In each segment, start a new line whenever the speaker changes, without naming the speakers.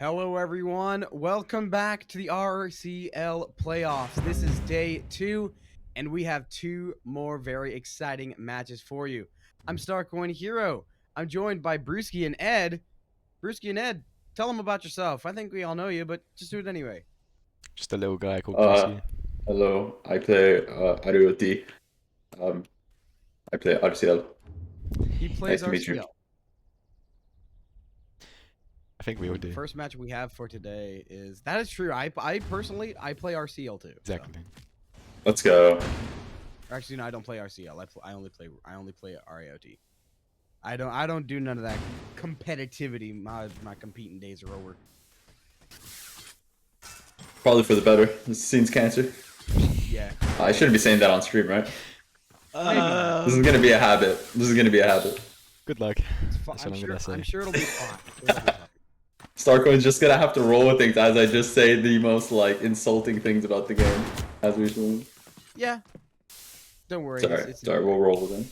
Hello, everyone. Welcome back to the RCL Playoffs. This is day 2, and we have 2 more very exciting matches for you. I'm Starcoin Hero. I'm joined by Brewski and Ed. Brewski and Ed, tell them about yourself. I think we all know you, but just do it anyway.
Just a little guy called Brewski.
Hello, I play RAoT. I play RCL.
He plays
Nice to meet you.
RCL.
I think we all do.
First match we have for today is that is true. I personally play RCL too.
Exactly.
So.
Let's go.
Actually, no, I don't play RCL. I only play RAoT. I don't do none of that competitivity. My competing days are over.
Probably for the better. This scene's cancer.
Yeah.
I shouldn't be saying that on stream, right? This is gonna be a habit.
Good luck.
I'm sure it'll be fine.
Starcoin's just gonna have to roll with things as I just say the most insulting things about the game as we should.
Yeah. Don't worry.
Sorry, we'll roll with them.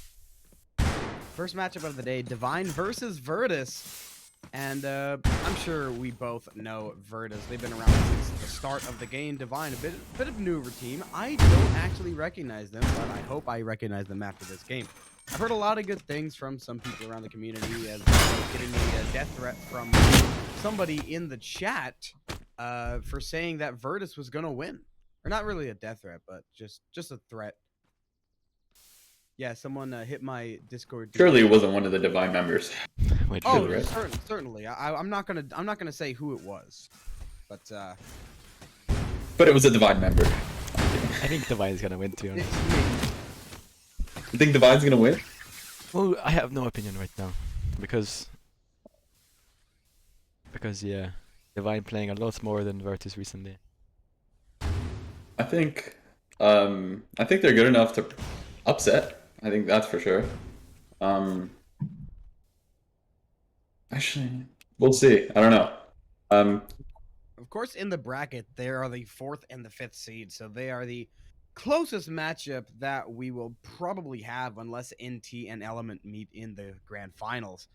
First matchup of the day: Divine versus Virtus. And I'm sure we both know Virtus. They've been around since the start of the game. Divine, a bit of newer team. I don't actually recognize them, but I hope I recognize them after this game. I've heard a lot of good things from some people around the community, as well as getting a death threat from somebody in the chat for saying that Virtus was gonna win, or not really a death threat, but just a threat. Yeah, someone hit my Discord.
Surely it wasn't one of the Divine members.
Wait,
Oh,
right?
certainly. I'm not gonna say who it was, but
it was a Divine member.
I think Divine's gonna win, to be honest.
You think Divine's gonna win?
Well, I have no opinion right now, because yeah, Divine playing a lot more than Virtus recently.
I think they're good enough to upset. I think that's for sure. Actually, we'll see. I don't know.
Of course, in the bracket, they are the 4th and the 5th seed, so they are the closest matchup that we will probably have unless NT and Element meet in the grand finals.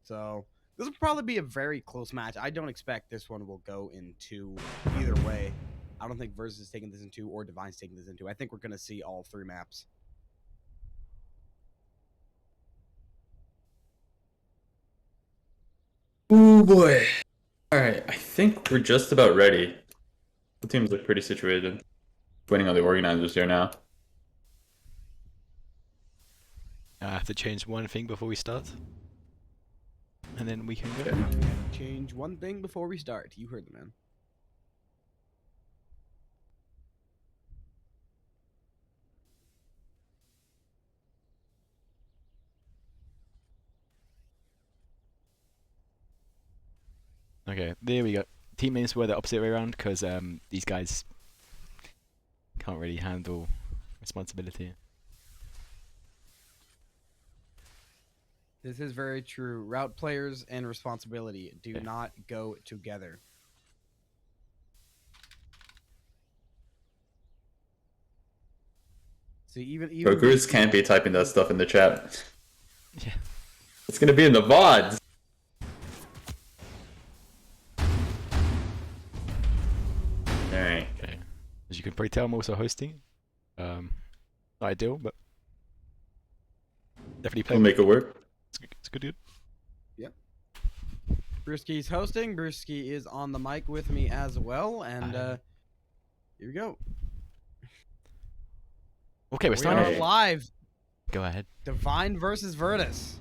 So this will probably be a very close match. I don't expect this one will go in 2 either way. I don't think Versus is taking this in 2 or Divine's taking this in 2. I think we're going to see all 3 maps.
Oh boy. Alright, I think we're just about ready. The teams look pretty situated. Waiting on the organizers here now.
I have to change one thing before we start, and then we can go.
Okay.
Change one thing before we start. You heard the man.
Okay, there we go. Team names were the opposite way around, because these guys can't really handle responsibility.
This is very true. Route players and responsibility do not go together. See, even
Gurus can't be typing that stuff in the chat.
Yeah.
It's gonna be in the VODs. Alright.
Okay. As you can probably tell, I'm also hosting. Not ideal, but definitely play.
We'll make it work.
It's good, dude.
Yep. Brewski's hosting. Brewski is on the mic with me as well, and here we go.
Okay, we're
We
starting.
are live.
Go ahead.
Divine versus Virtus.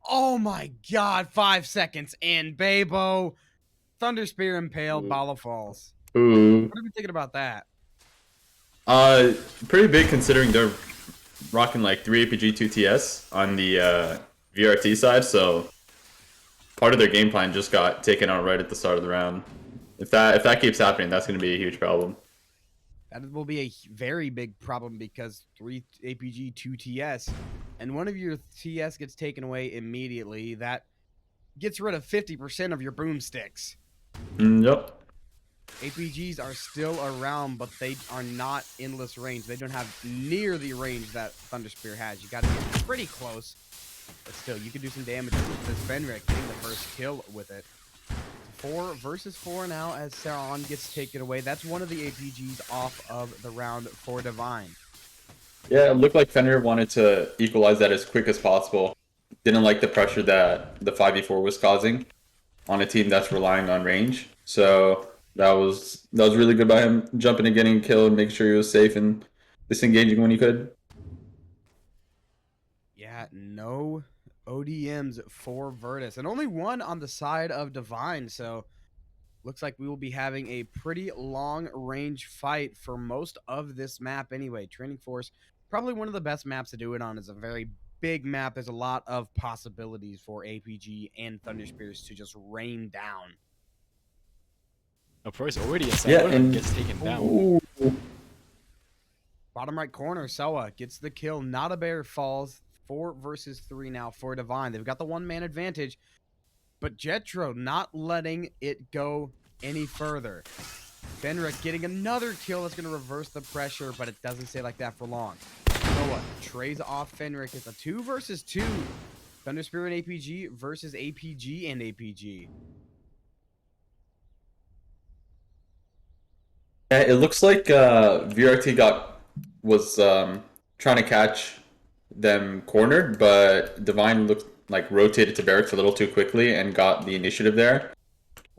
Oh my God! 5 seconds in, Babo. Thunder Spear impaled. Bala falls.
Ooh.
What are we thinking about that?
Pretty big considering they're rocking like 3 APG 2 TS on the VRT side, so part of their game plan just got taken out right at the start of the round. If that keeps happening, that's going to be a huge problem.
That will be a very big problem because 3 APG 2 TS, and one of your TS gets taken away immediately. That gets rid of 50% of your boomsticks.
Yep.
APGs are still around, but they are not endless range. They don't have near the range that Thunder Spear has. You got to get pretty close, but still, you can do some damage with this Fenric getting the first kill with it. 4 versus 4 now as Saron gets taken away. That's one of the APGs off of the round for Divine.
Yeah, it looked like Fenrir wanted to equalize that as quick as possible. Didn't like the pressure that the 5v4 was causing on a team that's relying on range. So that was really good by him, jumping and getting killed, making sure he was safe and disengaging when he could.
Yeah, no ODMs for Virtus, and only one on the side of Divine, so looks like we will be having a pretty long range fight for most of this map anyway. Training Force, probably one of the best maps to do it on. Is a very big map. There's a lot of possibilities for APG and Thunder Spears to just rain down.
Oh, Pro's already inside.
Yeah,
And
and
gets taken down.
Ooh.
Bottom right corner, Soa gets the kill. Not a Bear falls. 4 versus 3 now for Divine. They've got the one-man advantage, but Jetro not letting it go any further. Fenrir getting another kill that's going to reverse the pressure, but it doesn't stay like that for long. Soa trays off Fenrir. It's a 2 versus 2. Thunder Spirit and APG versus APG and APG.
Yeah, it looks like VRT was trying to catch them cornered, but Divine looked like rotated to Barracks a little too quickly and got the initiative there.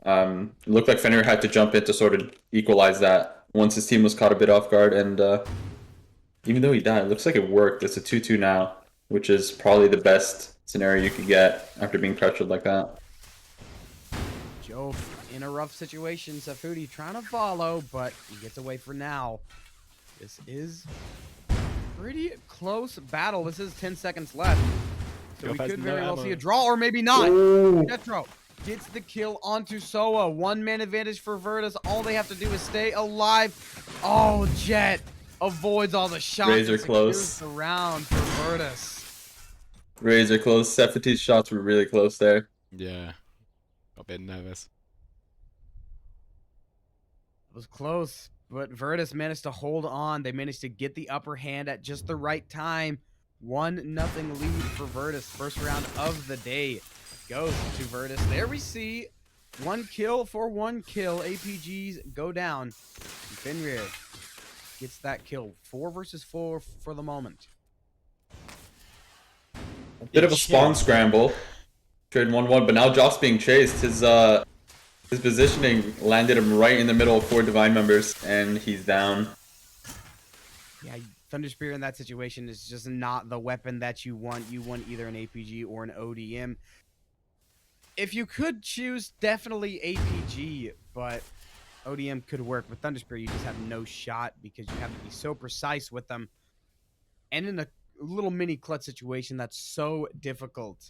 It looked like Fenrir had to jump in to sort of equalize that once his team was caught a bit off guard, and even though he died, it looks like it worked. It's a 2-2 now, which is probably the best scenario you could get after being pressured like that.
Joe in a rough situation. Safudi trying to follow, but he gets away for now. This is pretty close battle. This is 10 seconds left. So we could very well see a draw, or maybe not. Jetro gets the kill onto Soa. One-man advantage for Virtus. All they have to do is stay alive. Oh, Jet avoids all the shots.
Razor close.
The round for Virtus.
Razor close. Sefati's shots were really close there.
Yeah. Got a bit nervous.
It was close, but Virtus managed to hold on. They managed to get the upper hand at just the right time. 1-0 lead for Virtus. First round of the day goes to Virtus. There we see 1 kill for 1 kill. APGs go down. Fenrir gets that kill. 4 versus 4 for the moment.
A bit of a spawn scramble. Trade 1-1, but now Joff's being chased. His positioning landed him right in the middle of 4 Divine members, and he's down.
Yeah, Thunder Spear in that situation is just not the weapon that you want. You want either an APG or an ODM. If you could choose, definitely APG, but ODM could work. With Thunder Spear, you just have no shot because you have to be so precise with them. And in a little mini clutch situation, that's so difficult.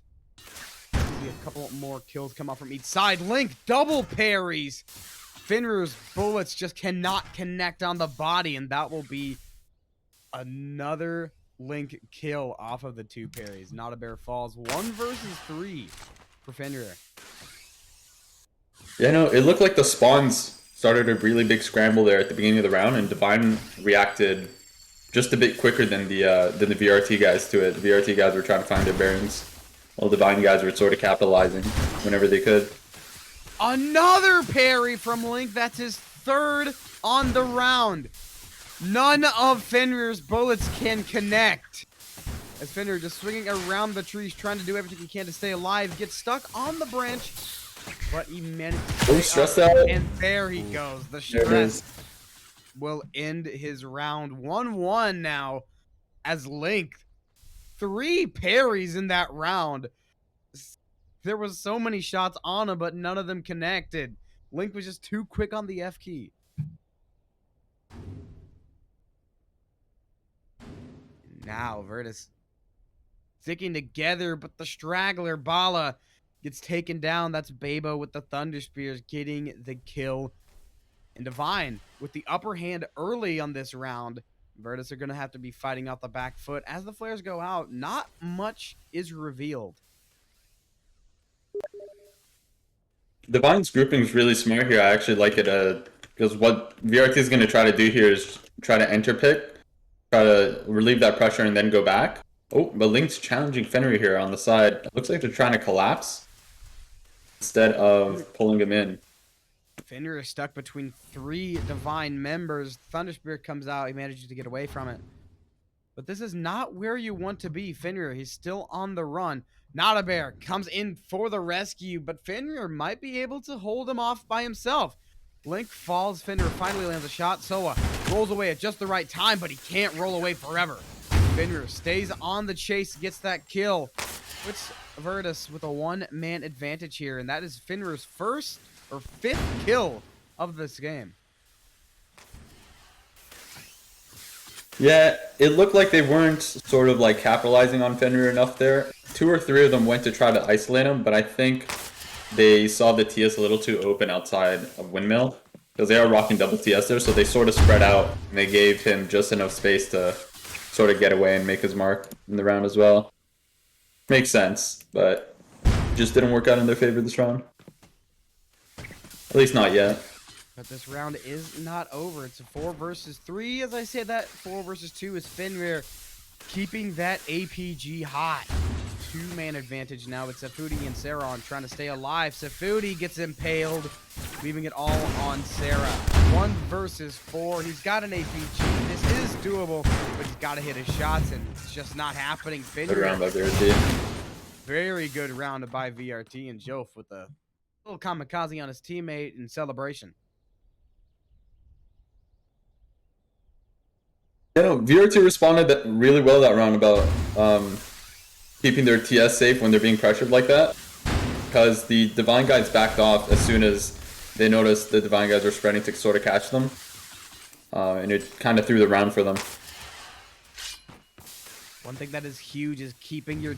A couple more kills come out from each side. Link double parries. Fenrir's bullets just cannot connect on the body, and that will be another Link kill off of the 2 parries. Not a Bear falls. 1 versus 3 for Fenrir.
Yeah, no, it looked like the spawns started a really big scramble there at the beginning of the round, and Divine reacted just a bit quicker than the VRT guys to it. The VRT guys were trying to find their bearings, while Divine guys were sort of capitalizing whenever they could.
Another parry from Link. That's his 3rd on the round. None of Fenrir's bullets can connect. As Fenrir just swinging around the trees, trying to do everything he can to stay alive, gets stuck on the branch, but he managed to stay
stressed
up,
out.
and there he goes. The stress will end his round. 1-1 now as Link. 3 parries in that round. There was so many shots on him, but none of them connected. Link was just too quick on the F key. Now Virtus sticking together, but the straggler Bala gets taken down. That's Babo with the Thunder Spears getting the kill. And Divine with the upper hand early on this round. Virtus are going to have to be fighting off the back foot. As the flares go out, not much is revealed.
Divine's grouping is really smart here. I actually like it because what VRT is going to try to do here is try to enter pick, try to relieve that pressure, and then go back. Oh, but Link's challenging Fenrir here on the side. It looks like they're trying to collapse instead of pulling him in.
Fenrir is stuck between 3 Divine members. Thunder Spirit comes out. He manages to get away from it. But this is not where you want to be. Fenrir, he's still on the run. Not a Bear comes in for the rescue, but Fenrir might be able to hold him off by himself. Link falls. Fenrir finally lands a shot. Soa rolls away at just the right time, but he can't roll away forever. Fenrir stays on the chase, gets that kill. Puts Virtus with a 1-man advantage here, and that is Fenrir's 1st or 5th kill of this game.
Yeah, it looked like they weren't sort of like capitalizing on Fenrir enough there. 2 or 3 of them went to try to isolate him, but I think they saw the TS a little too open outside of Windmill, because they are rocking double TS there, so they sort of spread out, and they gave him just enough space to sort of get away and make his mark in the round as well. Makes sense, but just didn't work out in their favor this round. At least not yet.
But this round is not over. It's a 4 versus 3. As I said, that 4 versus 2 is Fenrir keeping that APG hot. 2-man advantage now with Safudi and Sarah trying to stay alive. Safudi gets impaled, leaving it all on Sarah. 1 versus 4. He's got an APG. This is doable, but he's got to hit his shots, and it's just not happening. Fenrir,
Good round by VRT.
very good round by VRT, and Jof with a little kamikaze on his teammate in celebration.
You know, VRT responded really well that round about keeping their TS safe when they're being pressured like that, because the Divine guys backed off as soon as they noticed the Divine guys were spreading to sort of catch them, and it kind of threw the round for them.
One thing that is huge is keeping your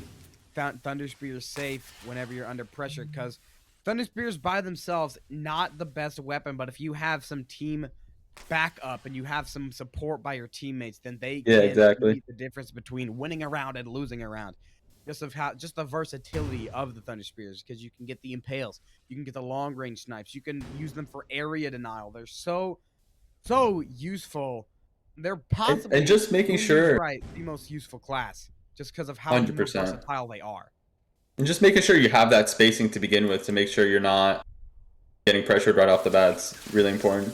Thunder Spears safe whenever you're under pressure, because Thunder Spears by themselves, not the best weapon, but if you have some team backup and you have some support by your teammates, then they can be the difference between winning a round and losing a round. Just the versatility of the Thunder Spears, because you can get the impales, you can get the long range snipes, you can use them for area denial. They're so useful. They're possibly
and just making sure
the most useful class, just because of how
100%.
versatile they are.
And just making sure you have that spacing to begin with to make sure you're not getting pressured right off the bat. It's really important.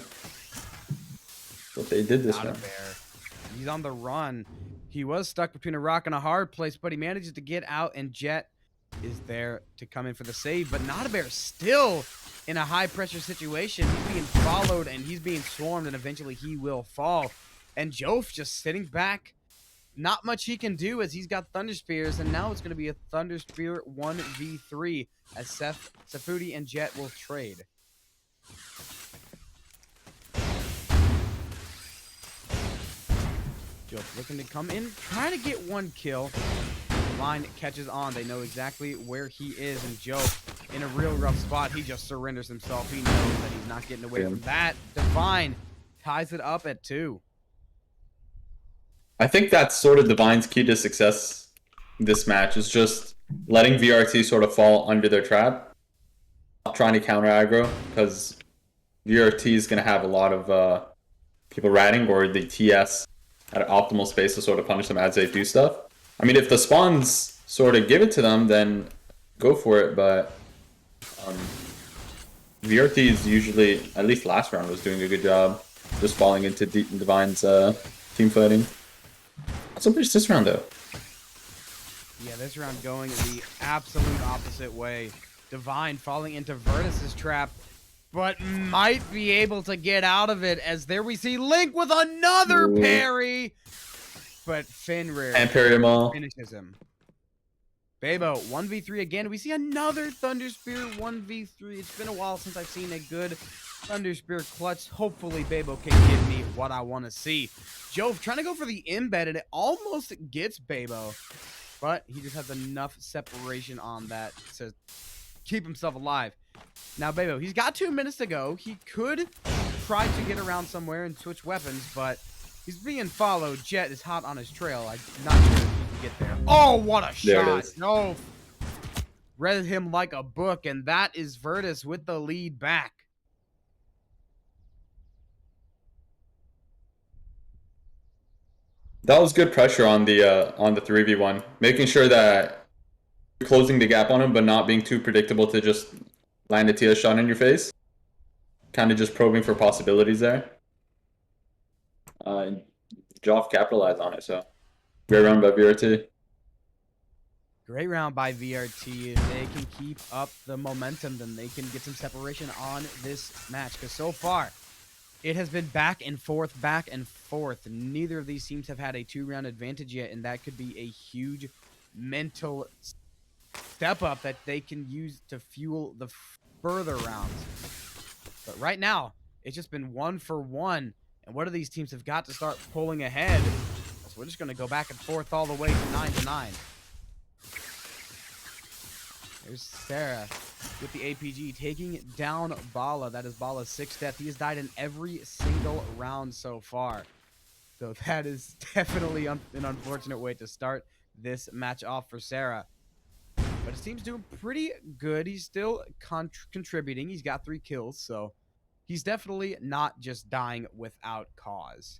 What they did this round.
He's on the run. He was stuck between a rock and a hard place, but he manages to get out, and Jet is there to come in for the save. But Not a Bear still in a high pressure situation. He's being followed and he's being swarmed, and eventually he will fall. And Jof just sitting back. Not much he can do as he's got Thunder Spears, and now it's going to be a Thunder Spear 1v3 as Safudi and Jet will trade. Jof looking to come in, trying to get 1 kill. Line catches on. They know exactly where he is, and Jof in a real rough spot. He just surrenders himself. He knows that he's not getting away from that. Divine ties it up at 2.
I think that's sort of Divine's key to success this match, is just letting VRT sort of fall under their trap, not trying to counter aggro, because VRT is going to have a lot of people ratting, or the TS at an optimal space to sort of punish them as they do stuff. I mean, if the spawns sort of give it to them, then go for it, but VRT is usually, at least last round, was doing a good job just falling into Divine's team fighting. So much this round, though.
Yeah, this round going the absolute opposite way. Divine falling into Virtus's trap, but might be able to get out of it, as there we see Link with another parry. But Fenrir
and parry them all.
Finishes him. Bebo, 1v3 again. We see another Thunder Spear 1v3. It's been a while since I've seen a good Thunder Spear clutch. Hopefully Bebo can give me what I want to see. Jove trying to go for the embed, and it almost gets Bebo, but he just has enough separation on that to keep himself alive. Now Bebo, he's got 2 minutes to go. He could try to get around somewhere and switch weapons, but he's being followed. Jet is hot on his trail. I'm not sure if he can get there. Oh, what a shot. No. Read him like a book, and that is Virtus with the lead back.
That was good pressure on the 3v1, making sure that you're closing the gap on him, but not being too predictable to just land a TS shot in your face. kind of just probing for possibilities there. Joff capitalized on it, so great run by VRT.
Great round by VRT. If they can keep up the momentum, then they can get some separation on this match. Because so far, it has been back and forth, back and forth. Neither of these teams have had a 2-round advantage yet, and that could be a huge mental step up that they can use to fuel the further rounds. But right now, it's just been 1 for 1, and one of these teams have got to start pulling ahead. So we're just going to go back and forth all the way to 9-9. There's Sarah with the APG taking down Bala. That is Bala's 6th death. He has died in every single round so far. So that is definitely an unfortunate way to start this match off for Sarah. But his team's doing pretty good. He's still contributing. He's got 3 kills, so he's definitely not just dying without cause.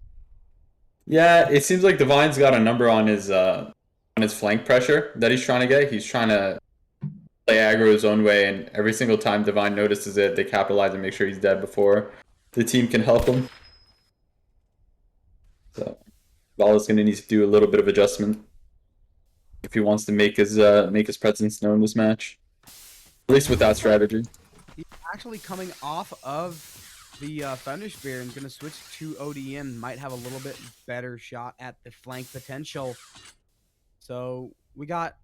Yeah, it seems like Divine's got a number on his flank pressure that he's trying to get. He's trying to play aggro his own way, and every single time Divine notices it, they capitalize and make sure he's dead before the team can help him. So Bala's going to need to do a little bit of adjustment if he wants to make his presence known this match. At least with that strategy.
He's actually coming off of the Thunder Spear and going to switch to ODM. Might have a little bit better shot at the flank potential. So we got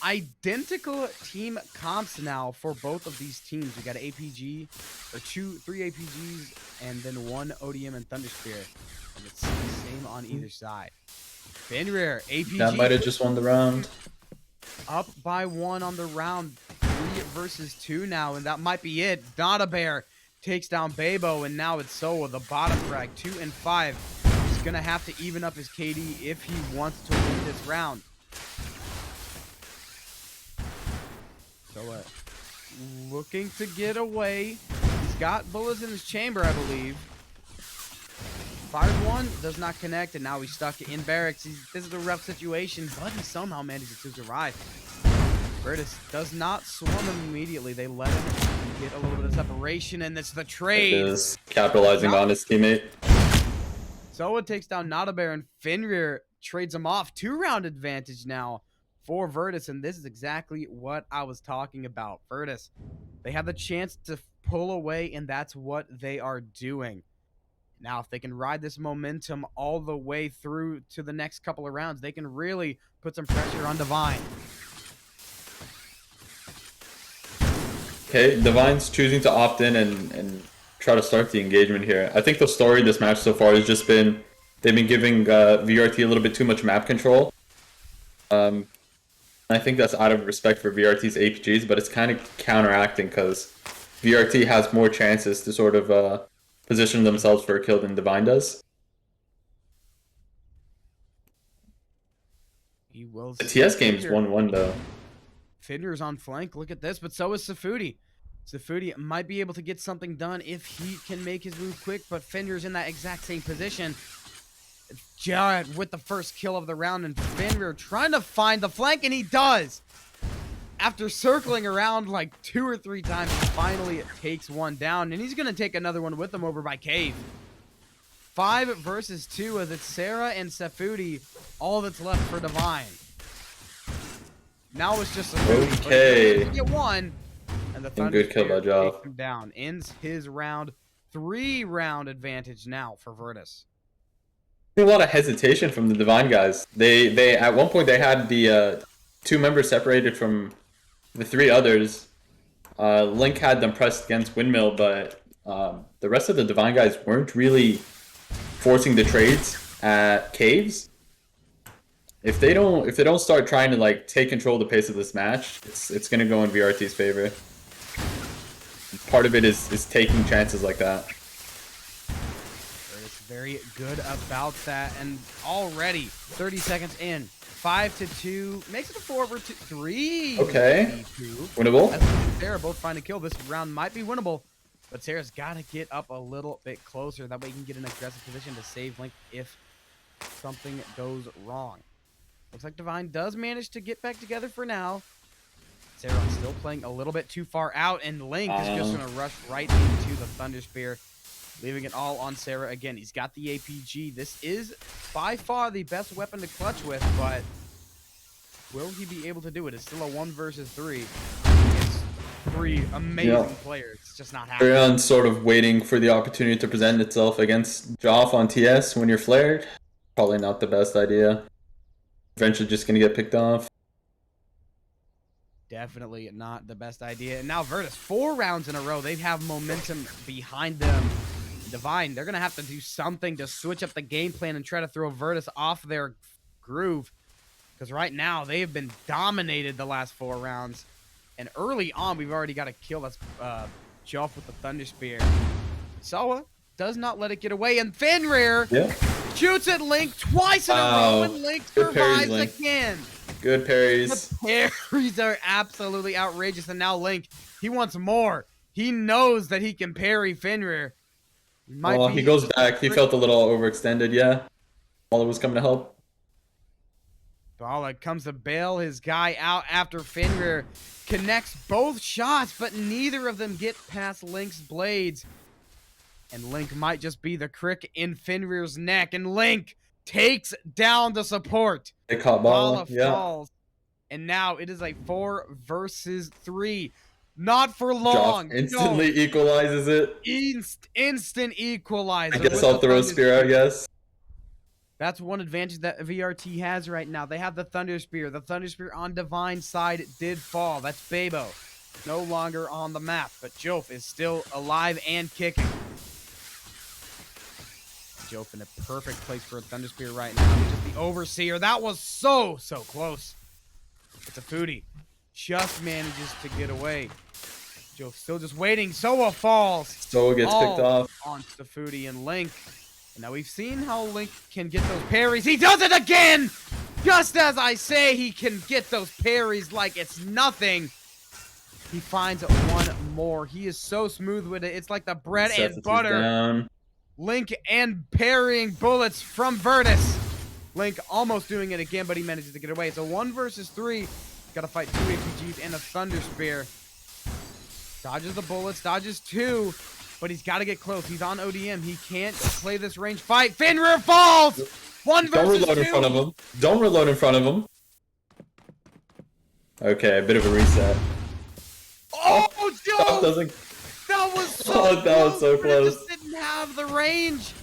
identical team comps now for both of these teams. We got an APG, or 3 APGs, and then 1 ODM and Thunder Spear. And it's the same on either side. Fenrir, APG.
That might have just won the round.
Up by 1 on the round. 3 versus 2 now, and that might be it. Not Bear takes down Babo, and now it's Soa, the bottom frag. 2 and 5. He's gonna have to even up his KD if he wants to win this round. Soa looking to get away. He's got bullets in his chamber, I believe. Fired 1, does not connect, and now he's stuck in barracks. This is a rough situation, but he somehow manages to survive. Virtus does not swarm him immediately. They let him get a little bit of separation, and it's the trade.
It is capitalizing on his teammate.
Soa takes down Notabear, and Fenrir trades him off. 2-round advantage now for Virtus, and this is exactly what I was talking about. Virtus, they have the chance to pull away, and that's what they are doing. Now, if they can ride this momentum all the way through to the next couple of rounds, they can really put some pressure on Divine.
Okay, Divine's choosing to opt in and try to start the engagement here. I think the story of this match so far has just been they've been giving VRT a little bit too much map control. I think that's out of respect for VRT's APGs, but it's kind of counteracting because VRT has more chances to sort of position themselves for a kill than Divine does.
He will.
The TS game's 1-1 though.
Fenrir's on flank. Look at this, but so is Safudi. Safudi might be able to get something done if he can make his move quick, but Fenrir's in that exact same position. Jared with the first kill of the round, and Fenrir trying to find the flank, and he does. After circling around like 2 or 3 times, he finally takes one down, and he's going to take another one with him over by Cave. 5 versus 2 as it's Sarah and Safudi, all that's left for Divine. Now it's just Safudi.
Okay.
But get one, and the Thunder
Good kill by
Spear
Joff.
takes him down. Ends his round. 3-round advantage now for Virtus.
A lot of hesitation from the Divine guys. They at one point they had the 2 members separated from the 3 others. Link had them pressed against Windmill, but the rest of the Divine guys weren't really forcing the trades at Caves. If they don't start trying to like take control of the pace of this match, it's gonna go in VRT's favor. Part of it is taking chances like that.
It's very good about that, and already 30 seconds in, 5-2 makes it a 4-3.
Okay, winnable.
As Sarah both find a kill. This round might be winnable, but Sarah's got to get up a little bit closer. That way he can get in an aggressive position to save Link if something goes wrong. Looks like Divine does manage to get back together for now. Sarah still playing a little bit too far out, and Link is just going to rush right into the Thunder Spear, leaving it all on Sarah again. He's got the APG. This is by far the best weapon to clutch with, but will he be able to do it? It's still a 1 versus 3. It's 3 amazing players. It's just not happening.
RAoT's sort of waiting for the opportunity to present itself against Joff on TS when you're flared. Probably not the best idea. Eventually just going to get picked off.
Definitely not the best idea. And now Virtus, 4 rounds in a row. They have momentum behind them. Divine, they're going to have to do something to switch up the game plan and try to throw Virtus off their groove. Because right now, they have been dominated the last 4 rounds. And early on, we've already got a kill. That's Joff with the Thunder Spear. Sawa does not let it get away. And Fenrir shoots at Link twice in a row. And Link survives again.
Good parries.
The parries are absolutely outrageous. And now Link, he wants more. He knows that he can parry Fenrir.
He goes back. He felt a little overextended, yeah. Bala was coming to help.
Bala comes to bail his guy out after Fenrir connects both shots, but neither of them get past Link's blades. And Link might just be the crick in Fenrir's neck. And Link takes down the support.
They caught Bala,
falls. And now it is a 4 versus 3. Not for long.
Joff instantly equalizes it.
Instant equalizer.
I guess I'll throw a spear, I guess.
That's one advantage that VRT has right now. They have the Thunder Spear. The Thunder Spear on Divine's side did fall. That's Bebo. No longer on the map, but Joff is still alive and kicking. Joff in a perfect place for a Thunder Spear right now. He's just the Overseer. That was so close. It's a foodie. Just manages to get away. Joff still just waiting. Soa falls.
Soa gets picked off.
Onto the foodie and Link. And now we've seen how Link can get those parries. He does it again! Just as I say, he can get those parries like it's nothing. He finds one more. He is so smooth with it. It's like the bread and butter.
Down.
Link and parrying bullets from Virtus. Link almost doing it again, but he manages to get away. It's a 1 versus 3. Got to fight 2 APGs and a Thunder Spear. Dodges the bullets, dodges 2. But he's got to get close. He's on ODM. He can't play this range fight. Fenrir falls! 1 versus 2.
Don't reload in front of him. Don't reload in front of him. Okay, a bit of a reset.
Oh, Joe! That was so close.
That was so close.
Just didn't have the range.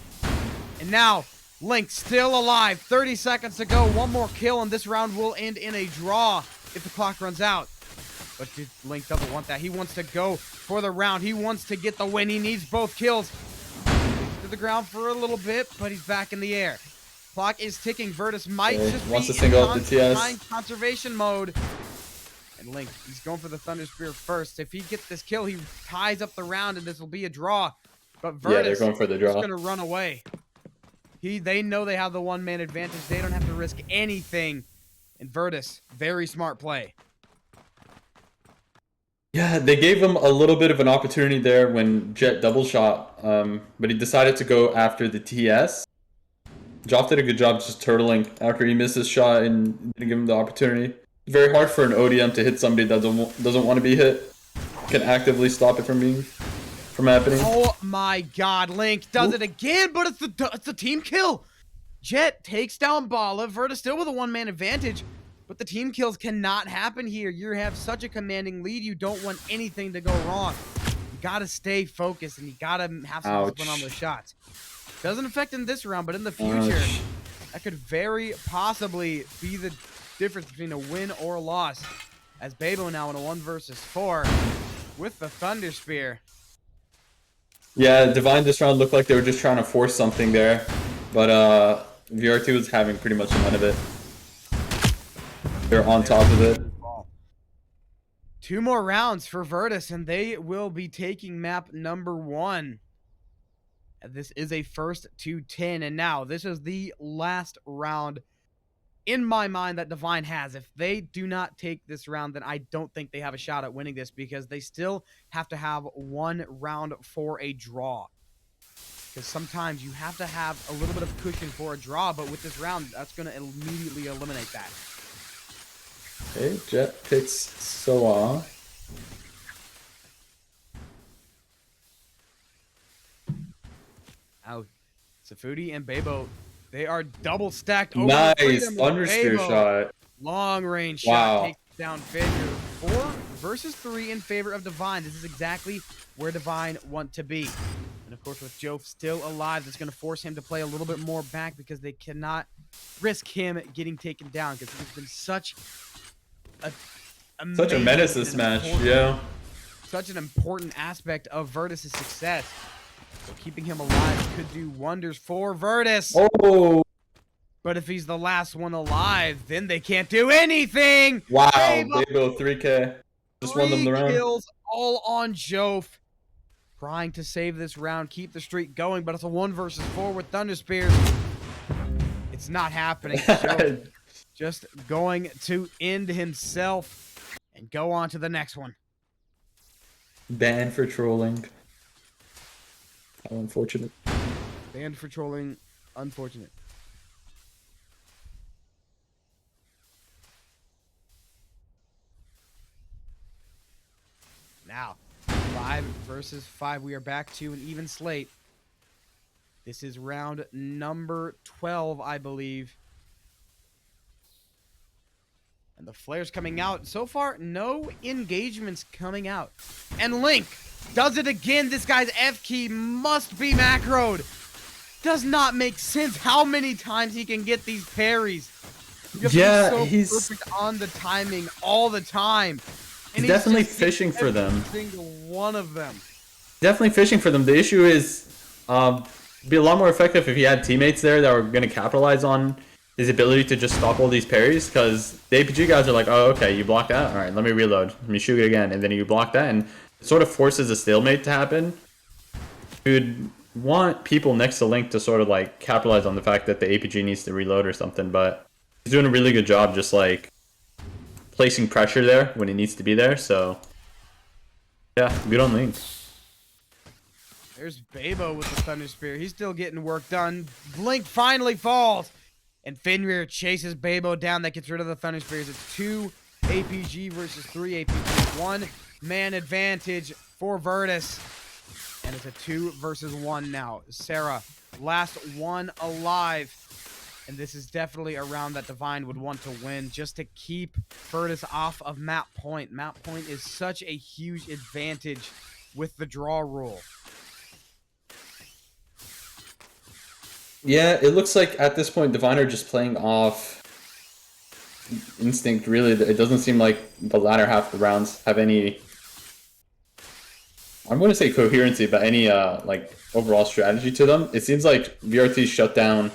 And now, Link still alive. 30 seconds to go. One more kill, and this round will end in a draw if the clock runs out. But Link doesn't want that. He wants to go for the round. He wants to get the win. He needs both kills. He's to the ground for a little bit, but he's back in the air. Clock is ticking. Virtus might just
wants
be
to single up
in
the TS.
conservation mode. And Link, he's going for the Thunder Spear first. If he gets this kill, he ties up the round, and this will be a draw. But Virtus
they're going for the draw.
is going to run away. They know they have the one-man advantage. They don't have to risk anything. And Virtus, very smart play.
Yeah, they gave him a little bit of an opportunity there when Jet double shot, but he decided to go after the TS. Joff did a good job just turtling after he missed his shot and didn't give him the opportunity. It's very hard for an ODM to hit somebody that doesn't want to be hit. Can actively stop it from happening.
Oh my God, Link does it again, but it's the team kill. Jet takes down Bala. Virtus still with a one-man advantage. But the team kills cannot happen here. You have such a commanding lead. You don't want anything to go wrong. You got to stay focused, and you got to have some discipline on those shots. Doesn't affect in this round, but in the future, that could very possibly be the difference between a win or a loss. As Bebo now in a 1 versus 4 with the Thunder Spear.
Yeah, Divine this round looked like they were just trying to force something there. But VRT was having pretty much none of it. They're on top of it.
2 more rounds for Virtus, and they will be taking map number 1. This is a 1st to 10, and now this is the last round in my mind that Divine has. If they do not take this round, then I don't think they have a shot at winning this, because they still have to have 1 round for a draw. Because sometimes you have to have a little bit of cushion for a draw, but with this round, that's going to immediately eliminate that.
Okay, Jet picks Soa.
Now, Safudi and Bebo, they are double stacked over
Nice
Freedom.
Thunder Spear
Bebo,
shot.
long range shot
Wow.
takes down Figure. 4 versus 3 in favor of Divine. This is exactly where Divine want to be. And of course, with Joe still alive, that's going to force him to play a little bit more back because they cannot risk him getting taken down because he's been such a
Such a menace this match, yeah.
such an important aspect of Virtus' success. So keeping him alive could do wonders for Virtus.
Oh,
But if he's the last one alive, then they can't do anything.
wow.
Bebo,
Bebo 3K. Just won them the
3
round.
kills all on Jove. Trying to save this round, keep the streak going, but it's a 1 versus 4 with Thunder Spears. It's not happening. Jove just going to end himself and go on to the next one.
Banned for trolling. How unfortunate.
Banned for trolling. Unfortunate. Now, 5 versus 5. We are back to an even slate. This is round number 12, I believe. And the flares coming out. So far, no engagements coming out. And Link does it again. This guy's F key must be macroed. Does not make sense how many times he can get these parries.
Yeah,
so
he's
perfect on the timing all the time. And
He's definitely
just
fishing for them.
Every single one of them.
Definitely fishing for them. The issue is, be a lot more effective if he had teammates there that were going to capitalize on his ability to just stop all these parries. Because the APG guys are like, oh, okay, you blocked that? All right, let me reload. Let me shoot it again. And then you block that. And it sort of forces a stalemate to happen. You'd want people next to Link to sort of like capitalize on the fact that the APG needs to reload or something. But he's doing a really good job just like placing pressure there when it needs to be there. So, yeah, good on Link.
There's Bebo with the Thunder Spear. He's still getting work done. Blink finally falls. And Fenrir chases Bebo down. That gets rid of the Thunder Spears. It's 2 APG versus 3 APG. 1 man advantage for Virtus. And it's a 2 versus 1 now. Sarah, last one alive. And this is definitely a round that Divine would want to win just to keep Virtus off of map point. Map point is such a huge advantage with the draw rule.
Yeah, it looks like at this point Divine are just playing off instinct, really. It doesn't seem like the latter half of the rounds have any, I'm going to say coherency, but any like overall strategy to them. It seems like VRT shut down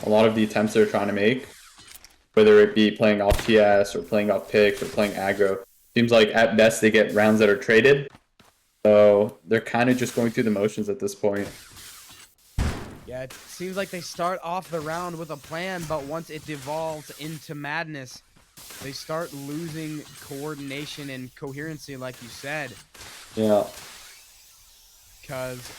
a lot of the attempts they're trying to make, whether it be playing off TS or playing off picks or playing aggro. Seems like at best they get rounds that are traded, so they're kind of just going through the motions at this point.
Yeah, it seems like they start off the round with a plan, but once it devolves into madness, they start losing coordination and coherency, like you said.
Yeah.
Because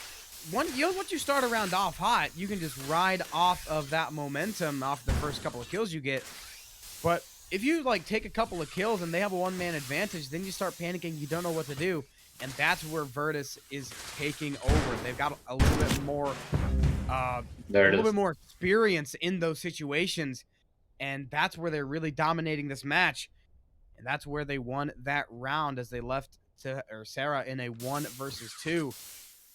once you start a round off hot, you can just ride off of that momentum off the first couple of kills you get. But if you like take a couple of kills and they have a one-man advantage, then you start panicking. You don't know what to do, and that's where Virtus is taking over. They've got a little bit more. Bit more experience in those situations, and that's where they're really dominating this match, and that's where they won that round as they left Sarah in a 1 versus 2.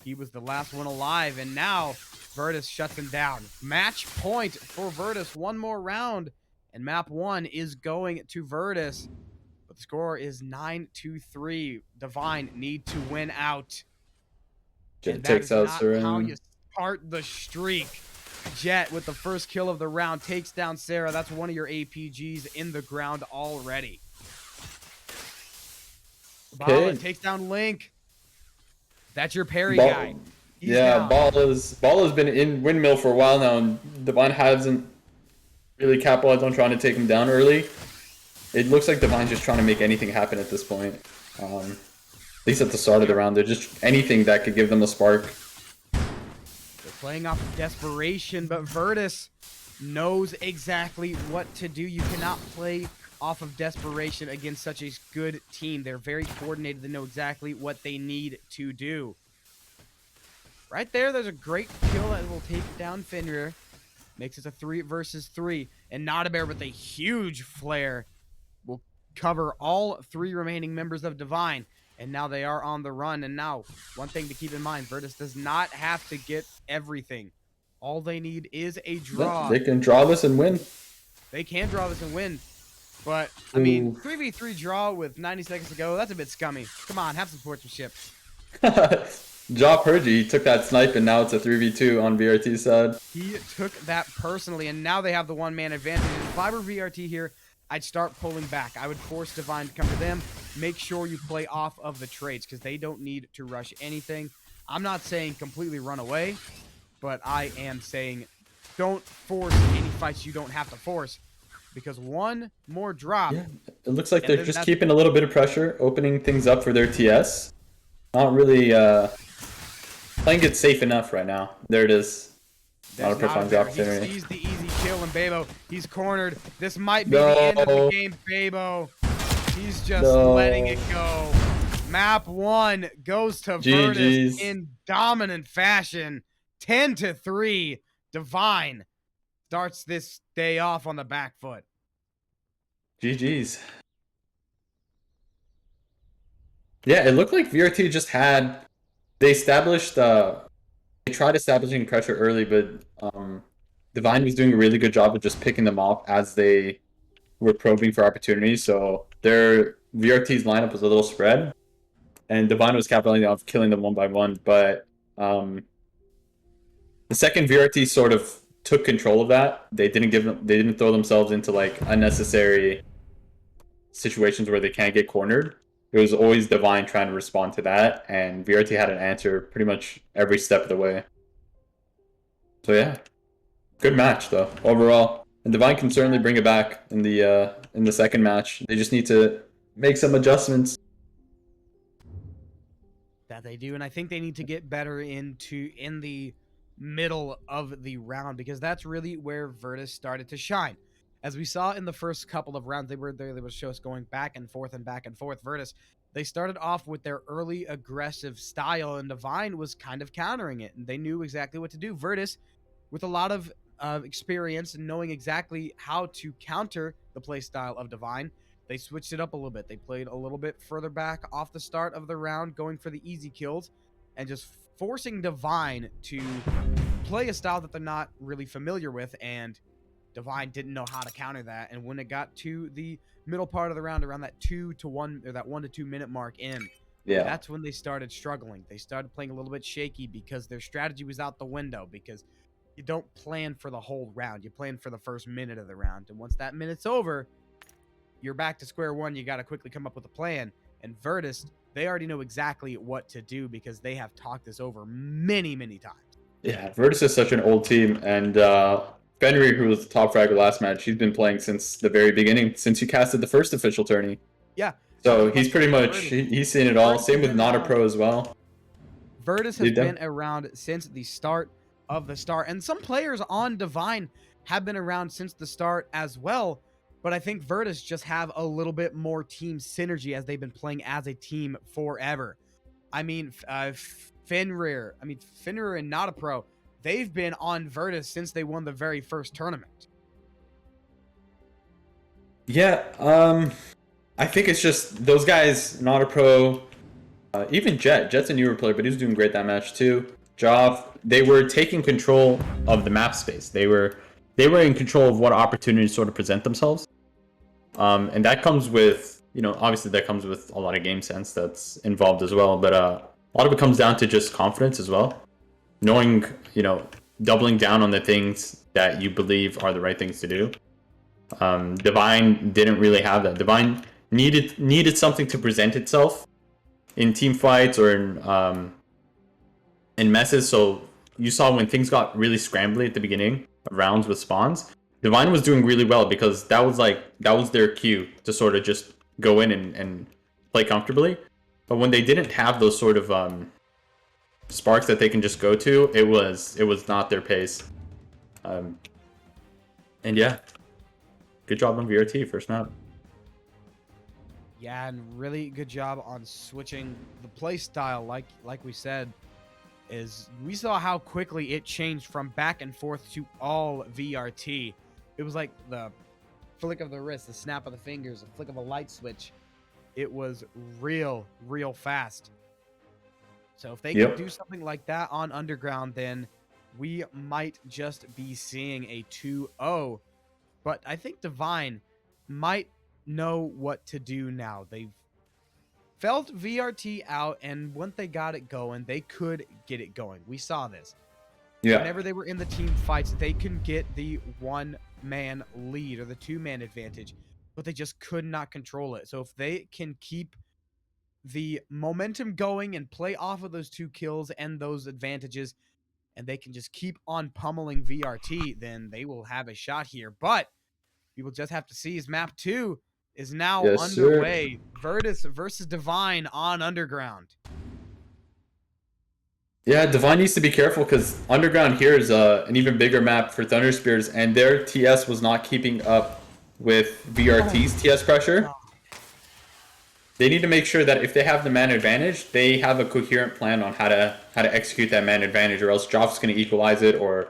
He was the last one alive, and now Virtus shuts him down. Match point for Virtus. One more round, and map 1 is going to Virtus, but the score is 9-3. Divine need to win out.
Jet takes out Saran.
Start the streak. Jet with the first kill of the round takes down Sarah. That's one of your APGs in the ground already. Bala takes down Link. That's your parry guy.
Yeah, Bala's been in windmill for a while now, and Divine hasn't really capitalized on trying to take him down early. It looks like Divine's just trying to make anything happen at this point. At least at the start of the round, they're just anything that could give them a spark.
Playing off of desperation, but Virtus knows exactly what to do. You cannot play off of desperation against such a good team. They're very coordinated. They know exactly what they need to do. Right there's a great kill that will take down Fenrir. Makes it a 3 versus 3. And Not a Bear with a huge flare will cover all 3 remaining members of Divine. And now they are on the run. And now, one thing to keep in mind, Virtus does not have to get everything. All they need is a draw.
They can draw this and win.
They can draw this and win. But, I mean, 3v3 draw with 90 seconds to go, that's a bit scummy. Come on, have some sportsmanship.
Job heard you. He took that snipe, and now it's a 3v2 on VRT's side.
He took that personally, and now they have the one-man advantage. If I were VRT here, I'd start pulling back. I would force Divine to come to them. Make sure you play off of the trades, because they don't need to rush anything. I'm not saying completely run away, but I am saying don't force any fights you don't have to force, because one more drop.
Yeah, it looks like they're just keeping a little bit of pressure, opening things up for their TS. Not really playing it safe enough right now. There it is. Not a profound drop opportunity.
He sees the easy kill, and Babo, he's cornered. This might be the end of the game, Babo. He's just letting it go. Map 1 goes to Virtus in dominant fashion. 10-3. Divine starts this day off on the back foot.
GG's. Yeah, it looked like VRT just had... They established... They tried establishing pressure early, but Divine was doing a really good job of just picking them off as they were probing for opportunities. So their VRT's lineup was a little spread, and Divine was capitalizing off killing them one by one. But the second VRT sort of took control of that. They didn't throw themselves into like unnecessary situations where they can't get cornered. It was always Divine trying to respond to that, and VRT had an answer pretty much every step of the way. So yeah, good match though overall. And Divine can certainly bring it back in the second match. They just need to make some adjustments.
That they do, and I think they need to get better in the middle of the round, because that's really where Virtus started to shine. As we saw in the first couple of rounds, they would show us going back and forth and back and forth. Virtus, they started off with their early aggressive style, and Divine was kind of countering it, and they knew exactly what to do. Virtus, with a lot of experience and knowing exactly how to counter the play style of Divine, they switched it up a little bit. They played a little bit further back off the start of the round, going for the easy kills, and just forcing Divine to play a style that they're not really familiar with, and Divine didn't know how to counter that. And when it got to the middle part of the round, around that 2 to 1 or that 1 to 2 minute mark in, that's when they started struggling. They started playing a little bit shaky because their strategy was out the window, because you don't plan for the whole round. You plan for the first minute of the round. And once that minute's over, you're back to square one. You got to quickly come up with a plan. And Virtus, they already know exactly what to do because they have talked this over many, many times.
Yeah, Virtus is such an old team, and Fenrir, who was the top fragger last match, he's been playing since the very beginning, since you casted the first official tourney.
Yeah.
So he's pretty much, he's seen it all. Same with Not a Pro as well.
Virtus has been around since the start of the start. And some players on Divine have been around since the start as well. But I think Virtus just have a little bit more team synergy as they've been playing as a team forever. I mean, Fenrir and Not a Pro, they've been on Virtus since they won the very first tournament.
Yeah, I think it's just those guys, Not a Pro, even Jet's a newer player, but he was doing great that match too. Joff, they were taking control of the map space. They were in control of what opportunities sort of present themselves. And that comes with, obviously that comes with a lot of game sense that's involved as well. But a lot of it comes down to just confidence as well. Knowing, doubling down on the things that you believe are the right things to do. Divine didn't really have that. Divine needed something to present itself in team fights or in messes. So you saw when things got really scrambly at the beginning of rounds with spawns, Divine was doing really well because that was their cue to sort of just go in and play comfortably. But when they didn't have those sort of sparks that they can just go to, it was not their pace. And yeah, good job on VRT first map.
Yeah, and really good job on switching the play style. Like we said, is we saw how quickly it changed from back and forth to all VRT. It was like the flick of the wrist, the snap of the fingers, the flick of a light switch. It was real fast. So if they can do something like that on Underground, then we might just be seeing a 2-0. But I think Divine might know what to do now. They've felt VRT out, and once they got it going, they could get it going. We saw this.
Yeah.
Whenever they were in the team fights, they can get the one-man lead or the two-man advantage, but they just could not control it. So if they can keep the momentum going and play off of those 2 kills and those advantages, and they can just keep on pummeling VRT, then they will have a shot here. But we will just have to see as map 2 is now underway. Virtus versus Divine on Underground.
Yeah, Divine needs to be careful because Underground here is an even bigger map for Thunder Spears, and their TS was not keeping up with VRT's TS pressure. They need to make sure that if they have the man advantage, they have a coherent plan on how to execute that man advantage, or else Joff's going to equalize it, or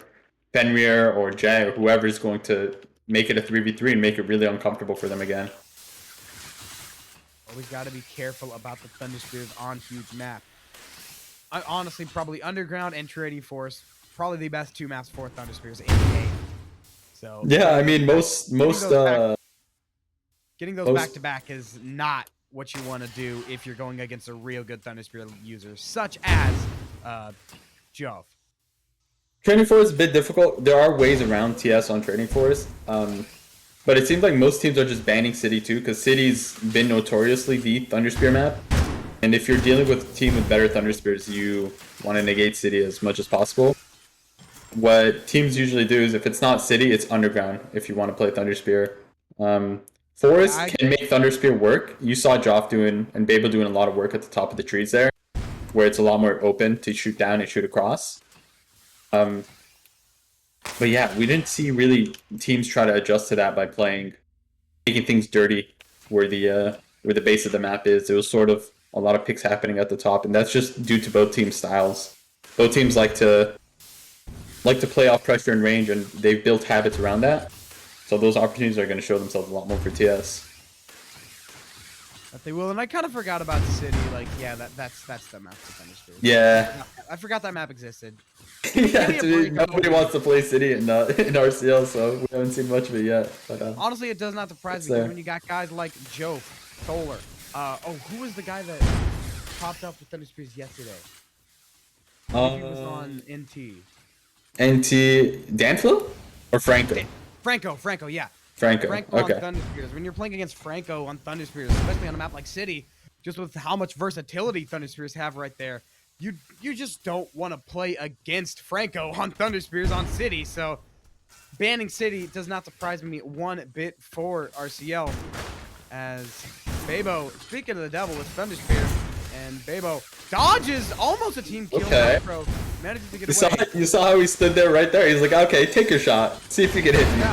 Fenrir or Jay or whoever is going to make it a 3v3 and make it really uncomfortable for them again.
Always got to be careful about the Thunder Spears on huge map. I honestly, probably Underground and Trading Force, probably the best 2 maps for Thunder Spears in the game. So
yeah, I mean
getting those back to back is not what you want to do if you're going against a real good Thunder Spear user, such as Jove.
Trading Force is a bit difficult. There are ways around TS on Trading Force, but it seems like most teams are just banning City too, because City's been notoriously the Thunder Spear map. And if you're dealing with a team with better Thunder Spears, you want to negate City as much as possible. What teams usually do is if it's not City, it's Underground if you want to play Thunder Spear. Forest can make Thunder Spear work. You saw Joff doing and Babel doing a lot of work at the top of the trees there, where it's a lot more open to shoot down and shoot across. But yeah, we didn't see really teams try to adjust to that by making things dirty where the base of the map is. It was sort of a lot of picks happening at the top, and that's just due to both teams' styles. Both teams like to play off pressure and range, and they've built habits around that. So those opportunities are going to show themselves a lot more for TS.
That they will, and I kind of forgot about City. Like, yeah, that's the map for Thunder Spears.
Yeah.
I forgot that map existed.
Yeah, dude, nobody wants to play City in RCL, so we haven't seen much of it yet. But,
honestly, it does not surprise me when you got guys like Joe, Solar. Who was the guy that popped up with Thunder Spears yesterday? He was on NT.
NT Danflo or Franco?
Franco, yeah.
Franco, okay.
On Thunder Spears. When you're playing against Franco on Thunder Spears, especially on a map like City, just with how much versatility Thunder Spears have right there, you just don't want to play against Franco on Thunder Spears on City. So banning City does not surprise me one bit for RCL. As Bebo, speaking of the devil with Thunder Spear, and Bebo dodges almost a team kill.
Okay.
Micro, manages to get away.
You saw how he stood there right there. He's like, okay, take your shot. See if you can hit me.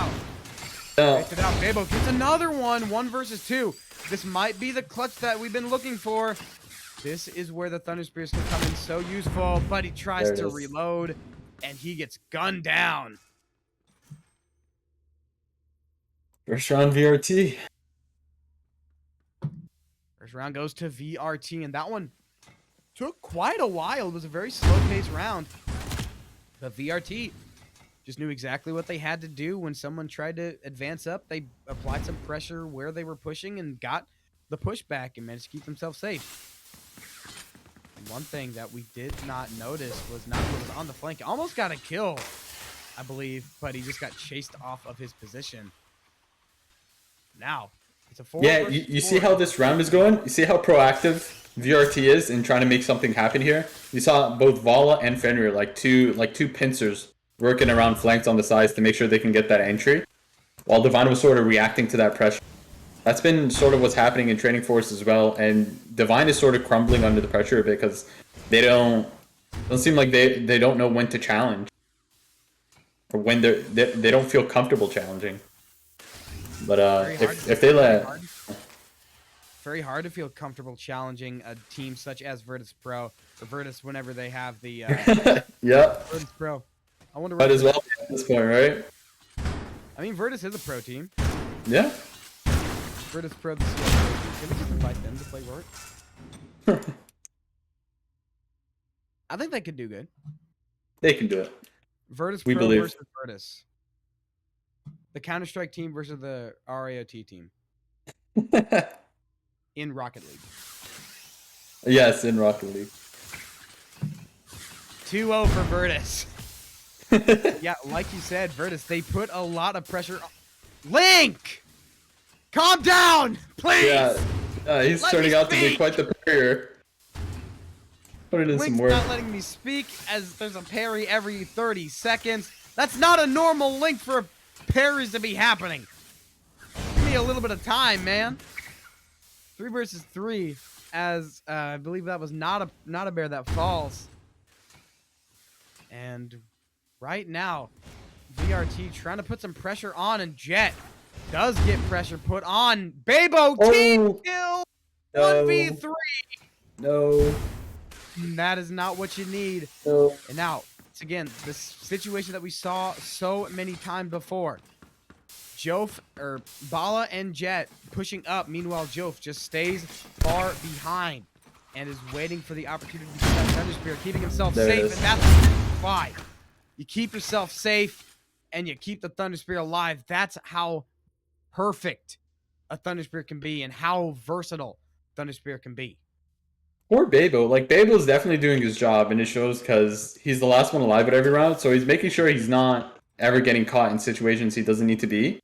Takes it out. Bebo gets another one versus 2. This might be the clutch that we've been looking for. This is where the Thunder Spears can come in so useful, but he tries to reload, and he gets gunned down.
First round VRT.
First round goes to VRT, and that one took quite a while. It was a very slow-paced round. The VRT just knew exactly what they had to do when someone tried to advance up. They applied some pressure where they were pushing and got the pushback and managed to keep themselves safe. And one thing that we did not notice was Nacho was on the flank. Almost got a kill, I believe, but he just got chased off of his position. Now, it's a 4
Yeah, you see how this round is going? You see how proactive VRT is in trying to make something happen here? You saw both Vala and Fenrir, like two pincers working around flanks on the sides to make sure they can get that entry, while Divine was sort of reacting to that pressure. That's been sort of what's happening in Training Force as well, and Divine is sort of crumbling under the pressure a bit because they don't seem like they don't know when to challenge. or when they don't feel comfortable challenging. But
Very hard
if they let
very hard to feel comfortable challenging a team such as Virtus Pro or Virtus whenever they have the
yeah,
Virtus Pro. I wonder.
might as well be at this point, right?
I mean, Virtus is a pro team.
Yeah.
Virtus Pro, the CL pro team. Can we just invite them to play RAoT? I think they could do good.
They can do it.
Virtus
We
Pro
believe.
versus Virtus. The Counter-Strike team versus the RAoT team in Rocket League.
Yes, in Rocket League.
2-0 for Virtus. Yeah, like you said, Virtus, they put a lot of pressure on. Link! Calm down, please!
Yeah, he's
Let
turning
me
out to be
speak!
quite the parrier. Put it in
Link's
some work.
not letting me speak as there's a parry every 30 seconds. That's not a normal Link for parries to be happening. Give me a little bit of time, man. 3 versus 3, as I believe that was not a bear that falls. And right now, VRT trying to put some pressure on, and Jet does get pressure put on. Babo team kill!
No.
1v3!
No.
That is not what you need.
No.
And now, it's again, this situation that we saw so many times before. Jof, or Bala and Jet pushing up. Meanwhile, Jof just stays far behind and is waiting for the opportunity to get that Thunder Spear, keeping himself
There it
safe.
is.
And that's why. You keep yourself safe and you keep the Thunder Spear alive. That's how perfect a Thunder Spear can be and how versatile Thunder Spear can be.
Poor Babo. Like, Babo's definitely doing his job, and it shows because he's the last one alive at every round, so he's making sure he's not ever getting caught in situations he doesn't need to be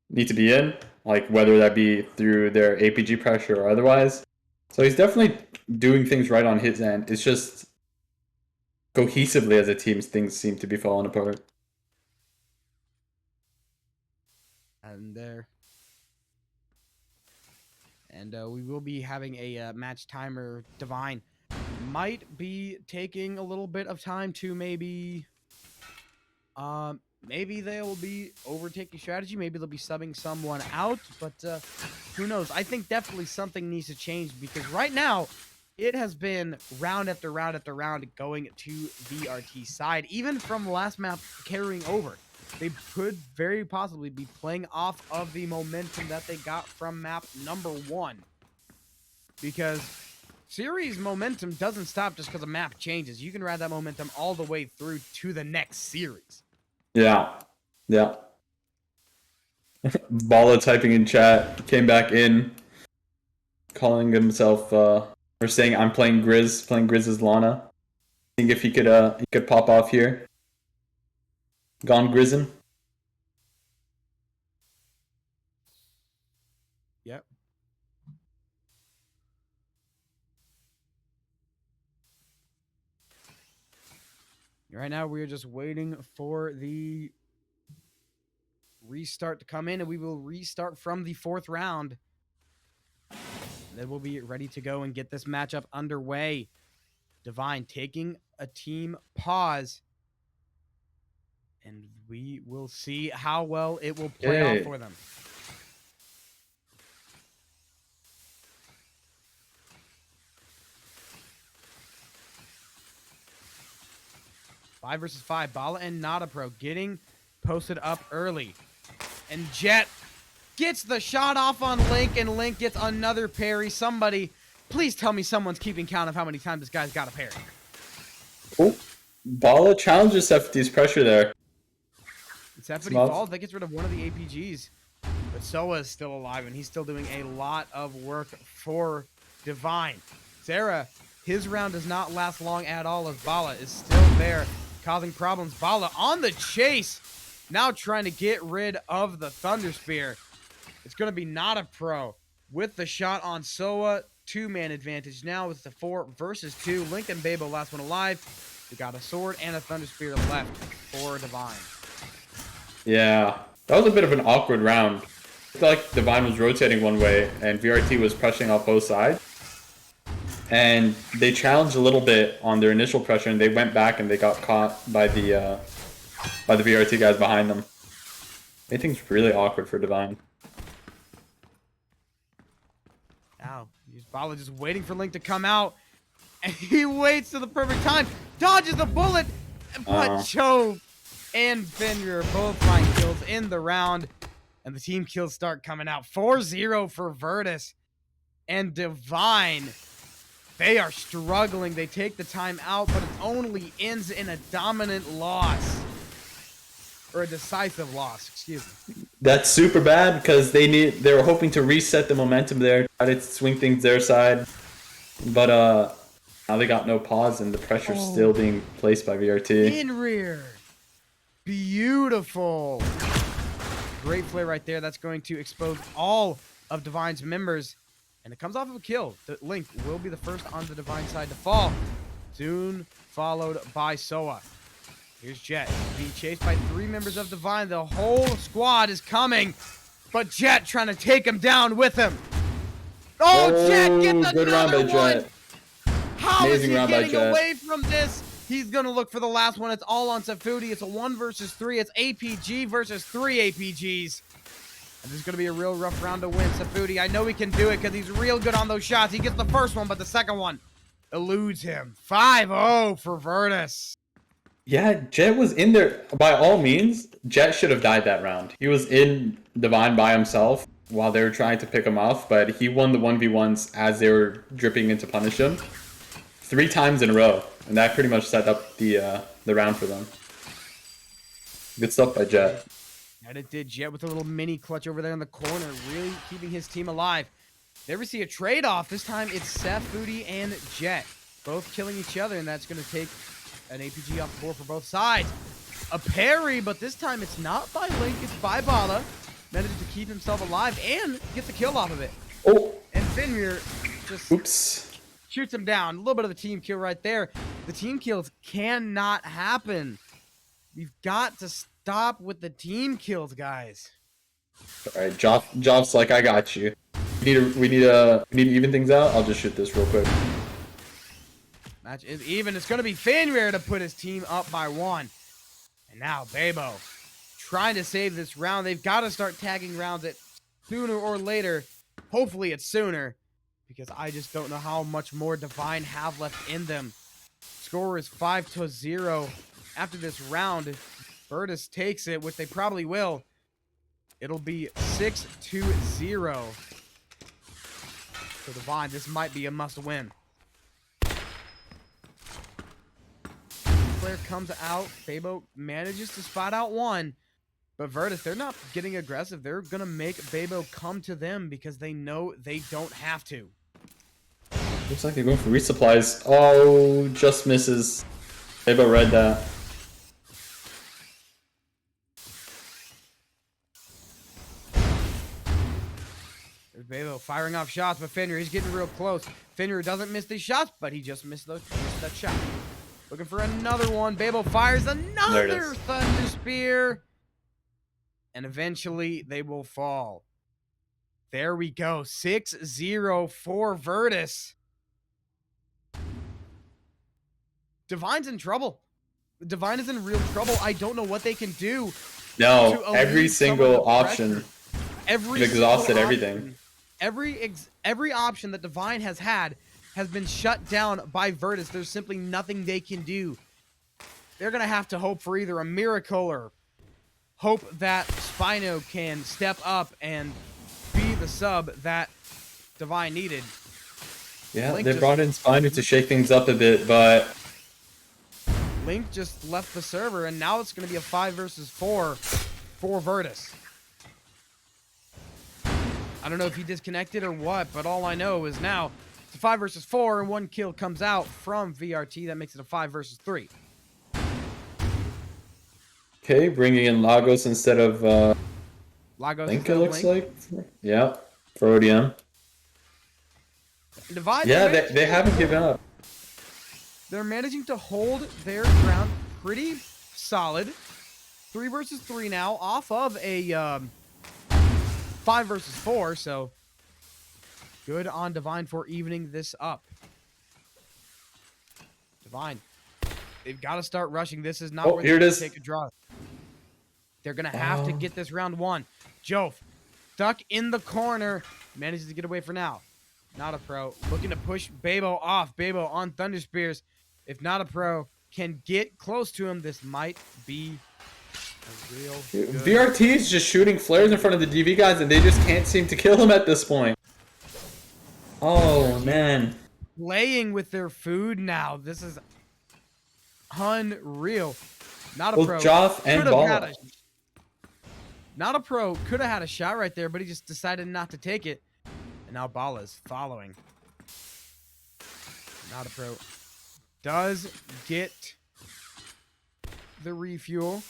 in, like whether that be through their APG pressure or otherwise. So he's definitely doing things right on his end. It's just cohesively as a team, things seem to be falling apart.
And there. And we will be having a match timer. Divine might be taking a little bit of time to maybe they'll be overtaking strategy. Maybe they'll be subbing someone out, but who knows? I think definitely something needs to change because right now it has been round after round after round going to VRT side. Even from last map carrying over. They could very possibly be playing off of the momentum that they got from map number 1. Because series momentum doesn't stop just because a map changes. You can ride that momentum all the way through to the next series.
Yeah. Yeah. Bala typing in chat, came back in, calling himself, or saying, I'm playing Grizz as Lana. Seeing if he could pop off here. Gone Grizzin.
Yep. Right now, we are just waiting for the restart to come in, and we will restart from the 4th round. Then we'll be ready to go and get this matchup underway. Divine taking a team pause. And we will see how well it will play off for them. Five versus 5. Bala and Nada Pro getting posted up early. And Jet gets the shot off on Link, and Link gets another parry. Somebody, please tell me someone's keeping count of how many times this guy's got a parry.
Oh, Bala challenges Sefty's pressure there.
Sefty falls. That gets rid of one of the APGs. But Soa is still alive, and he's still doing a lot of work for Divine. Sarah, his round does not last long at all as Bala is still there, causing problems. Bala on the chase, now trying to get rid of the Thunder Spear. It's going to be not a pro with the shot on Soa. 2-man advantage now with the 4 versus 2. Link and Babo last one alive. We got a sword and a Thunder Spear left for Divine.
Yeah, that was a bit of an awkward round. I feel like Divine was rotating one way and VRT was pressing off both sides. And they challenged a little bit on their initial pressure and they went back and they got caught by the by the VRT guys behind them. Anything's really awkward for Divine.
Now, Bala just waiting for Link to come out. And he waits to the perfect time. Dodges the bullet. But Chobe and Fenrir both find kills in the round. And the team kills start coming out. 4-0 for Virtus. And Divine, they are struggling. They take the time out, but it only ends in a dominant loss. Or a decisive loss, excuse me.
That's super bad because they were hoping to reset the momentum there, try to swing things their side. But now they got no pause and the pressure's still being placed by VRT.
In rear. Beautiful. Great flare right there. That's going to expose all of Divine's members. And it comes off of a kill. The Link will be the first on the Divine side to fall. Soon followed by Soa. Here's Jet being chased by 3 members of Divine. The whole squad is coming. But Jet trying to take him down with him. Oh, Jet gets
good round
another
by
one.
Jet.
How
Amazing
is he
round by
getting
Jet.
away from this? He's going to look for the last one. It's all on Safudi. It's a 1 versus 3. It's APG versus 3 APGs. And this is going to be a real rough round to win. Safudi, I know he can do it because he's real good on those shots. He gets the first one, but the second one eludes him. 5-0 for Virtus.
Yeah, Jet was in there. By all means, Jet should have died that round. He was in Divine by himself while they were trying to pick him off, but he won the 1v1s as they were dripping in to punish him 3 times in a row, and that pretty much set up the round for them. Good stuff by Jet.
And it did. Jet with a little mini clutch over there in the corner, really keeping his team alive. Never see a trade-off. This time it's Safudi and Jet, both killing each other, and that's going to take an APG off the board for both sides. A parry, but this time it's not by Link, it's by Bala. Manages to keep himself alive and gets a kill off of it.
Oh!
And Fenrir just
Oops.
shoots him down. A little bit of the team kill right there. The team kills cannot happen. We've got to stop with the team kills, guys.
Alright, Joff's like, I got you. We need to even things out. I'll just shoot this real quick.
Match is even. It's going to be Fenrir to put his team up by 1. And now Bebo trying to save this round. They've got to start tagging rounds at sooner or later. Hopefully it's sooner, because I just don't know how much more Divine have left in them. Score is 5-0 after this round. Virtus takes it, which they probably will. It'll be 6-0 for Divine. This might be a must-win. Player comes out. Bebo manages to spot out 1. But Virtus, they're not getting aggressive. They're going to make Bebo come to them because they know they don't have to.
Looks like they're going for resupplies. Oh, just misses. Bebo read that.
There's Bebo firing off shots, but Fenrir, he's getting real close. Fenrir doesn't miss these shots, but he just missed that shot. Looking for another one. Bebo fires another Thunder Spear. And eventually they will fall. There we go. 6-0 for Virtus. Divine's in trouble. Divine is in real trouble. I don't know what they can do.
No, every single option.
Every
exhausted everything.
Every option that Divine has had has been shut down by Virtus. There's simply nothing they can do. They're going to have to hope for either a miracle or hope that Spino can step up and be the sub that Divine needed.
Yeah, they brought in Spino to shake things up a bit, but
Link just left the server, and now it's going to be a 5 versus 4 for Virtus. I don't know if he disconnected or what, but all I know is now it's a 5 versus 4, and 1 kill comes out from VRT. That makes it a 5 versus 3.
okay, bringing in Lagos instead of
Lagos
Link, it looks like. Yeah, for ODM.
Divide,
Yeah, they haven't given up.
They're managing to hold their ground pretty solid. 3 versus 3 now, off of a 5 versus 4, so good on Divine for evening this up. Divine, they've got to start rushing. This is not where
here
they
it is.
take a draw. They're going to have to get this round one. Jove, stuck in the corner, manages to get away for now. Not a pro, looking to push Babo off. Babo on Thunder Spears. If Not a Pro can get close to him, this might be a real good...
VRT is just shooting flares in front of the DV guys, and they just can't seem to kill him at this point. Oh, man.
Playing with their food now. This is unreal. Not a
Both
pro.
Joff and Bala.
Not a pro could have had a shot right there, but he just decided not to take it. And now Bala's following. Not a pro does get the refuel.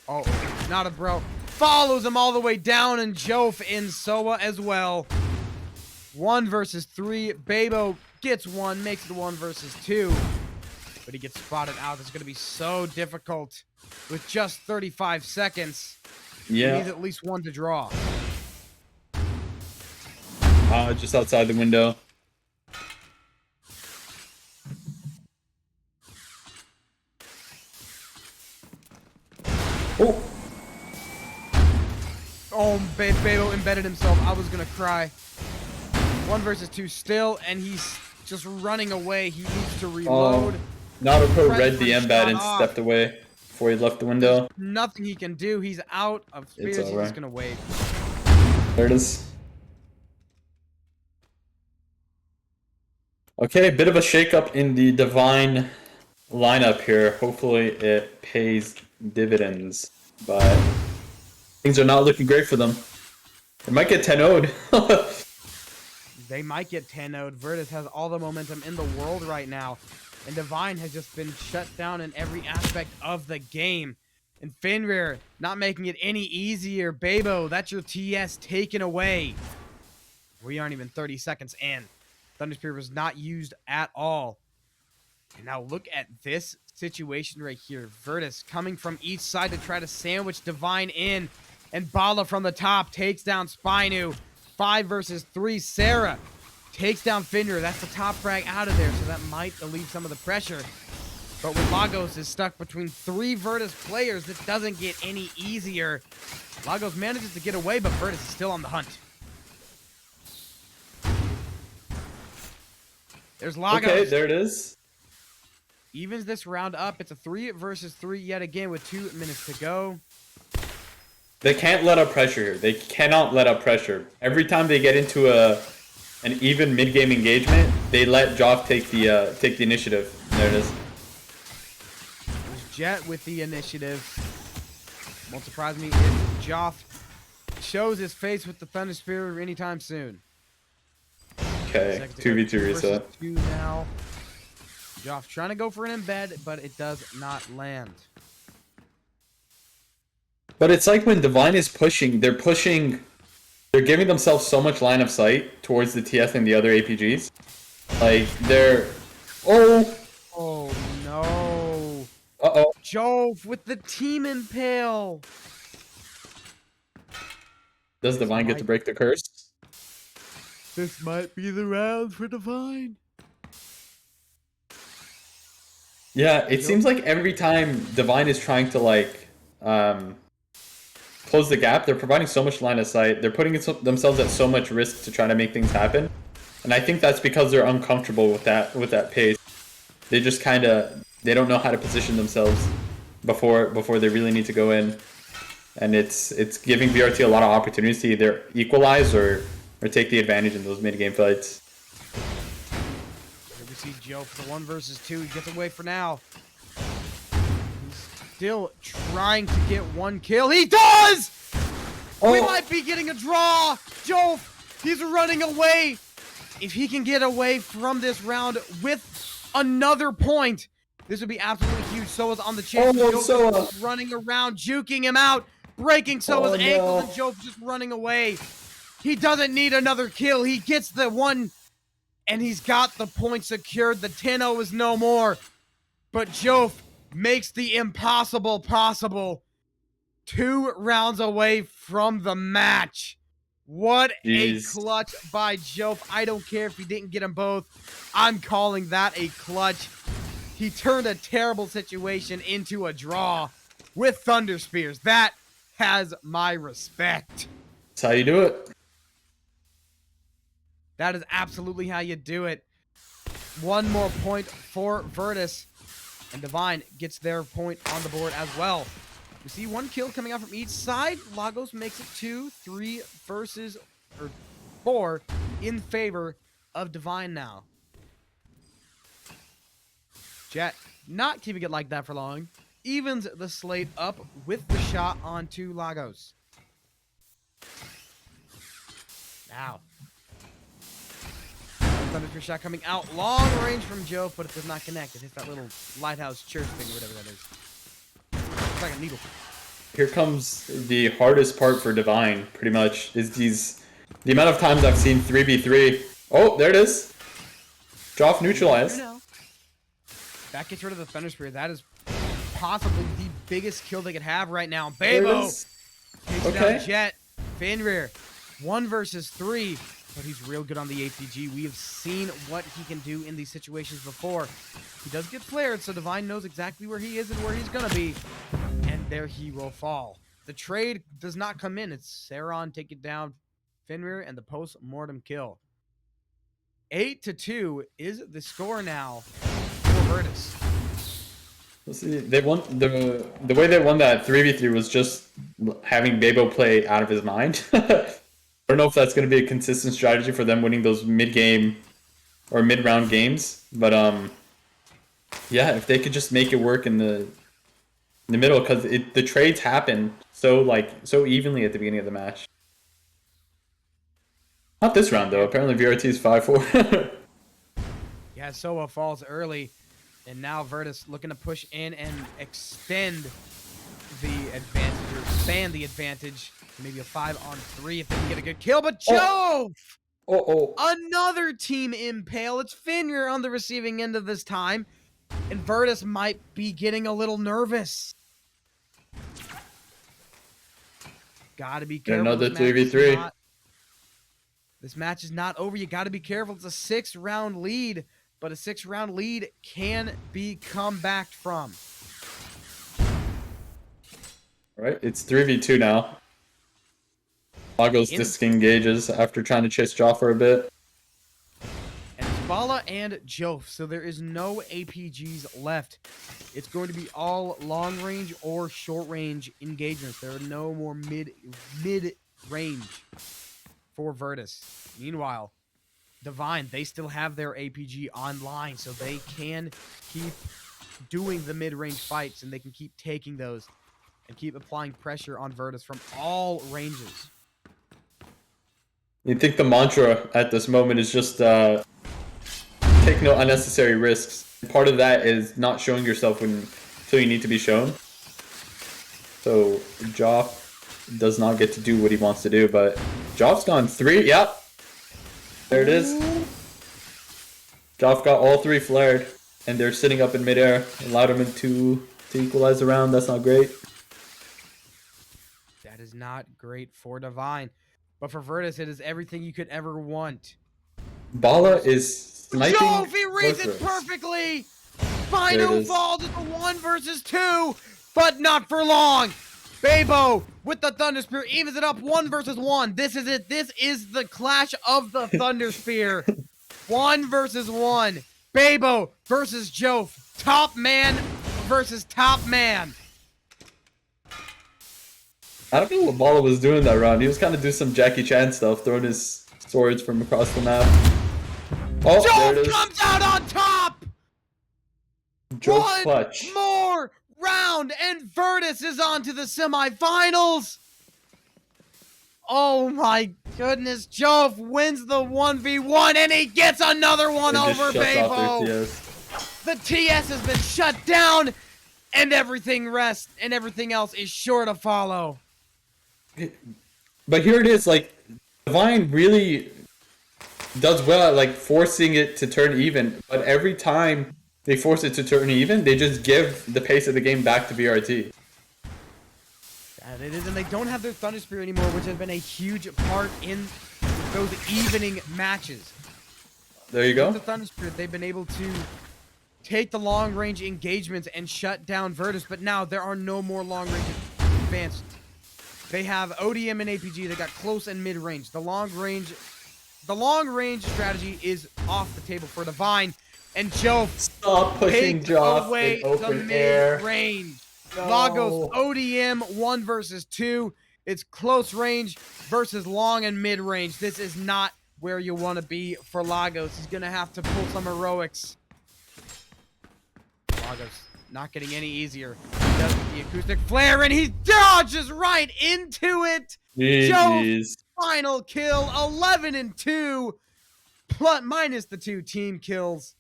Oh, Not a pro follows him all the way down, and Jof in Soa as well. 1 versus 3. Babo gets 1, makes it 1 versus 2. But he gets spotted out. It's going to be so difficult with just 35 seconds.
Yeah.
He needs at least 1 to draw.
Just outside the window. Oh.
Oh, Babo embedded himself. I was going to cry. 1 versus 2 still, and he's just running away. He needs to reload.
Not a pro read the embed and stepped away before he left the window.
There's nothing he can do. He's out of spears. He's just going to wait.
There it is. Okay, a bit of a shakeup in the Divine lineup here. Hopefully it pays dividends, but things are not looking great for them. They might get 10-0'd.
They might get 10-0'd. Virtus has all the momentum in the world right now, and Divine has just been shut down in every aspect of the game. And Fenrir not making it any easier. Babo, that's your TS taken away. We aren't even 30 seconds in. Thunderspear was not used at all. And now look at this situation right here. Virtus coming from each side to try to sandwich Divine in. And Bala from the top takes down Spinu. 5 versus 3. Sarah takes down Fenrir. That's the top frag out of there, so that might alleviate some of the pressure. But when Lagos is stuck between 3 Virtus players, it doesn't get any easier. Lagos manages to get away, but Virtus is still on the hunt. There's Lagos.
Okay, there it is.
Evens this round up. It's a 3 versus 3 yet again with 2 minutes to go.
They can't let up pressure here. They cannot let up pressure. Every time they get into an even mid-game engagement, they let Joff take the initiative. There it is.
There's Jet with the initiative. Won't surprise me if Joff shows his face with the Thunder Spear anytime soon.
Okay, 2v2 reset.
2 now. Joff trying to go for an embed, but it does not land.
But it's like when Divine is pushing, they're giving themselves so much line of sight towards the TS and the other APGs. Like, they're... Oh!
Oh, no.
Uh-oh.
Jove with the team impale.
Does Divine get to break the curse?
This might be the round for Divine.
Yeah, it seems like every time Divine is trying to, like, close the gap, they're providing so much line of sight. They're putting themselves at so much risk to try to make things happen. And I think that's because they're uncomfortable with that pace. They just kind of, they don't know how to position themselves before they really need to go in. And it's giving VRT a lot of opportunities to either equalize or take the advantage in those mid-game fights.
Here we see Joe for the 1 versus 2. He gets away for now. He's still trying to get 1 kill. He does! Oh. We might be getting a draw. Joe, he's running away. If he can get away from this round with another point, this would be absolutely huge. Soa's on the chance.
Oh, Soa
running around, juking him out, breaking Soa's ankles, and Joe just running away. He doesn't need another kill. He gets the 1, and he's got the point secured. The 10-0 is no more. But Joe makes the impossible possible. 2 rounds away from the match. What a clutch by Joe. I don't care if he didn't get them both. I'm calling that a clutch. He turned a terrible situation into a draw with Thunder Spears. That has my respect.
That's how you do it.
That is absolutely how you do it. One more point for Virtus. And Divine gets their point on the board as well. We see one kill coming out from each side. Lagos makes it 2, 3 versus, or 4 in favor of Divine now. Jet not keeping it like that for long. Evens the slate up with the shot onto Lagos. Now. Thunderstruck shot coming out. Long range from Joe, but it does not connect. It hits that little lighthouse church thing or whatever that is. It's like a needle.
Here comes the hardest part for Divine, pretty much, is the amount of times I've seen 3v3. Oh, there it is. Joff neutralized.
That gets rid of the Thunder Spear. That is possibly the biggest kill they could have right now. Babo takes down Jet. Fenrir, 1 versus 3. But he's real good on the APG. We have seen what he can do in these situations before. He does get flared, so Divine knows exactly where he is and where he's going to be. And there he will fall. The trade does not come in. It's Saron taking down Fenrir and the post-mortem kill. 8-2 is the score now for Virtus.
Let's see, they won the way they won that 3v3 was just having Babo play out of his mind. I don't know if that's going to be a consistent strategy for them winning those mid-game or mid-round games, but yeah, if they could just make it work in the middle, because the trades happen so evenly at the beginning of the match. Not this round though. Apparently VRT is 5-4.
Yeah, Soa falls early, and now Virtus looking to push in and extend the advantage or expand the advantage. Maybe a 5-on-3 if they can get a good kill, but Jove! Another team impale. It's Fenrir on the receiving end of this time, and Virtus might be getting a little nervous. Gotta be careful.
Another 3v3.
This match is not over. You gotta be careful. It's a 6-round lead, but a 6-round lead can be come back from.
All right, it's 3v2 now. Lagos disengages after trying to chase Jaw for a bit.
And it's Bala and Jof, so there is no APGs left. It's going to be all long range or short range engagements. There are no more mid range for Virtus. Meanwhile, Divine, they still have their APG online, so they can keep doing the mid range fights, and they can keep taking those and keep applying pressure on Virtus from all ranges.
You think the mantra at this moment is just take no unnecessary risks. Part of that is not showing yourself until you need to be shown. So Joff does not get to do what he wants to do, but Joff's gone 3. Yep. There it is. Joff got all 3 flared, and they're sitting up in midair. Allowed him to equalize the round. That's not great.
That is not great for Divine. But for Virtus, it is everything you could ever want.
Bala is sniping.
Jove, he reads it perfectly! Final fall to the 1 versus 2, but not for long. Babo with the Thunder Spear evens it up 1 versus 1. This is it. This is the clash of the Thunder Spear. 1 versus 1. Babo versus Jove. Top man versus top man.
I don't know what Bala was doing that round. He was kind of doing some Jackie Chan stuff, throwing his swords from across the map. Oh,
Jove comes out on top!
Jove clutch.
One more round, and Virtus is on to the semifinals! Oh my goodness, Jove wins the 1v1, and he gets another one over Babo! The TS has been shut down, and everything else is sure to follow.
But here it is, like, Divine really does well at, like, forcing it to turn even, but every time they force it to turn even, they just give the pace of the game back to VRT.
And it is, and they don't have their Thunder Spear anymore, which has been a huge part in those evening matches.
There you go.
With the Thunder Spear, they've been able to take the long-range engagements and shut down Virtus, but now there are no more long-range advanced They have ODM and APG. They got close and mid range. The long range strategy is off the table for Divine. And Joe
Stop pushing
takes
Joff
away
in
the
open air.
mid range.
No.
Lagos ODM 1 versus 2. It's close range versus long and mid range. This is not where you want to be for Lagos. He's gonna have to pull some heroics. Lagos not getting any easier. He does the acoustic flare and he dodges right into it.
GG's.
Final kill, 11 and 2, plus minus the 2 team kills.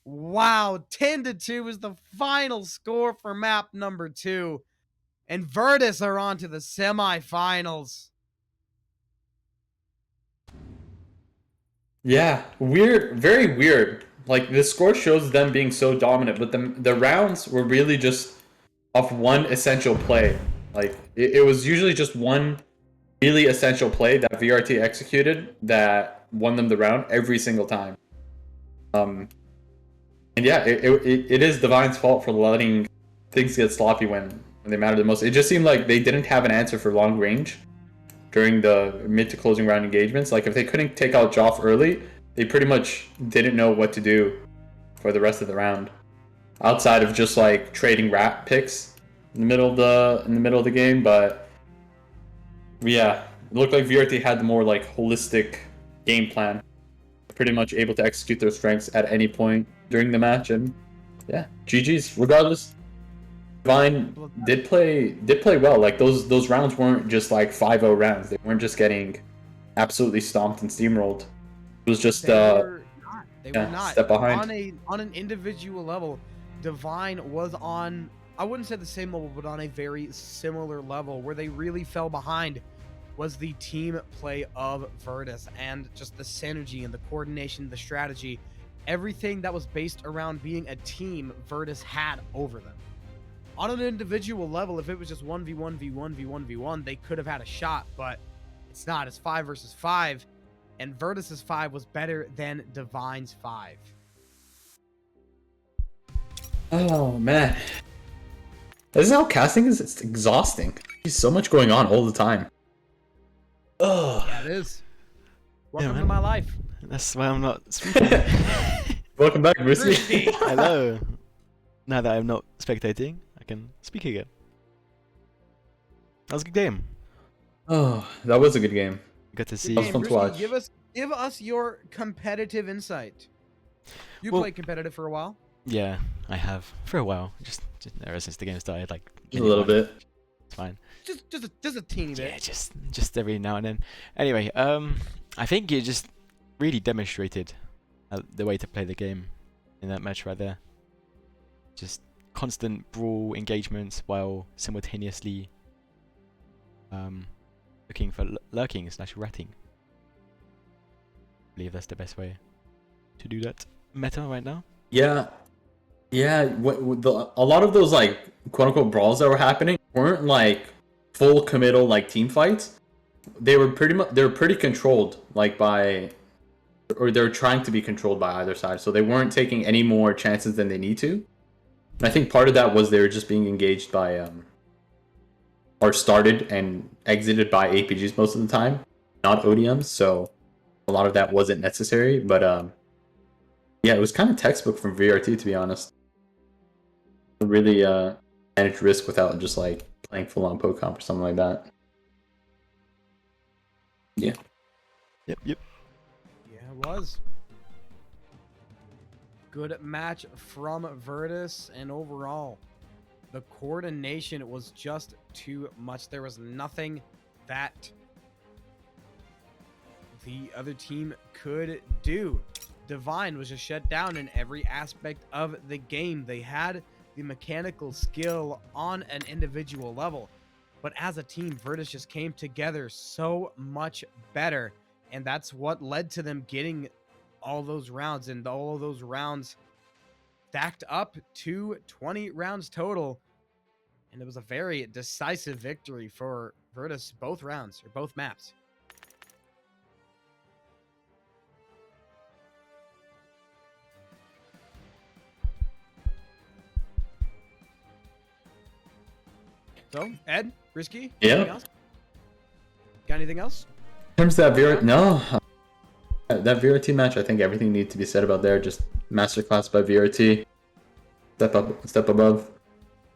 Wow, 10 to 2 is the final score for map number 2. And Virtus are on to the semifinals.
Yeah, weird, very weird. Like the score shows them being so dominant, but the rounds were really just off one essential play. Like it was usually just one really essential play that VRT executed that won them the round every single time. And yeah, it is Divine's fault for letting things get sloppy when they matter the most. It just seemed like they didn't have an answer for long range during the mid to closing round engagements. Like if they couldn't take out Joff early, they pretty much didn't know what to do for the rest of the round, outside of just like trading rat picks in the middle of the game. But yeah, it looked like VRT had the more like holistic game plan, pretty much able to execute their strengths at any point during the match. And yeah, GG's. Regardless, Divine did play well. Like those rounds weren't just like 5-0 rounds. They weren't just getting absolutely stomped and steamrolled. It was just
They were not.
step behind.
On an individual level, Divine was on, I wouldn't say the same level, but on a very similar level. Where they really fell behind was the team play of Virtus, and just the synergy and the coordination, the strategy, everything that was based around being a team, Virtus had over them. On an individual level, if it was just 1v1, v1, v1, v1, they could have had a shot, but it's not. It's 5 versus 5, and Virtus's 5 was better than Divine's 5.
Oh man, this is how casting is. It's exhausting. There's so much going on all the time. Oh,
Yeah, it is. Welcome to
man.
my life.
That's why I'm not speaking.
welcome back, Brucey.
Hello. Now that I'm not spectating, I can speak again. That was a good game.
Oh, that was a good game.
Good to see.
That was fun to watch.
Give us your competitive insight. You
Well-
played competitive for a while.
Yeah, I have for a while. Just ever since the game started, like
A little bit.
It's fine.
Just a teeny bit.
Yeah, just every now and then. Anyway, I think it just really demonstrated the way to play the game in that match right there. Just constant brawl engagements while simultaneously looking for lurking / ratting. I believe that's the best way to do that meta right now.
Yeah. A lot of those like quote unquote brawls that were happening weren't like full committal like team fights. They were pretty controlled like by, or they're trying to be controlled by either side. So they weren't taking any more chances than they need to. And I think part of that was they were just being engaged by or started and exited by APGs most of the time, not ODMs. So a lot of that wasn't necessary. But yeah, it was kind of textbook from VRT, to be honest. Really manage risk without just like playing full on poke comp or something like that. Yeah.
Yep.
Yeah, it was. Good match from Virtus, and overall, the coordination was just too much. There was nothing that the other team could do. Divine was just shut down in every aspect of the game. They had the mechanical skill on an individual level, but as a team, Virtus just came together so much better, and that's what led to them getting all those rounds, and all of those rounds stacked up to 20 rounds total, and it was a very decisive victory for Virtus both rounds, or both maps. So, Ed, Risky?
Yeah.
Anything else? Got anything else?
In terms of that no. That VRT match, I think everything needs to be said about there. Just masterclass by VRT. Step above.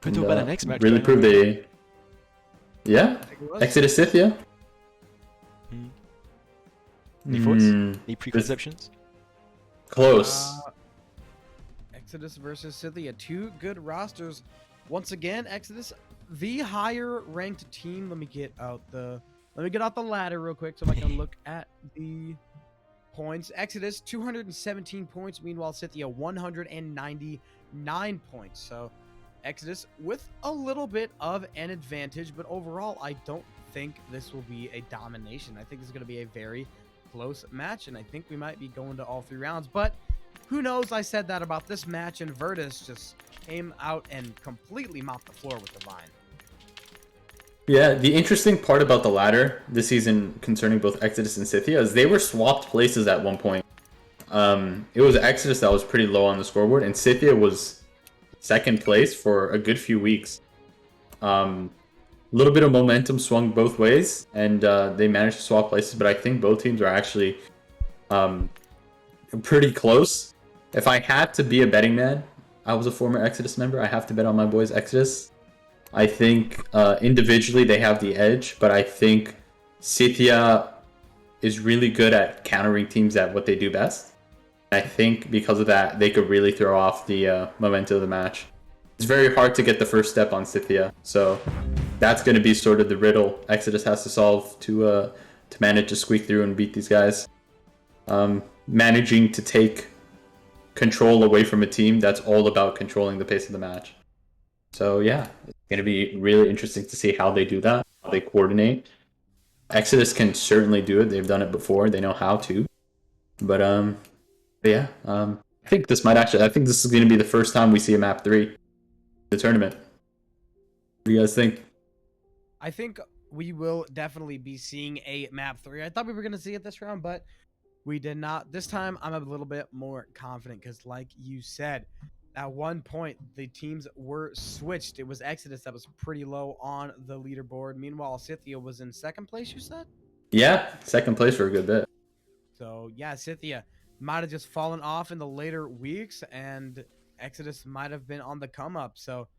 Can we talk about the next match?
Really prove they. Yeah. Exodus Scythia.
Any thoughts? Any preconceptions?
Close.
Exodus versus Scythia, two good rosters. Once again, Exodus, the higher ranked team. Let me get out the ladder real quick so I can look at the points. Exodus 217 points, meanwhile Scythia 199 points. So Exodus with a little bit of an advantage, but overall I don't think this will be a domination. I think this is going to be a very close match, and I think we might be going to all 3 rounds, but who knows? I said that about this match, and Virtus just came out and completely mopped the floor with Divine.
Yeah, the interesting part about the ladder this season concerning both Exodus and Scythia is they were swapped places at one point. It was Exodus that was pretty low on the scoreboard, and Scythia was second place for a good few weeks. A little bit of momentum swung both ways, and they managed to swap places, but I think both teams are actually pretty close. If I had to be a betting man, I was a former Exodus member, I have to bet on my boys Exodus. I think individually they have the edge, but I think Scythia is really good at countering teams at what they do best. I think because of that, they could really throw off the momentum of the match. It's very hard to get the first step on Scythia, so that's going to be sort of the riddle Exodus has to solve to manage to squeak through and beat these guys. Managing to take control away from a team that's all about controlling the pace of the match. So yeah, it's going to be really interesting to see how they do that, how they coordinate. Exodus can certainly do it. They've done it before. They know how to. But yeah, I think this is going to be the first time we see a map 3 in the tournament. What do you guys think?
I think we will definitely be seeing a map 3. I thought we were going to see it this round, but we did not. This time, I'm a little bit more confident because, like you said, at one point, the teams were switched. It was Exodus that was pretty low on the leaderboard. Meanwhile, Scythia was in second place, you said?
Yeah, second place for a good bit.
So, yeah, Scythia might have just fallen off in the later weeks, and Exodus might have been on the come-up. So,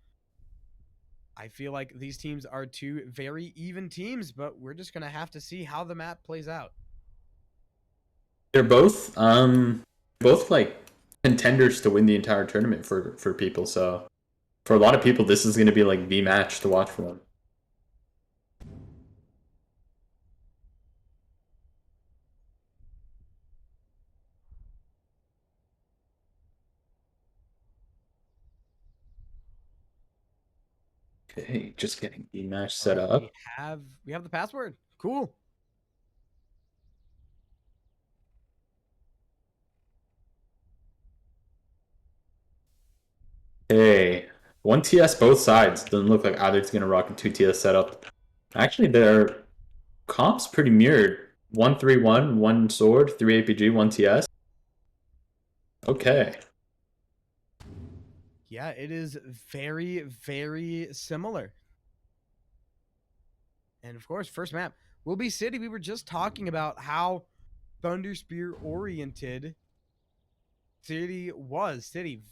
I feel like these teams are two very even teams, but we're just going to have to see how the map plays out.
They're both like contenders to win the entire tournament for people. So for a lot of people, this is going to be like the match to watch for them. Okay, just getting the match set up.
We have the password. Cool.
Hey, 1 TS both sides. Doesn't look like either's going to rock a 2 TS setup. Actually, their comp's pretty mirrored. 1-3-1, 1 sword, 3 APG, 1 TS. Okay.
Yeah, it is very, very similar. And of course, first map will be City. We were just talking about how Thunderspear oriented City was. City,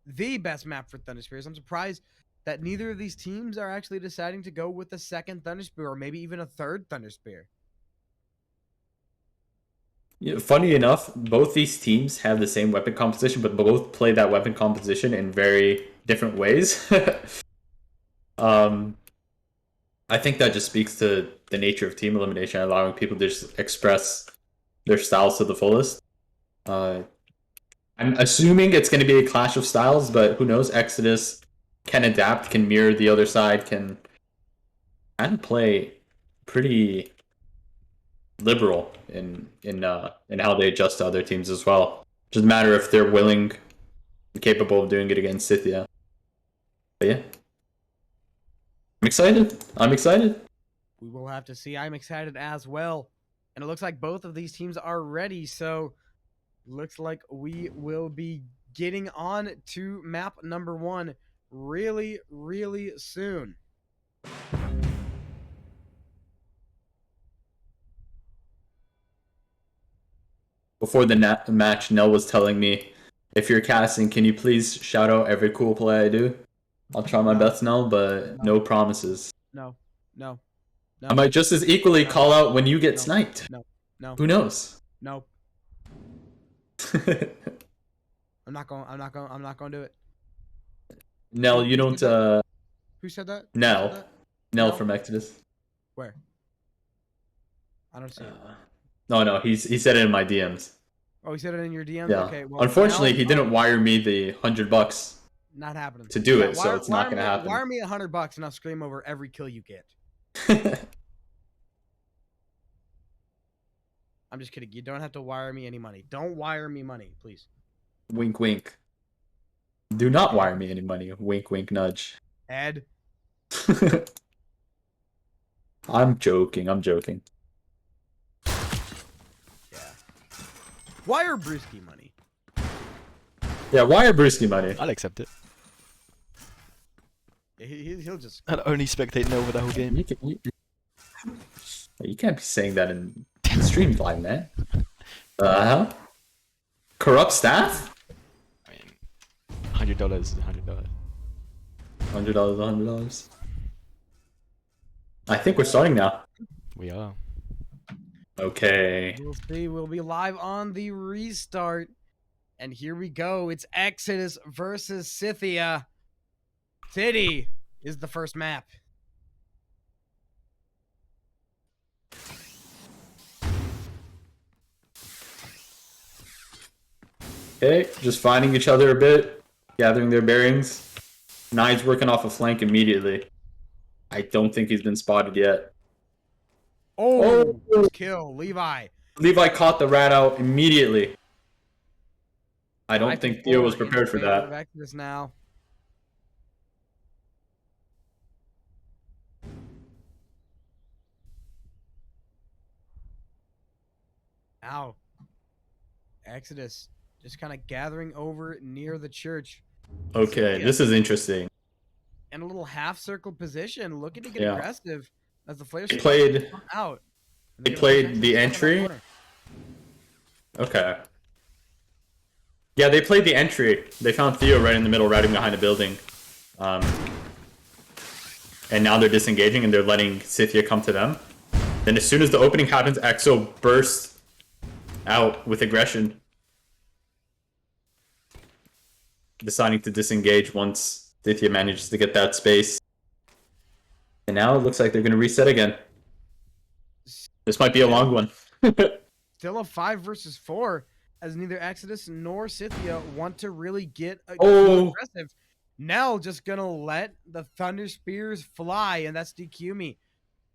the best map for Thunderspears. I'm surprised that neither of these teams are actually deciding to go with a second Thunderspear or maybe even a third Thunderspear.
Yeah, funny enough, both these teams have the same weapon composition, but both play that weapon composition in very different ways. I think that just speaks to the nature of team elimination, allowing people to just express their styles to the fullest. I'm assuming it's going to be a clash of styles, but who knows? Exodus can adapt, can mirror the other side, can kind of play pretty liberal in how they adjust to other teams as well. Just a matter if they're willing and capable of doing it against Scythia. But yeah. I'm excited.
We will have to see. I'm excited as well. And it looks like both of these teams are ready. So looks like we will be getting on to map number 1 really, really soon.
before the match, Nell was telling me, if you're casting, can you please shout out every cool play I do? I'll try my best, Nell, but no promises.
No. No.
I
No.
might just as equally
No.
call out when you get
No.
sniped.
No. No.
Who knows?
No. I'm not going to do it.
Nell, you don't.
Who said that?
Nell
Nell?
from Exodus.
Where? I don't see it.
No, he said it in my DMs.
Oh, he said it in your DMs?
Yeah.
Okay, well,
Unfortunately,
Nell,
he didn't wire me the $100
not happening.
to do it, so it's not gonna happen.
Wire me $100 and I'll scream over every kill you get. I'm just kidding. You don't have to wire me any money. Don't wire me money, please.
Wink, wink. Do not wire me any money. Wink, wink, nudge.
Ed.
I'm joking. I'm joking.
Yeah. Wire Brewski money.
Yeah, wire Brewski money.
I'll accept it.
He'll just.
I'll only spectate Nell for the whole game.
You can't be saying that in stream live, man. Corrupt staff?
I mean, $100 is $100.
$100. I think we're starting now.
We are.
Okay.
We'll see. We'll be live on the restart. And here we go. It's Exodus versus Scythia. City is the first map.
Okay, just finding each other a bit, gathering their bearings. Nide's working off a flank immediately. I don't think he's been spotted yet.
Oh, kill. Levi.
Levi caught the rat out immediately. I don't think Theo was prepared for that.
Exodus now. Now, Exodus just kind of gathering over near the church.
Okay, this is interesting.
In a little half circle position, looking to get
Yeah.
aggressive as the flares
They played
come out.
they played the entry. Okay. Yeah, they played the entry. They found Theo right in the middle, riding behind a building. And now they're disengaging and they're letting Scythia come to them. Then as soon as the opening happens, EXO bursts out with aggression. Deciding to disengage once Scythia manages to get that space. And now it looks like they're going to reset again. This might be a long one.
Still a 5 versus 4, as neither Exodus nor Scythia want to really get aggressive. Nell just gonna let the Thunder Spears fly, and that's DQ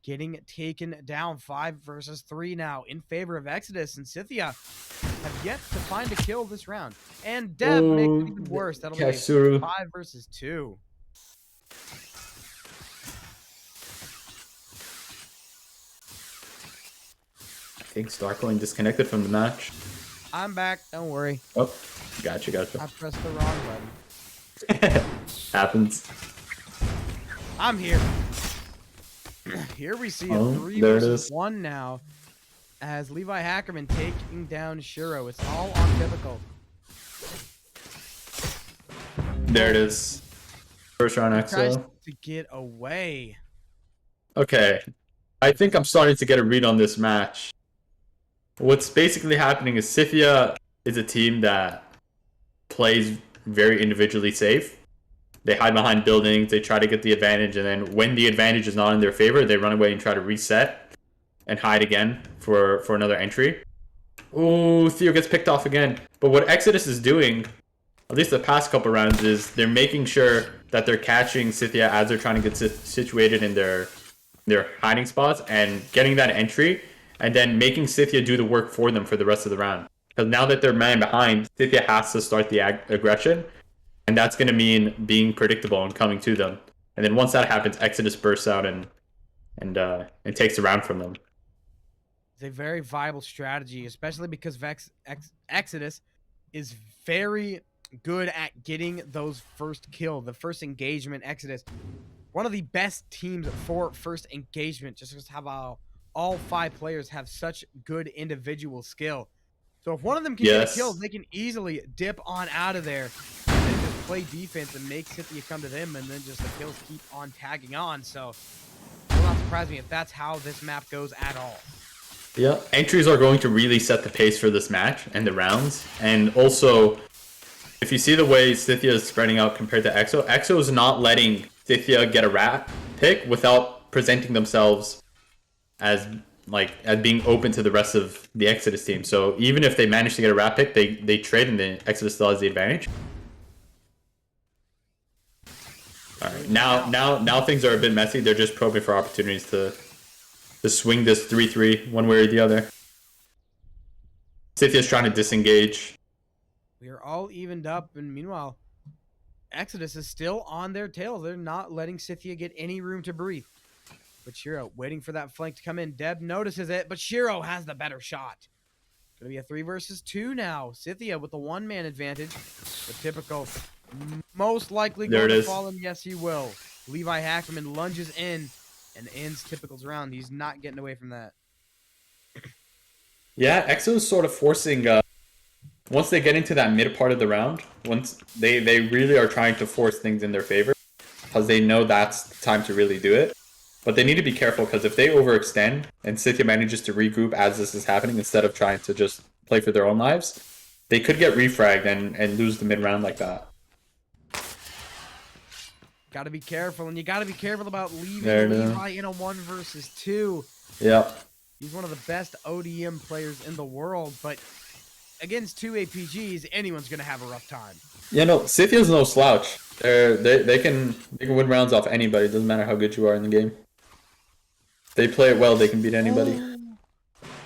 getting taken down. 5 versus 3 now in favor of Exodus, and Scythia have yet to find a kill this round. And Deb makes it even worse. That'll be 5 versus 2.
I think Starcoin disconnected from the match.
I'm back. Don't worry.
Oh, gotcha.
I pressed the wrong button.
Happens.
I'm here. Here we see a 3
there it
versus
is.
1 now, as Levi Hackerman taking down Shiro. It's all on typical.
There it is. First round
Tries
EXO.
to get away.
Okay. I think I'm starting to get a read on this match. What's basically happening is Scythia is a team that plays very individually safe. They hide behind buildings, they try to get the advantage, and then when the advantage is not in their favor, they run away and try to reset and hide again for another entry. Oh, Theo gets picked off again. But what Exodus is doing, at least the past couple rounds, is they're making sure that they're catching Scythia as they're trying to get situated in their hiding spots and getting that entry, and then making Scythia do the work for them for the rest of the round. Because now that they're man behind, Scythia has to start the aggression, and that's going to mean being predictable and coming to them. And then once that happens, Exodus bursts out and takes the round from them.
It's a very viable strategy, especially because Exodus is very good at getting those first kill, the first engagement. Exodus, one of the best teams for first engagement, just because how all 5 players have such good individual skill. So if one of them can get a
Yes.
kill, they can easily dip on out of there and then just play defense and make Scythia come to them, and then just the kills keep on tagging on. So it will not surprise me if that's how this map goes at all.
Yeah, entries are going to really set the pace for this match and the rounds. And also, if you see the way Scythia is spreading out compared to EXO, EXO is not letting Scythia get a rat pick without presenting themselves as being open to the rest of the Exodus team. So even if they manage to get a rat pick, they trade and the Exodus still has the advantage. All right, now things are a bit messy. They're just probing for opportunities to swing this 3-3 one way or the other. Scythia's trying to disengage.
We are all evened up, and meanwhile, Exodus is still on their tail. They're not letting Scythia get any room to breathe. But Shiro waiting for that flank to come in. Deb notices it, but Shiro has the better shot. Gonna be a 3 versus 2 now. Scythia with the one-man advantage. The typical, most likely going to fall him. Yes, he will. Levi Hackman lunges in and ends Typical's round. He's not getting away from that.
Yeah, EXO's sort of forcing, once they get into that mid part of the round, once they really are trying to force things in their favor, because they know that's the time to really do it. But they need to be careful, because if they overextend and Scythia manages to regroup as this is happening instead of trying to just play for their own lives, they could get refragged and lose the mid round like that.
Got to be careful, and you got to be careful about leaving
There
Levi in a 1 versus 2.
Yeah.
He's one of the best ODM players in the world, but against 2 APGs, anyone's going to have a rough time.
Yeah, no, Scythia's no slouch. They can win rounds off anybody. It doesn't matter how good you are in the game. If they play it well, they can beat anybody.
Oh,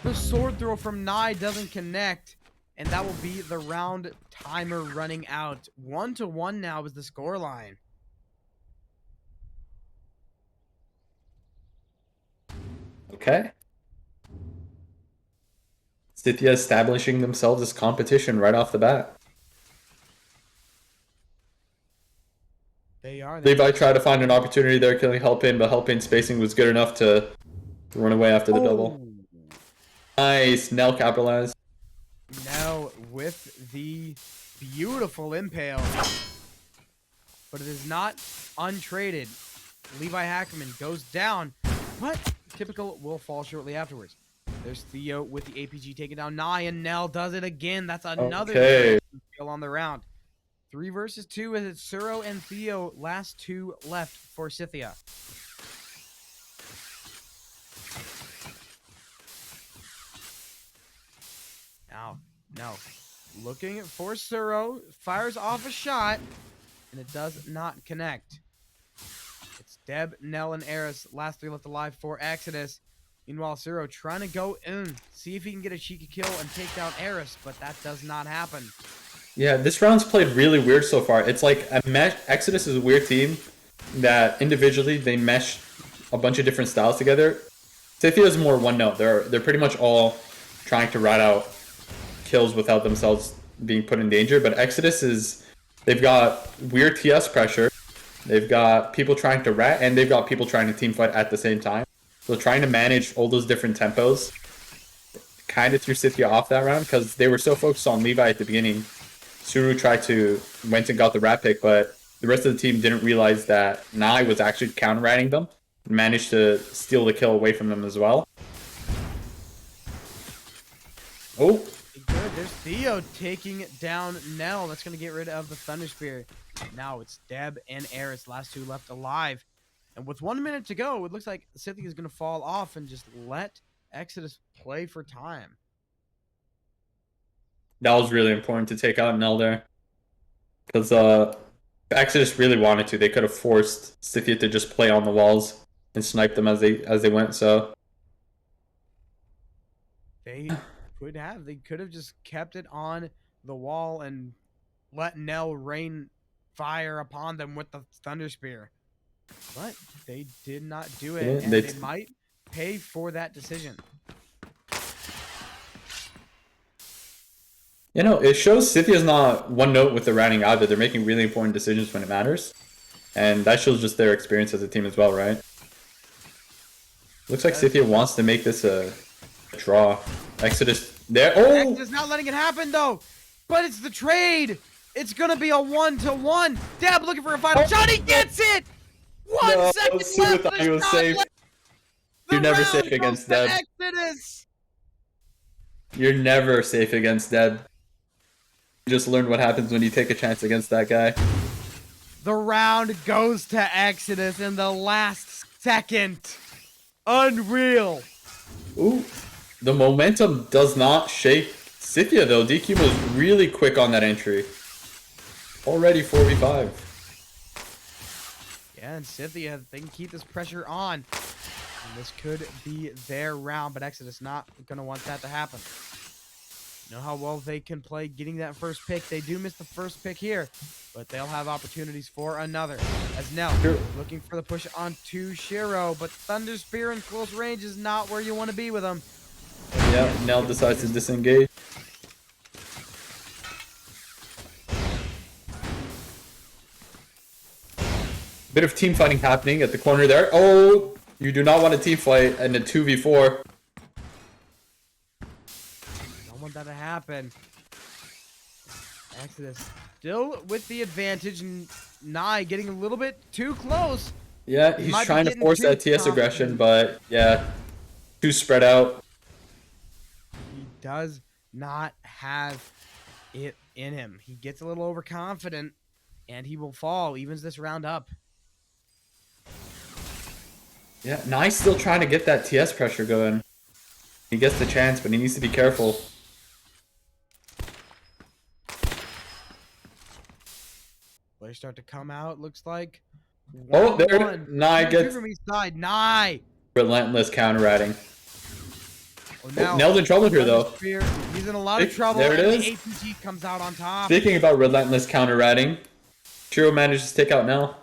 the sword throw from Nye doesn't connect, and that will be the round timer running out. 1-1 now is the scoreline.
Okay. Scythia establishing themselves as competition right off the bat.
They are.
Levi tried to find an opportunity there, killing Helpin, but Helpin's spacing was good enough to run away after the double. Nice. Nell capitalized.
Now with the beautiful impale. But it is not untraded. Levi Hackman goes down, but Typical will fall shortly afterwards. There's Theo with the APG taking down Nye, and Nell does it again. That's another kill on the round. 3 versus 2 as it's Suro and Theo, last 2 left for Scythia. Now, looking for Suro, fires off a shot, and it does not connect. It's Deb, Nell, and Eris, last 3 left alive for Exodus. Meanwhile, Suro trying to go in, see if he can get a cheeky kill and take down Eris, but that does not happen.
Yeah, this round's played really weird so far. It's like a mesh. Exodus is a weird team that individually they mesh a bunch of different styles together. Scythia is more one note. They're pretty much all trying to ride out kills without themselves being put in danger. But Exodus they've got weird TS pressure. They've got people trying to rat, and they've got people trying to team fight at the same time. So trying to manage all those different tempos kind of threw Scythia off that round because they were so focused on Levi at the beginning. Suru went and got the rat pick, but the rest of the team didn't realize that Nye was actually counter-ratting them and managed to steal the kill away from them as well. Oh.
Good. There's Theo taking down Nell. That's going to get rid of the Thunder Spear. Now it's Deb and Eris, last 2 left alive. And with 1 minute to go, it looks like Scythia is going to fall off and just let Exodus play for time.
That was really important to take out Nell there. Because Exodus really wanted to. They could have forced Scythia to just play on the walls and snipe them as they went, so.
They could have just kept it on the wall and let Nell rain fire upon them with the Thunder Spear. But they did not do it,
Yeah,
and they might pay for that decision.
You know, it shows Scythia's not one note with the routing either. They're making really important decisions when it matters. And that shows just their experience as a team as well, right? Looks like Scythia wants to make this a draw. Exodus There. Oh!
Exodus not letting it happen, though. But it's the trade. It's going to be a 1-to-1. Deb looking for a final shot. He gets it. 1 second
Suva
left.
thought
The
he was
shot
safe.
left.
You're
The
never
round
safe
goes
against
to
Deb.
Exodus.
You're never safe against Deb. You just learned what happens when you take a chance against that guy.
The round goes to Exodus in the last second. Unreal.
Ooh. The momentum does not shake Scythia, though. DQ was really quick on that entry. Already 4v5.
Yeah, and Scythia, they can keep this pressure on. And this could be their round, but Exodus not going to want that to happen. You know how well they can play getting that first pick. They do miss the first pick here, but they'll have opportunities for another. As Nell looking for the push onto Shiro, but Thunder Spear in close range is not where you want to be with him.
Yeah, Nell decides to disengage. Bit of team fighting happening at the corner there. Oh, you do not want a team fight in a 2v4.
Don't want that to happen. Exodus still with the advantage, and Nye getting a little bit too close.
Yeah,
He
he's
might be
trying to
getting
force
too
that TS
confident.
aggression, but yeah, too spread out.
He does not have it in him. He gets a little overconfident, and he will fall. Evens this round up.
Yeah, Nye's still trying to get that TS pressure going. He gets the chance, but he needs to be careful.
Players start to come out, looks like.
Oh, there,
1-1.
Nye
Two
gets
from each side. Nye.
relentless counter-ratting.
Oh, now
Nell's in trouble here, though.
Spear, he's in a lot of
There
trouble,
it
and
is.
the APG comes out on top.
Speaking about relentless counter-ratting, Shiro manages to take out Nell.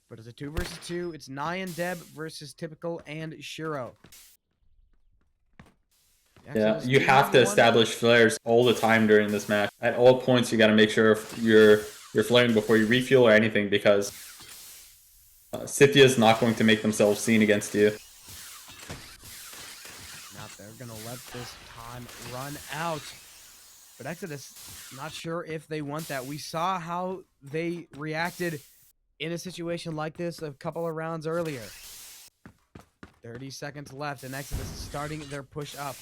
But it's a 2 versus 2. It's Nye and Deb versus Typical and Shiro.
Yeah,
Exodus
you have to
2-1.
establish flares all the time during this match. At all points, you got to make sure you're flaring before you refuel or anything, because Scythia is not going to make themselves seen against you.
Not they're gonna let this time run out. But Exodus, not sure if they want that. We saw how they reacted in a situation like this a couple of rounds earlier. 30 seconds left, and Exodus is starting their push up.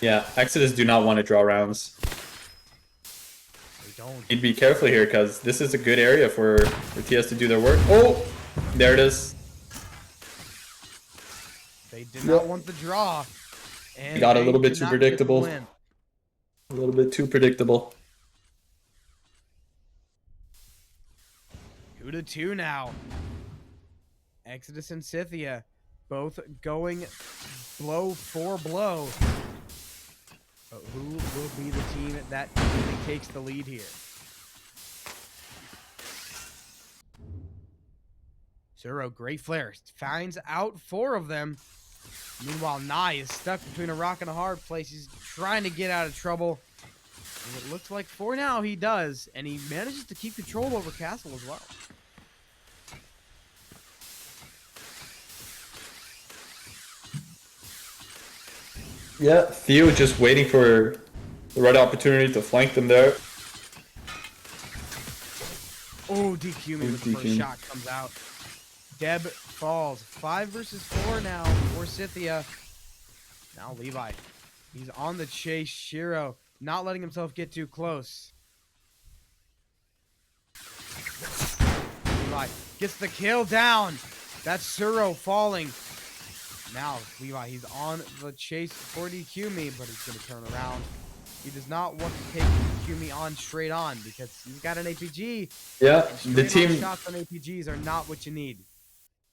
Yeah, Exodus do not want to draw rounds.
They don't.
Need to be careful here, because this is a good area for TS to do their work. Oh, there it is.
They did not want the draw. And
Got a
they
little bit
did
too
not get the
predictable.
win.
A little bit too predictable.
2-2 now. Exodus and Scythia both going blow for blow. But who will be the team that really takes the lead here? Zero, great flare. Finds out 4 of them. Meanwhile, Nye is stuck between a rock and a hard place. He's trying to get out of trouble. And it looks like for now he does. And he manages to keep control over Castle as well.
Yeah, Theo just waiting for the right opportunity to flank them there.
Oh, DQ me with the first
DQ.
shot comes out. Deb falls. 5 versus 4 now for Scythia. Now Levi. He's on the chase. Shiro not letting himself get too close. Levi gets the kill down. That's Suro falling. Now Levi, he's on the chase for DQ me, but he's going to turn around. He does not want to take DQ me on straight on because he's got an APG.
Yeah,
And
the
straight on
team.
shots on APGs are not what you need.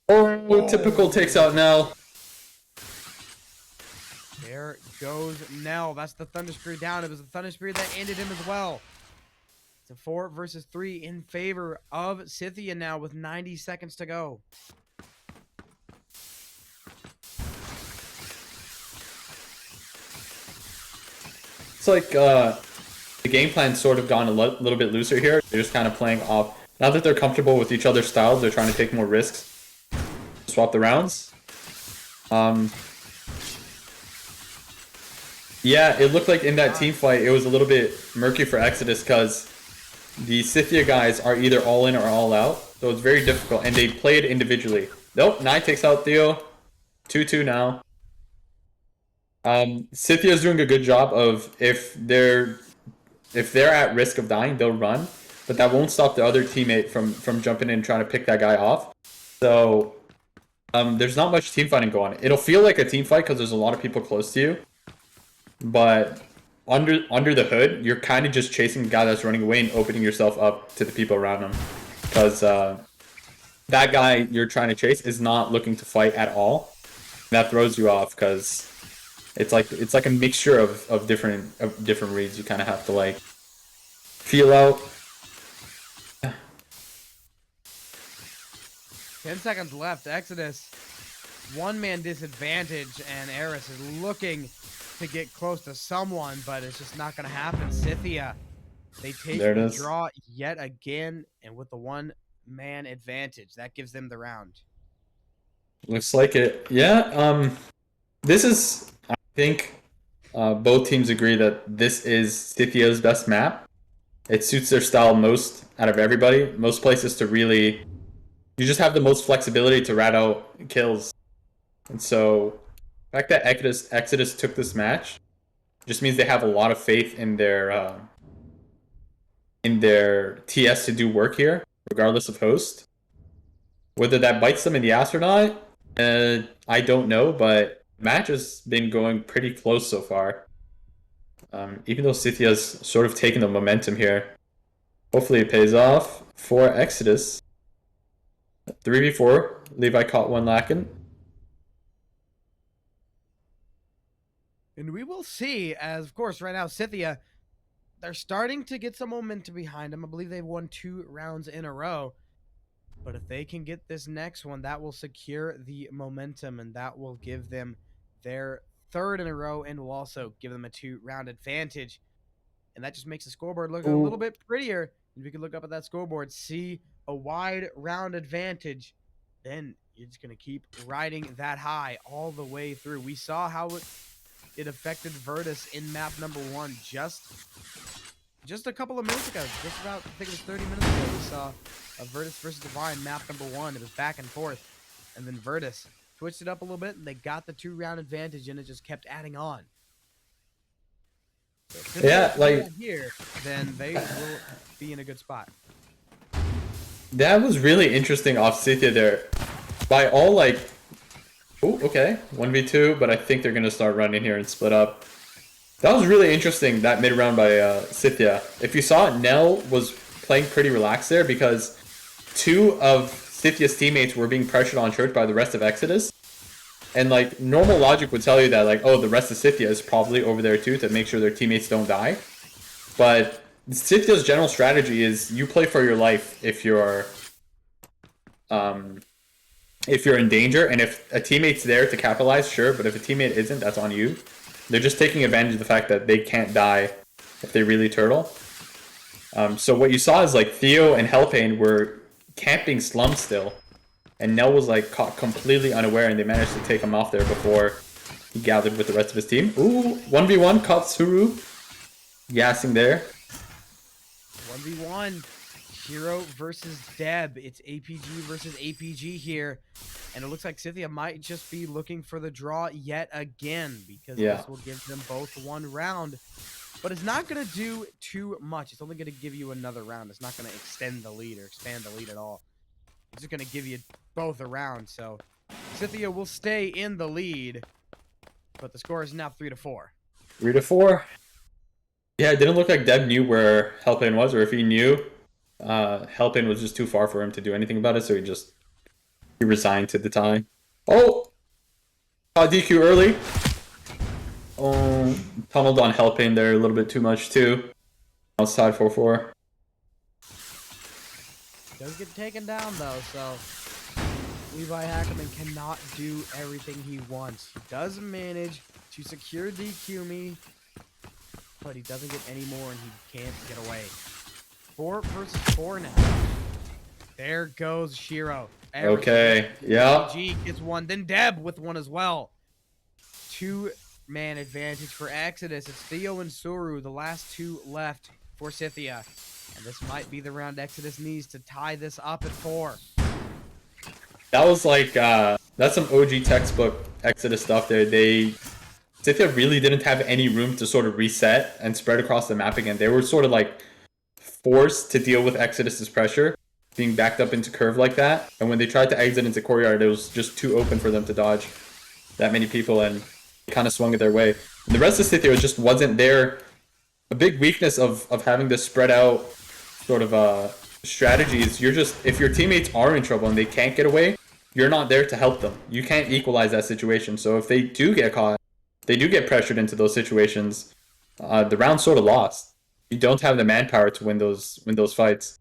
Oh, typical takes out Nell.
There goes Nell. That's the Thunder Spear down. It was the Thunder Spear that ended him as well. It's a 4 versus 3 in favor of Scythia now with 90 seconds to go.
It's like the game plan's sort of gone a little bit looser here. They're just kind of playing off. Now that they're comfortable with each other's styles, they're trying to take more risks. Swap the rounds. Yeah, it looked like in that team fight, it was a little bit murky for Exodus because the Scythia guys are either all in or all out. So it's very difficult, and they play it individually. Nope, Nine takes out Theo. 2-2 now. Scythia is doing a good job of if they're at risk of dying, they'll run, but that won't stop the other teammate from jumping in and trying to pick that guy off. So there's not much team fighting going on. It'll feel like a team fight because there's a lot of people close to you, but under the hood, you're kind of just chasing the guy that's running away and opening yourself up to the people around him, because that guy you're trying to chase is not looking to fight at all. That throws you off because it's like a mixture of different reads. You kind of have to like feel out.
10 seconds left. Exodus, one-man disadvantage, and Eris is looking to get close to someone, but it's just not going to happen. Scythia, they take the draw yet again, and with the one-man advantage, that gives them the round.
Looks like it. Yeah. This is, I think, both teams agree that this is Scythia's best map. It suits their style most out of everybody. Most places to really, you just have the most flexibility to rat out kills. And so, the fact that Exodus took this match just means they have a lot of faith in their TS to do work here, regardless of host. Whether that bites them in the ass or not, I don't know, but the match has been going pretty close so far. Even though Scythia's sort of taken the momentum here. Hopefully it pays off for Exodus. 3v4. Levi caught one lacking.
And we will see, as of course right now Scythia, they're starting to get some momentum behind them. I believe they've won 2 rounds in a row. But if they can get this next one, that will secure the momentum, and that will give them their 3rd in a row, and will also give them a 2-round advantage. And that just makes the scoreboard look a little bit prettier. If you can look up at that scoreboard, see a wide round advantage, then you're just going to keep riding that high all the way through. We saw how it affected Virtus in map number 1 just a couple of minutes ago. Just about, I think it was 30 minutes ago, we saw a Virtus versus Divine map number 1. It was back and forth, and then Virtus switched it up a little bit, and they got the 2-round advantage, and it just kept adding on. So
yeah, like
here, then they will be in a good spot.
That was really interesting off Scythia there. By all, like, oh, okay, 1v2, but I think they're gonna start running here and split up. That was really interesting, that mid round by Scythia. If you saw it, Nell was playing pretty relaxed there because 2 of Scythia's teammates were being pressured on church by the rest of Exodus. And like normal logic would tell you that like, oh, the rest of Scythia is probably over there too to make sure their teammates don't die. But Scythia's general strategy is you play for your life if you're in danger, and if a teammate's there to capitalize, sure, but if a teammate isn't, that's on you. They're just taking advantage of the fact that they can't die if they really turtle. So what you saw is like Theo and Hellpain were camping slums still, and Nell was like caught completely unaware, and they managed to take him off there before he gathered with the rest of his team. Ooh, 1v1 caught Suru gassing there.
1v1, Hero versus Deb. It's APG versus APG here. And it looks like Scythia might just be looking for the draw yet again, because this will give them both 1 round. But it's not going to do too much. It's only going to give you another round. It's not going to extend the lead or expand the lead at all. It's just going to give you both a round. So Scythia will stay in the lead, but the score is now 3-4.
3-4. Yeah, it didn't look like Deb knew where Hellpain was, or if he knew, Hellpain was just too far for him to do anything about it, so he resigned to the tie. Oh! DQ early. Oh, tunneled on Hellpain there a little bit too much too. Outside 4-4.
Does get taken down though, so Levi Hackerman cannot do everything he wants. He does manage to secure DQ me, but he doesn't get any more, and he can't get away. 4 versus 4 now. There goes Shiro.
Okay, yeah.
G gets 1, then Deb with 1 as well. 2 4-man advantage for Exodus. It's Theo and Suru, the last two left for Scythia. And this might be the round Exodus needs to tie this up at 4.
That was like, that's some OG textbook Exodus stuff there. Scythia really didn't have any room to sort of reset and spread across the map again. They were sort of like forced to deal with Exodus's pressure, being backed up into curve like that. And when they tried to exit into courtyard, it was just too open for them to dodge that many people, and kind of swung it their way. And the rest of Scythia just wasn't there. A big weakness of having this spread out sort of strategies, if your teammates are in trouble and they can't get away, you're not there to help them. You can't equalize that situation. So if they do get caught, they do get pressured into those situations, the round's sort of lost. You don't have the manpower to win those fights.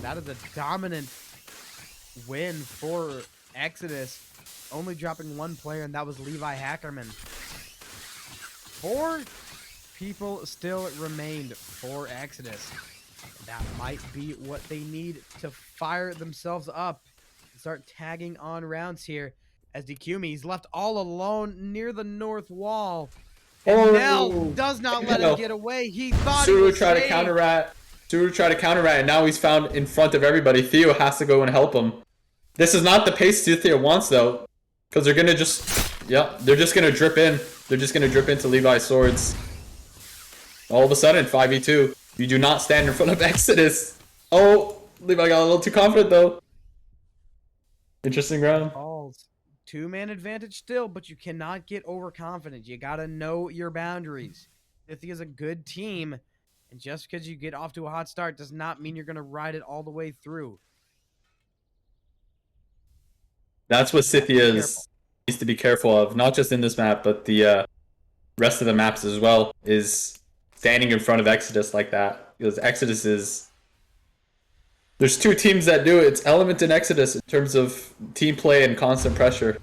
That is a dominant win for Exodus, only dropping one player, and that was Levi Hackerman. 4 people still remained for Exodus. That might be what they need to fire themselves up and start tagging on rounds here. As DQME, he's left all alone near the north wall. And Nell does not let him get away. He thought he was
tried
safe.
to counter-rat. Suru tried to counter-rat, and now he's found in front of everybody. Theo has to go and help him. This is not the pace Scythia wants, though, because they're gonna they're just gonna drip in. They're just gonna drip into Levi's swords. All of a sudden, 5v2. You do not stand in front of Exodus. Oh, Levi got a little too confident, though. Interesting round.
Balls. 2-man advantage still, but you cannot get overconfident. You gotta know your boundaries. Scythia is a good team, and just because you get off to a hot start does not mean you're gonna ride it all the way through.
That's what Scythia needs to be careful of, not just in this map, but the rest of the maps as well, is standing in front of Exodus like that. Because Exodus is... There's 2 teams that do it. It's Element and Exodus in terms of team play and constant pressure.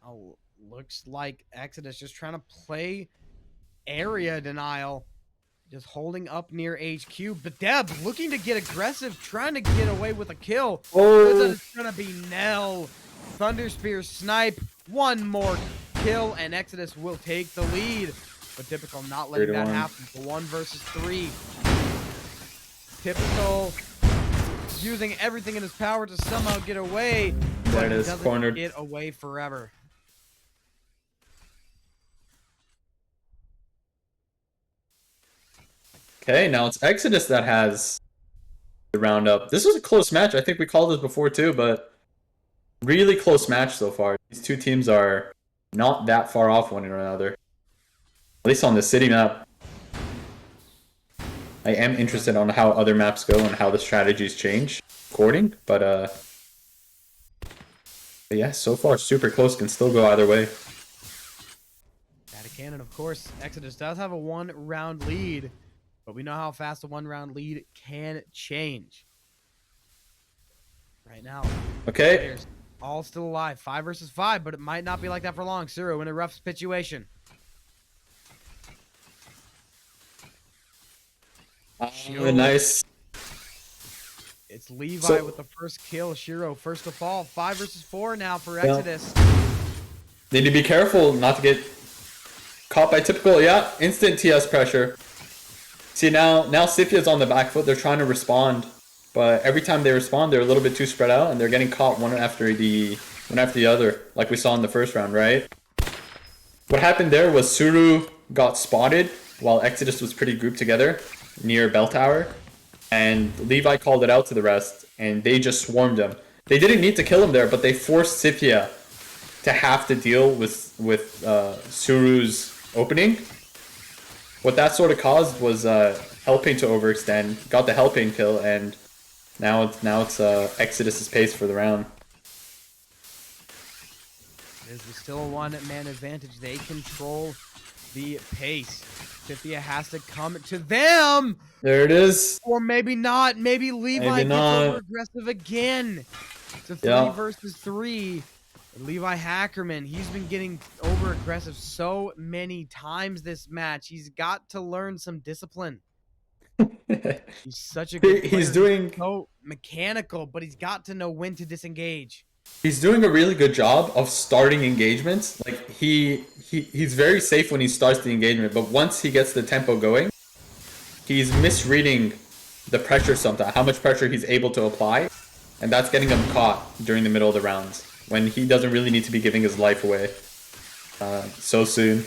Oh, looks like Exodus just trying to play area denial. Just holding up near HQ. But Deb looking to get aggressive, trying to get away with a kill.
Oh.
It's going to be Nell. Thunder Spear snipe. One more kill, and Exodus will take the lead. But Typical not letting that happen. 1 versus 3. Typical using everything in his power to somehow get away.
There it
But
is,
doesn't
cornered.
get away forever.
Okay, now it's Exodus that has the round up. This was a close match. I think we called this before too, but really close match so far. These 2 teams are not that far off one another. At least on the city map. I am interested on how other maps go and how the strategies change according, but yeah, so far super close, can still go either way.
At a cannon, of course, Exodus does have a 1-round lead. But we know how fast a 1-round lead can change. Right now,
Okay.
players all still alive. 5 versus 5, but it might not be like that for long. Suru in a rough situation.
Nice.
It's Levi with the first kill. Shiro first to fall. 5 versus 4 now for Exodus.
Need to be careful not to get caught by Typical. Yeah, instant TS pressure. See, now Scythia's on the back foot. They're trying to respond, but every time they respond, they're a little bit too spread out, and they're getting caught one after the other, like we saw in the first round, right? What happened there was Suru got spotted while Exodus was pretty grouped together near Bell Tower, and Levi called it out to the rest, and they just swarmed him. They didn't need to kill him there, but they forced Scythia to have to deal with Suru's opening. What that sort of caused was helping to overextend, got the helping kill, and now it's Exodus's pace for the round.
This is still a 1-man advantage. They control the pace. Scythia has to come to them.
There it is.
Or maybe not. Maybe Levi gets over aggressive again. It's a 3 versus 3. Levi Hackerman, he's been getting over aggressive so many times this match. He's got to learn some discipline. He's such a good player.
He's doing
so mechanical, but he's got to know when to disengage.
He's doing a really good job of starting engagements. Like he's very safe when he starts the engagement, but once he gets the tempo going, he's misreading the pressure sometimes, how much pressure he's able to apply, and that's getting him caught during the middle of the rounds when he doesn't really need to be giving his life away so soon.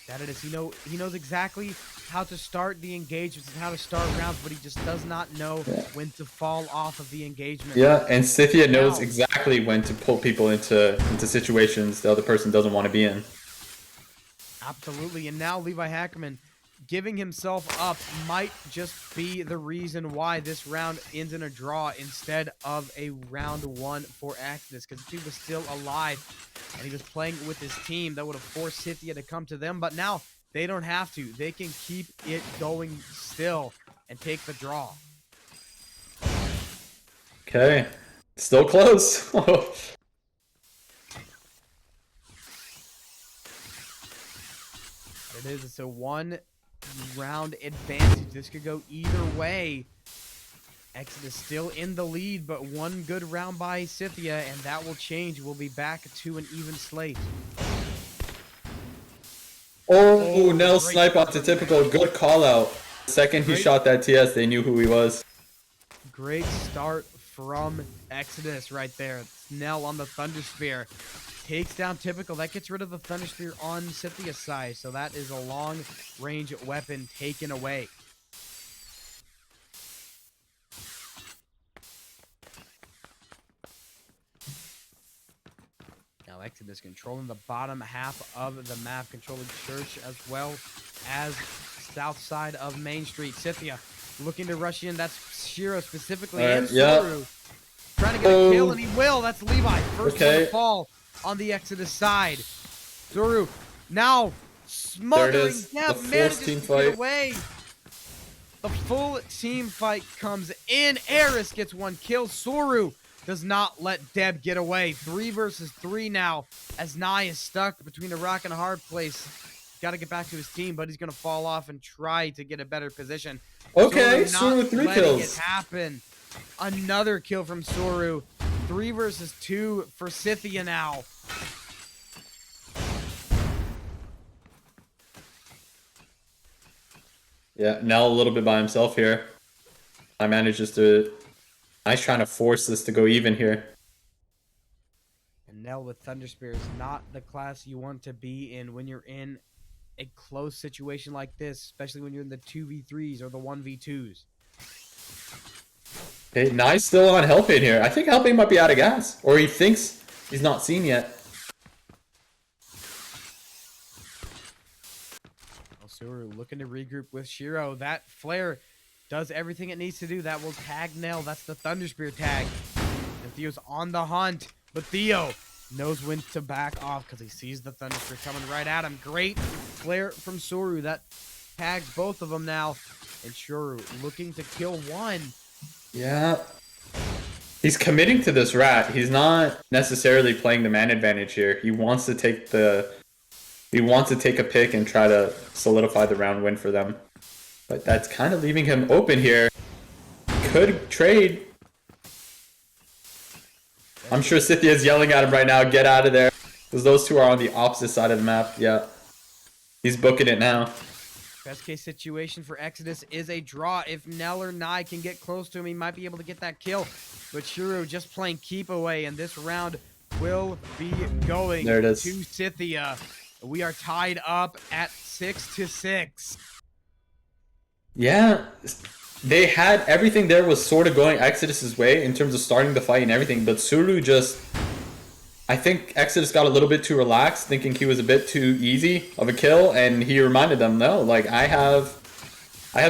That it is. He knows exactly how to start the engagements and how to start rounds, but he just does not know when to fall off of the engagement.
Yeah, and Scythia knows exactly when to pull people into situations the other person doesn't want to be in.
Absolutely, and now Levi Hackerman giving himself up might just be the reason why this round ends in a draw instead of a round 1 for Exodus, because if he was still alive and he was playing with his team, that would have forced Scythia to come to them, but now they don't have to. They can keep it going still and take the draw.
Okay. Still close.
It is. It's a 1-round advantage. This could go either way. Exodus still in the lead, but one good round by Scythia, and that will change. We'll be back to an even slate.
Oh, Nell snipe onto typical. Good call out. The second he shot that TS, they knew who he was.
Great start from Exodus right there. Nell on the Thunder Spear. Takes down Typical. That gets rid of the Thunder Spear on Scythia's side. So that is a long-range weapon taken away. Now Exodus controlling the bottom half of the map, controlling Church as well as south side of Main Street. Scythia looking to rush in. That's Shiro specifically, and Soru trying to get a kill, and he will. That's Levi. First one to fall on the Exodus side. Soru now smothering Deb, manages to get away. The full team fight comes in. Eris gets one kill. Soru does not let Deb get away. 3 versus 3 now, as Nye is stuck between a rock and a hard place. Got to get back to his team, but he's going to fall off and try to get a better position.
Okay, Soru with 3 kills.
It happen. Another kill from Soru. 3 versus 2 for Scythia now.
Yeah, Nell a little bit by himself here. I manages to... Nice trying to force this to go even here.
And Nell with Thunder Spear is not the class you want to be in when you're in a close situation like this, especially when you're in the 2v3s or the 1v2s.
Okay, Nye's still on Hellbait here. I think Hellbait might be out of gas. Or he thinks he's not seen yet.
Soru looking to regroup with Shiro. That flare does everything it needs to do. That will tag Nell. That's the Thunder Spear tag. And Theo's on the hunt. But Theo knows when to back off because he sees the Thunder Spear coming right at him. Great flare from Soru. That tags both of them now. And Shiro looking to kill one.
Yeah. He's committing to this rat. He's not necessarily playing the man advantage here. He wants to take the... He wants to take a pick and try to solidify the round win for them. But that's kind of leaving him open here. Could trade. I'm sure Scythia's yelling at him right now, get out of there. Because those two are on the opposite side of the map. Yeah. He's booking it now.
Best case situation for Exodus is a draw. If Nell or Nye can get close to him, he might be able to get that kill. But Shiro just playing keep away, and this round will be going
there it is.
to Scythia. We are tied up at 6-6.
Yeah, they had everything there was sort of going Exodus's way in terms of starting the fight and everything, but Soru just... I think Exodus got a little bit too relaxed, thinking he was a bit too easy of a kill, and he reminded them, no, like, I have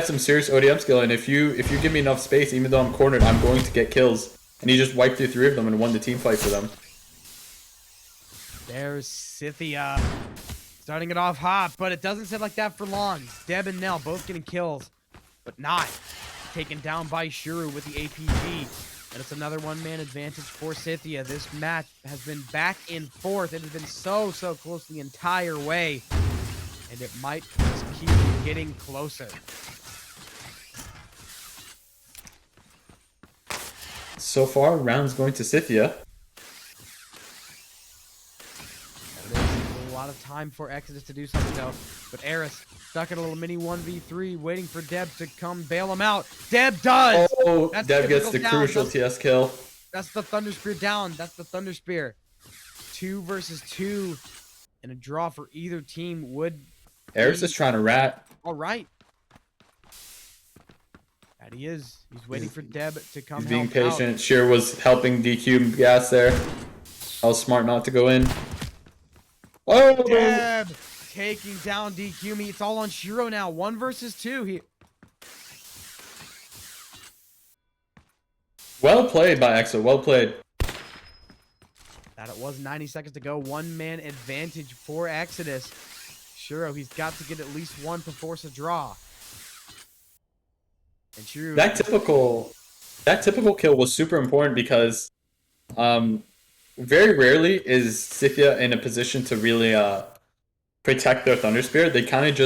some serious ODM skill, and if you give me enough space, even though I'm cornered, I'm going to get kills. And he just wiped through 3 of them and won the team fight for them.
There's Scythia starting it off hot, but it doesn't sit like that for long. Deb and Nell both getting kills, but not taken down by Shiro with the APG. And it's another one-man advantage for Scythia. This match has been back and forth. It has been so close the entire way, and it might just keep getting closer.
So far, round's going to Scythia.
A lot of time for Exodus to do something though. But Eris stuck in a little mini 1v3, waiting for Deb to come bail him out. Deb does!
Oh,
That's
Deb gets the
down.
crucial TS kill.
That's the Thunder Spear down. That's the Thunder Spear. 2 versus 2. And a draw for either team would...
Eris is trying to rat.
All right. That he is. He's waiting for Deb to come
He's being
help
patient.
out.
Sheer was helping DQ gas there. I was smart not to go in. Oh!
Deb taking down DQ me. It's all on Shiro now. 1 versus 2. He...
Well played by EXO. Well played.
That it was 90 seconds to go. 1-man advantage for Exodus. Shiro, he's got to get at least 1 to force a draw. And Shiro...
That typical kill was super important because very rarely is Scythia in a position to really protect their Thunder Spear. They're kind of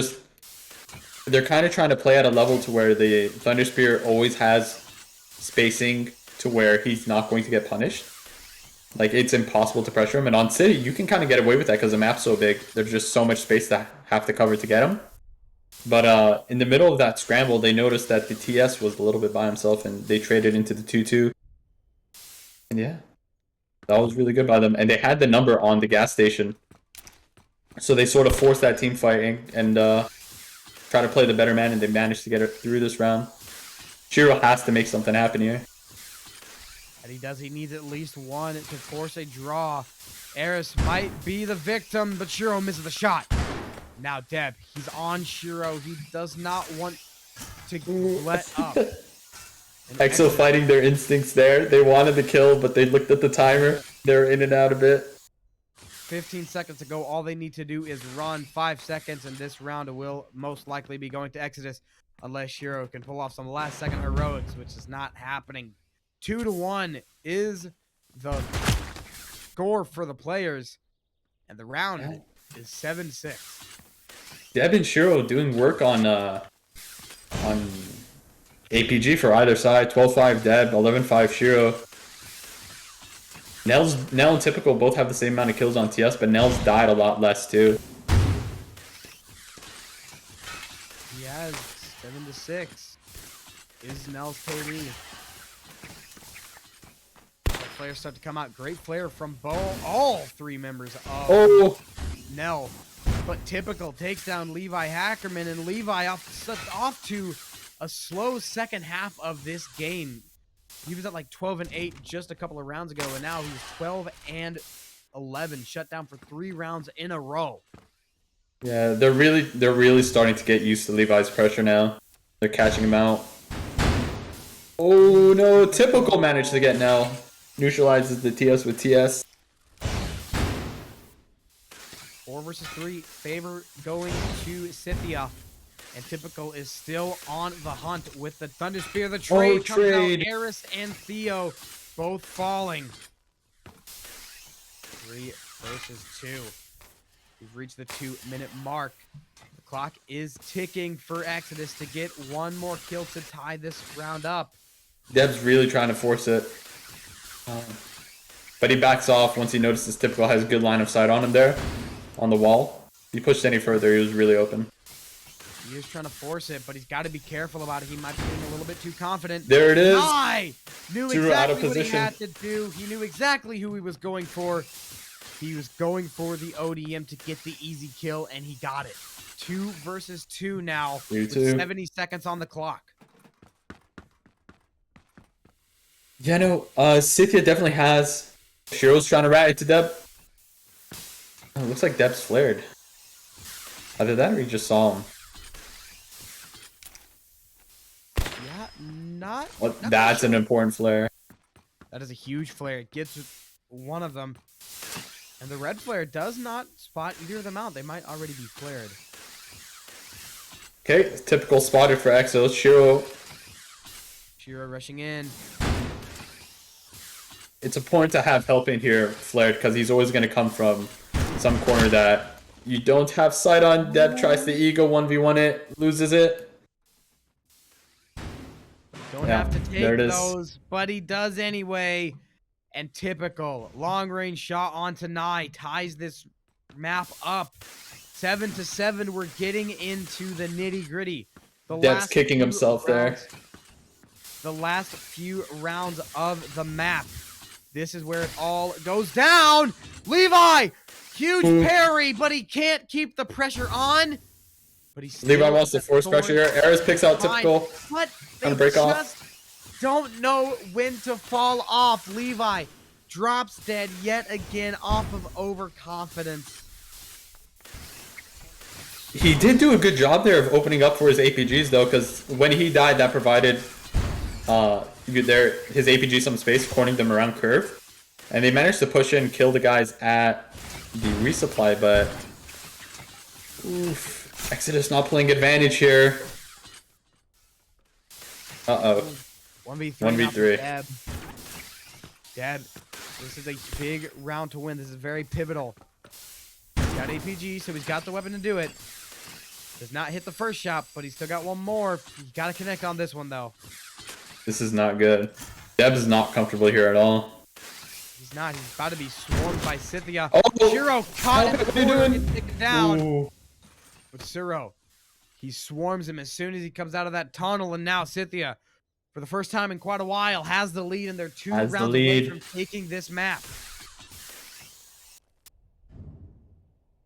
trying to play at a level to where the Thunder Spear always has spacing to where he's not going to get punished. Like, it's impossible to pressure him. And on City, you can kind of get away with that because the map's so big. There's just so much space to have to cover to get him. But in the middle of that scramble, they noticed that the TS was a little bit by himself, and they traded into the 2-2. And yeah, that was really good by them. And they had the number on the gas station. So they sort of forced that team fighting and try to play the better man, and they managed to get it through this round. Shiro has to make something happen here.
And he does. He needs at least 1 to force a draw. Eris might be the victim, but Shiro misses the shot. Now Deb, he's on Shiro. He does not want to let up.
EXO fighting their instincts there. They wanted the kill, but they looked at the timer. They're in and out a bit.
15 seconds to go. All they need to do is run 5 seconds, and this round will most likely be going to Exodus unless Shiro can pull off some last-second heroics, which is not happening. 2-1 is the score for the players, and the round is 7-6.
Deb and Shiro doing work on APG for either side. 12-5 Deb, 11-5 Shiro. Nell and Typical both have the same amount of kills on TS, but Nell's died a lot less too.
He has 7-6. Is Nell's KD. Players start to come out. Great flare from all 3 members of Nell. But Typical takes down Levi Hackerman, and Levi off to a slow second half of this game. He was at like 12-8 just a couple of rounds ago, and now he's 12-11, shut down for 3 rounds in a row.
Yeah, they're really starting to get used to Levi's pressure now. They're catching him out. Oh no, Typical managed to get Nell. Neutralizes the TS with TS.
4 versus 3, favor going to Scythia. And Typical is still on the hunt with the Thunder Spear. The trade comes out. Eris and Theo both falling. 3 versus 2. We've reached the 2-minute mark. The clock is ticking for Exodus to get 1 more kill to tie this round up.
Deb's really trying to force it. But he backs off once he notices Typical has a good line of sight on him there. On the wall. If he pushed any further, he was really open.
He is trying to force it, but he's got to be careful about it. He might be getting a little bit too confident.
There it is.
Knew
Zero out of
exactly what he
position.
had to do. He knew exactly who he was going for. He was going for the ODM to get the easy kill, and he got it. 2 versus 2 now.
2-2.
With 70 seconds on the clock.
Yeah, no, Scythia definitely has. Shiro's trying to rat it to Deb. Oh, it looks like Deb's flared. Either that or he just saw him.
Yeah, not.
Well,
not
that's
sure.
an important flare.
That is a huge flare. It gets one of them. And the red flare does not spot either of them out. They might already be flared.
Okay, Typical spotted for EXO.
Shiro rushing in.
It's important to have help in here flared because he's always going to come from some corner that you don't have sight on. Deb tries to ego 1v1 it, loses it.
Don't
Yeah,
have to
there
take
it is.
those, but he does anyway. And typical long range shot onto Nye ties this map up. 7-7. We're getting into the nitty gritty.
Deb's kicking himself there.
The last few rounds of the map. This is where it all goes down. Levi, huge parry, but he can't keep the pressure on. But he's
Levi wants to force pressure here. Ares picks out typical.
But
Trying
they
to break
just
off.
don't know when to fall off. Levi drops dead yet again off of overconfidence.
He did do a good job there of opening up for his APGs though, because when he died, that provided his APG some space, cornering them around curve, and they managed to push in, kill the guys at the resupply. But oof, Exodus not playing advantage here.
1v3.
1v3.
Deb, this is a big round to win. This is very pivotal. He's got APG, so he's got the weapon to do it. Does not hit the first shot, but he's still got one more. He's got to connect on this one, though.
This is not good. Deb's not comfortable here at all.
He's not. He's about to be swarmed by Scythia.
Oh!
Shiro caught him
What are you
before he
doing?
gets taken down.
Ooh.
But Suro, he swarms him as soon as he comes out of that tunnel, and now Scythia, for the first time in quite a while, has the lead, and they're 2 rounds away from taking this map.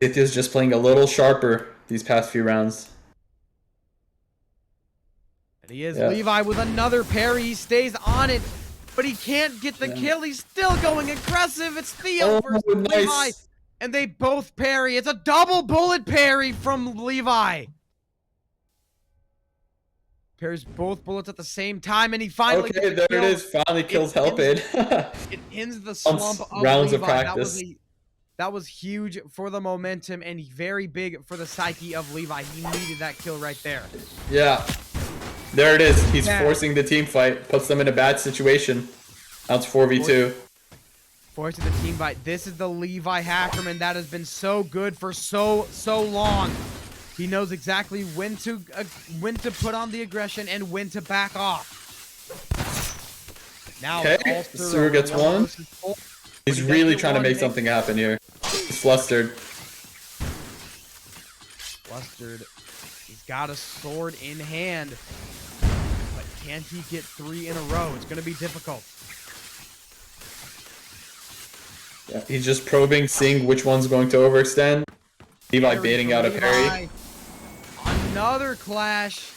Scythia's just playing a little sharper these past few rounds.
And he is. Levi with another parry. He stays on it, but he can't get the kill. He's still going aggressive. It's Theo versus Levi, and they both parry. It's a double bullet parry from Levi. Parries both bullets at the same time, and he finally
Okay, there it is. Finally kills Helpid.
It ends the slump of
rounds
Levi.
of practice.
That was huge for the momentum and very big for the psyche of Levi. He needed that kill right there.
Yeah. There it is. He's forcing the team fight. Puts them in a bad situation. Now it's 4v2.
Forcing the team fight. This is the Levi Hackerman that has been so good for so long. He knows exactly when to put on the aggression and when to back off. Now,
Suru gets one. He's really trying to make something happen here. He's flustered.
He's got a sword in hand. But can he get 3 in a row? It's going to be difficult.
Yeah, he's just probing, seeing which one's going to overextend. Levi baiting out a parry.
Another clash.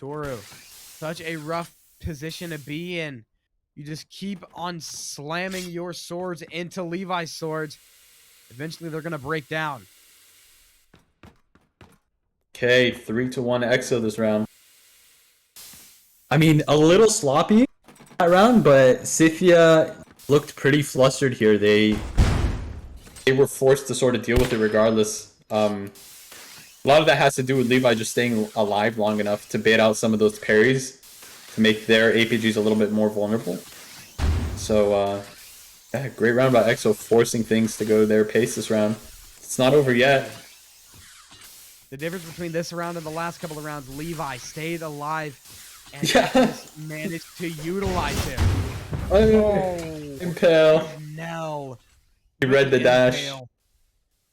Toru, such a rough position to be in. You just keep on slamming your swords into Levi's swords. Eventually, they're going to break down.
Okay, 3-1 EXO this round. I mean, a little sloppy that round, but Scythia looked pretty flustered here. They were forced to sort of deal with it regardless. A lot of that has to do with Levi just staying alive long enough to bait out some of those parries to make their APGs a little bit more vulnerable. So, yeah, great round by EXO, forcing things to go their pace this round. It's not over yet.
The difference between this round and the last couple of rounds, Levi stayed alive and just managed to utilize him.
Impale.
Nell.
He read the dash.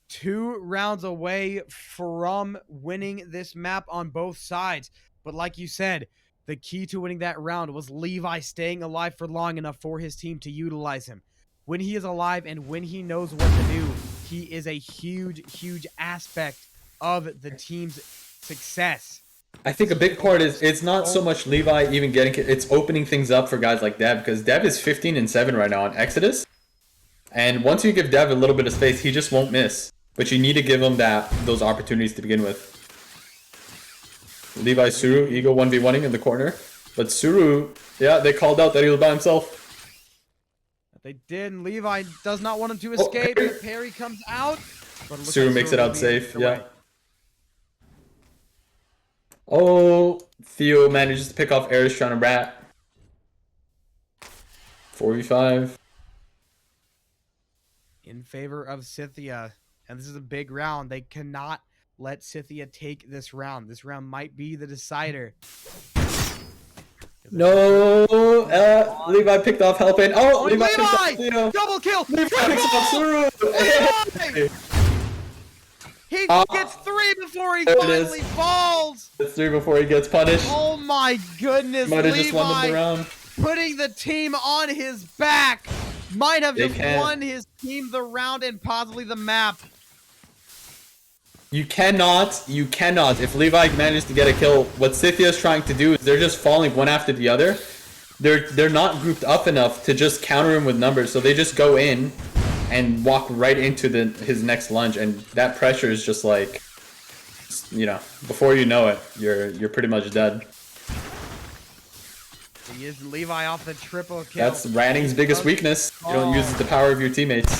2 rounds away from winning this map on both sides. But like you said, the key to winning that round was Levi staying alive for long enough for his team to utilize him. When he is alive and when he knows what to do, he is a huge aspect of the team's success.
I think a big part is it's not so much Levi even getting it's opening things up for guys like Deb, because Deb is 15-7 right now on Exodus. And once you give Dev a little bit of space, he just won't miss. But you need to give him those opportunities to begin with. Levi Suru, Ego 1v1ing in the corner. But Suru, yeah, they called out that he was by himself.
They did, and Levi does not want him to escape. The parry comes out. But
Suru makes it out safe, yeah. Oh, Theo manages to pick off Ares trying to rat. 4v5.
In favor of Scythia. And this is a big round. They cannot let Scythia take this round. This round might be the decider.
No, Levi picked off Helping. Oh,
Oh,
Levi picked off
Levi!
Theo.
Double kill!
Levi picks off Suru.
Levi! He
Ah,
gets 3 before he
there it
finally
is.
falls!
It's 3 before he gets punished.
Oh my goodness,
Might have just won them the
Levi
round.
putting the team on his back. Might have
They
just
can't.
won his team the round and possibly the map.
You cannot. If Levi manages to get a kill, what Scythia is trying to do is they're just falling one after the other. They're not grouped up enough to just counter him with numbers, so they just go in and walk right into his next lunge, and that pressure is just like, you know, before you know it, you're pretty much dead.
He is Levi off the triple kill.
That's Ranning's biggest weakness. You don't use the power of your teammates.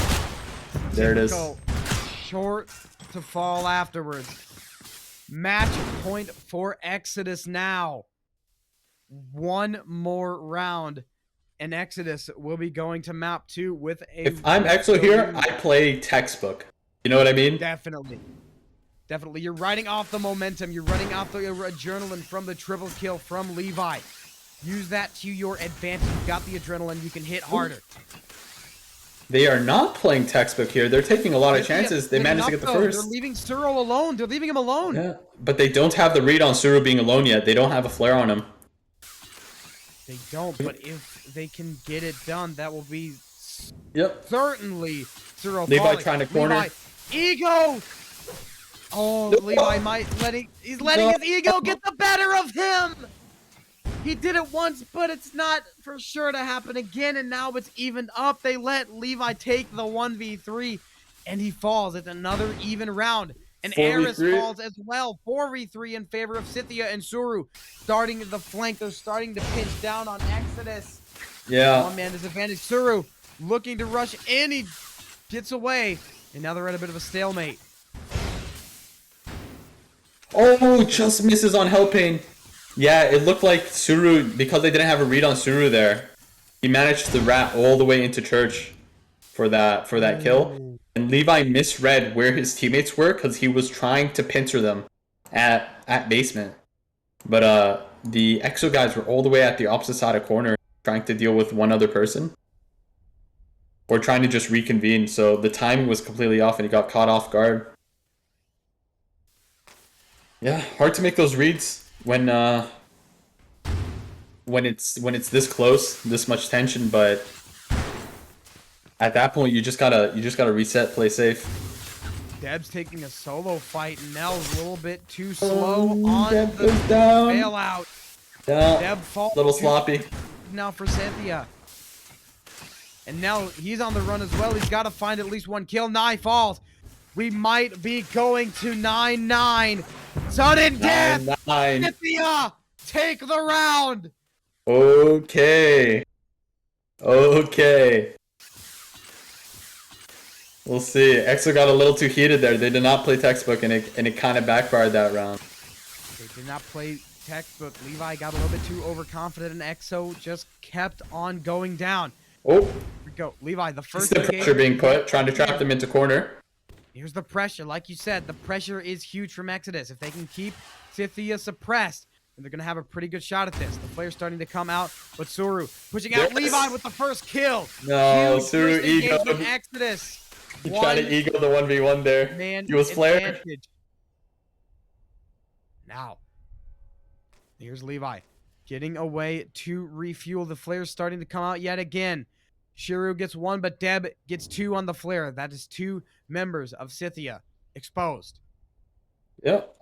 There it is.
Short to fall afterwards. Match point for Exodus now. One more round, and Exodus will be going to map 2 with a...
If I'm Exo here, I play textbook. You know what I mean?
Definitely. Definitely. You're riding off the momentum. You're running off the adrenaline from the triple kill from Levi. Use that to your advantage. You've got the adrenaline. You can hit harder.
They are not playing textbook here. They're taking a lot of chances. They managed to get the first.
They're leaving Suro alone. They're leaving him alone.
Yeah, but they don't have the read on Suru being alone yet. They don't have a flare on him.
They don't, but if they can get it done, that will be certainly Suro
Levi
falling.
trying to corner.
Levi, ego! Oh, Levi he's letting his ego get the better of him! He did it once, but it's not for sure to happen again, and now it's evened up. They let Levi take the 1v3, and he falls. It's another even round. And Eris falls as well. 4v3 in favor of Scythia and Suru. Starting the flank, they're starting to pinch down on Exodus.
Yeah.
One man disadvantage. Suru looking to rush in. He gets away, and now they're at a bit of a stalemate.
Oh, just misses on Helping. Yeah, it looked like Suru, because they didn't have a read on Suru there, he managed to rat all the way into church for that kill. And Levi misread where his teammates were because he was trying to pincer them at basement. But the EXO guys were all the way at the opposite side of corner trying to deal with one other person. Or trying to just reconvene, so the timing was completely off and he got caught off guard. Yeah, hard to make those reads when it's this close, this much tension, but at that point you just gotta reset, play safe.
Deb's taking a solo fight, and Nell's a little bit too slow on
Deb
the
goes down.
bailout.
Yeah,
Deb falls.
little sloppy.
Now for Cynthia. And now he's on the run as well. He's got to find at least one kill. 9 falls. We might be going to 9-9. Sudden death.
9-9.
Cynthia, take the round.
Okay. We'll see. EXO got a little too heated there. They did not play textbook, and it kind of backfired that round.
They did not play textbook. Levi got a little bit too overconfident, and EXO just kept on going down.
Oh.
Here we go. Levi, the first
The pressure being put, trying to trap them into corner.
Here's the pressure. Like you said, the pressure is huge from Exodus. If they can keep Scythia suppressed, then they're going to have a pretty good shot at this. The player's starting to come out, but Suru pushing out Levi with the first kill.
No,
Huge
Suru
first engagement,
egoed.
Exodus.
He tried to ego the 1v1 there.
Man
He was flared.
advantage. Now, here's Levi getting away to refuel. The flare's starting to come out yet again. Shiru gets 1, but Deb gets 2 on the flare. That is 2 members of Scythia exposed.
Yep.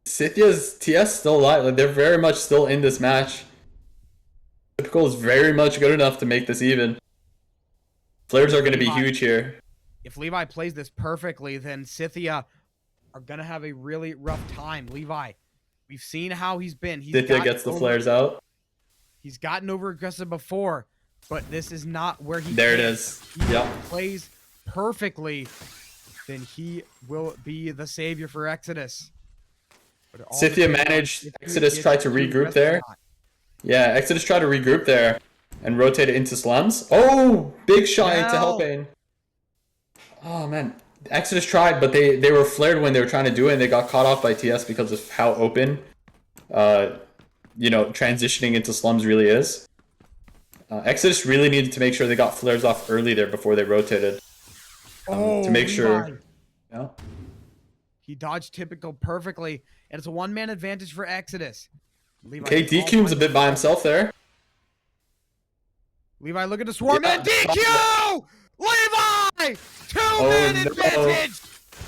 Scythia's TS still alive. Like, they're very much still in this match. Typical is very much good enough to make this even. Flares are going to be huge here.
If Levi plays this perfectly, then Scythia are going to have a really rough time. Levi, we've seen how he's been.
Scythia gets the flares out.
He's gotten over aggressive before, but this is not where he
There it is. Yep.
Plays perfectly, then he will be the savior for Exodus.
Scythia managed. Exodus tried to regroup there. Yeah, Exodus tried to regroup there and rotate it into slums. Oh, big shot into Helping. Oh man, Exodus tried, but they were flared when they were trying to do it, and they got caught off by TS because of how open you know, transitioning into slums really is. Exodus really needed to make sure they got flares off early there before they rotated. To make sure.
Levi.
Yeah.
He dodged typical perfectly, and it's a one-man advantage for Exodus. Levi
Okay, DQ's a bit by himself there.
Levi looking to swarm
Yeah.
and DQ! Levi! Two-man advantage!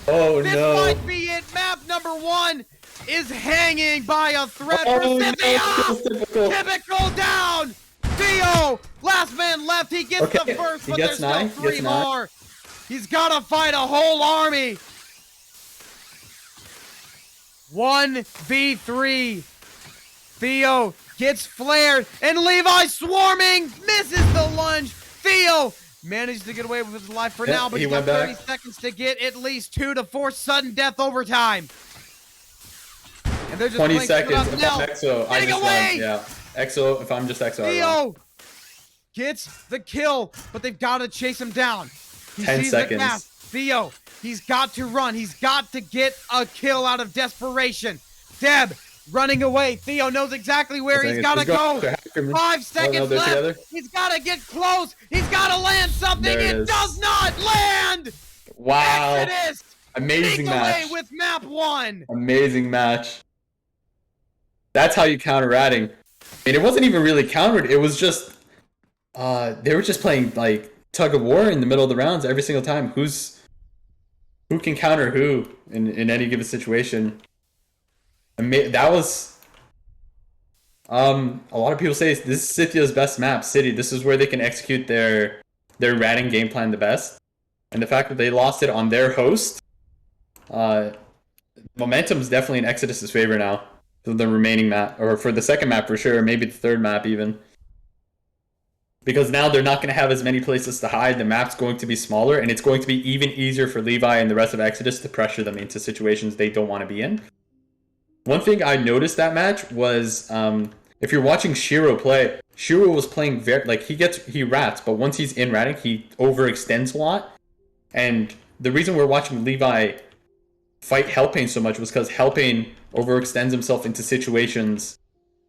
Oh
This
no.
might be it. Map number 1 is hanging by a thread for
Oh no,
Cynthia!
typical.
Typical down! Theo, last man left. He gets the first,
he
but
gets
there's
nine,
still
he gets
3
nine.
more. He's got to fight a whole army. 1v3. Theo gets flared, and Levi swarming, misses the lunge. Theo managed to get away with his life for
Yeah,
now, but
he
he's got
went
30
back.
seconds to get at least 2 to force sudden death overtime. And they're just
20
playing
seconds.
straight
If
up
I'm
now.
EXO, I
Getting
just
away!
won. Yeah. EXO, if I'm just EXO, I won.
Theo gets the kill, but they've got to chase him down. He
10
sees
seconds.
the gas. Theo, he's got to run. He's got to get a kill out of desperation. Deb running away. Theo knows exactly where he's got to go. 5 seconds left.
Together.
He's got to get close. He's got to land something.
There it
It
is.
does not land.
Wow.
Exodus
Amazing
sneak away
match.
with map 1.
Amazing match. That's how you counter ratting. I mean, it wasn't even really countered. It was just they were just playing like tug of war in the middle of the rounds every single time. Who can counter who in any given situation. That was a lot of people say this is Scythia's best map, City. This is where they can execute their ratting game plan the best. And the fact that they lost it on their host, momentum's definitely in Exodus's favor now. For the remaining map, or for the second map for sure, maybe the third map even. Because now they're not going to have as many places to hide, the map's going to be smaller, and it's going to be even easier for Levi and the rest of Exodus to pressure them into situations they don't want to be in. One thing I noticed that match was, if you're watching Shiro play, Shiro was playing very, like, he rats, but once he's in ratting, he overextends a lot. And the reason we're watching Levi fight Hellpain so much was because Hellpain overextends himself into situations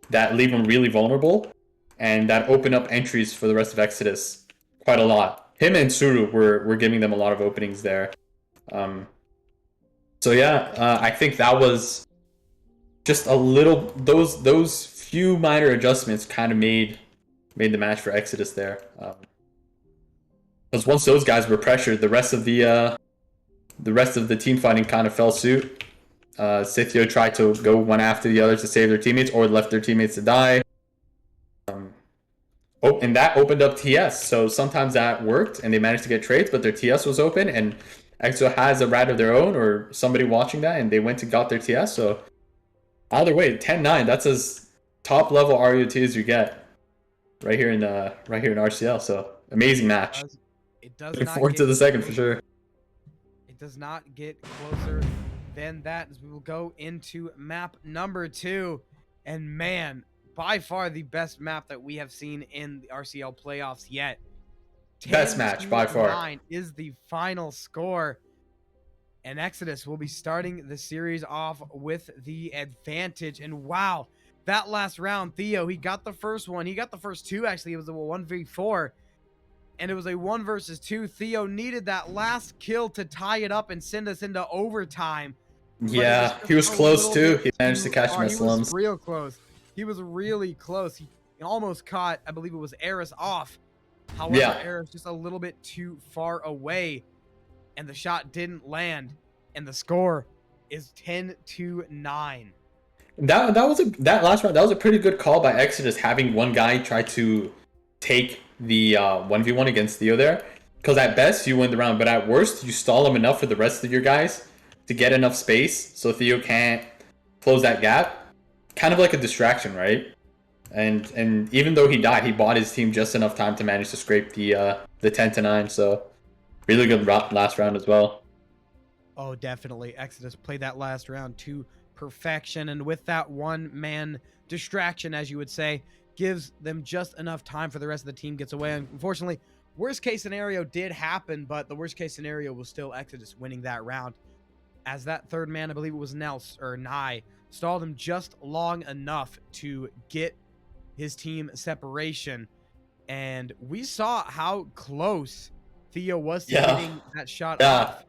that leave him really vulnerable and that open up entries for the rest of Exodus quite a lot. Him and Suru were giving them a lot of openings there. So yeah, I think that was just a little, those few minor adjustments kind of made the match for Exodus there. Because once those guys were pressured, the rest of the team fighting kind of fell suit. Scythia tried to go one after the other to save their teammates, or left their teammates to die. And that opened up TS. So sometimes that worked, and they managed to get trades, but their TS was open, and EXO has a rat of their own, or somebody watching that, and they went and got their TS. So either way, 10-9. That's as top level RAoT as you get, right here in RCL. So amazing match.
It does
Looking
not
forward to the second for sure.
It does not get closer than that, as we will go into map number 2. And man, by far the best map that we have seen in the RCL playoffs yet.
Best match by far.
10-9 is the final score. And Exodus will be starting the series off with the advantage. And wow, that last round, Theo, he got the first one. He got the first 2, actually. It was a 1v4. And it was a 1 versus 2. Theo needed that last kill to tie it up and send us into overtime.
Yeah, he was close too. He managed to catch him at slums.
He was real close. He was really close. He almost caught, I believe it was Eris off. However,
Yeah.
Eris just a little bit too far away, and the shot didn't land. And the score is 10-9.
That last round, that was a pretty good call by Exodus, having one guy try to take the 1v1 against Theo there. Because at best, you win the round, but at worst, you stall him enough for the rest of your guys to get enough space so Theo can't close that gap. Kind of like a distraction, right? And even though he died, he bought his team just enough time to manage to scrape the 10-9. So really good last round as well.
Oh, definitely. Exodus played that last round to perfection. And with that one-man distraction, as you would say, gives them just enough time for the rest of the team gets away. And unfortunately, worst case scenario did happen, but the worst case scenario was still Exodus winning that round. as that third man, I believe it was Nels or Nye, stalled him just long enough to get his team separation. And we saw how close Theo was to
Yeah.
getting that shot
Yeah.
off.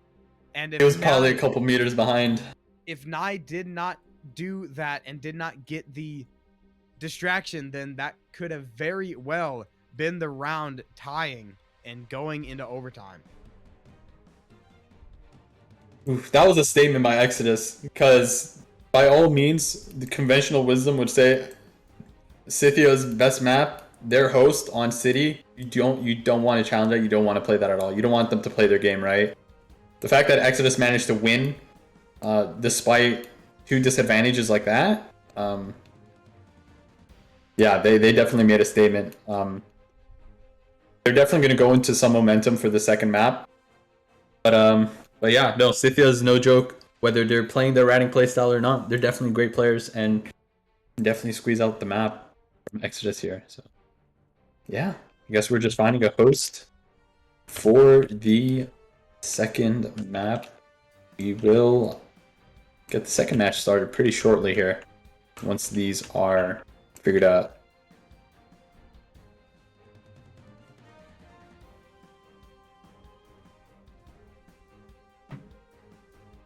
And
It was
if
probably a
Nye,
couple meters behind.
if Nye did not do that and did not get the distraction, then that could have very well been the round tying and going into overtime.
Oof, that was a statement by Exodus, because by all means, the conventional wisdom would say Scythio's best map, their host on City, you don't want to challenge that, you don't want to play that at all. You don't want them to play their game, right? The fact that Exodus managed to win despite two disadvantages like that, yeah, they definitely made a statement. They're definitely going to go into some momentum for the second map. But yeah, no, Scythia is no joke. Whether they're playing their ratting playstyle or not, they're definitely great players and definitely squeeze out the map from Exodus here. So yeah, I guess we're just finding a host for the second map. We will get the second match started pretty shortly here once these are figured out.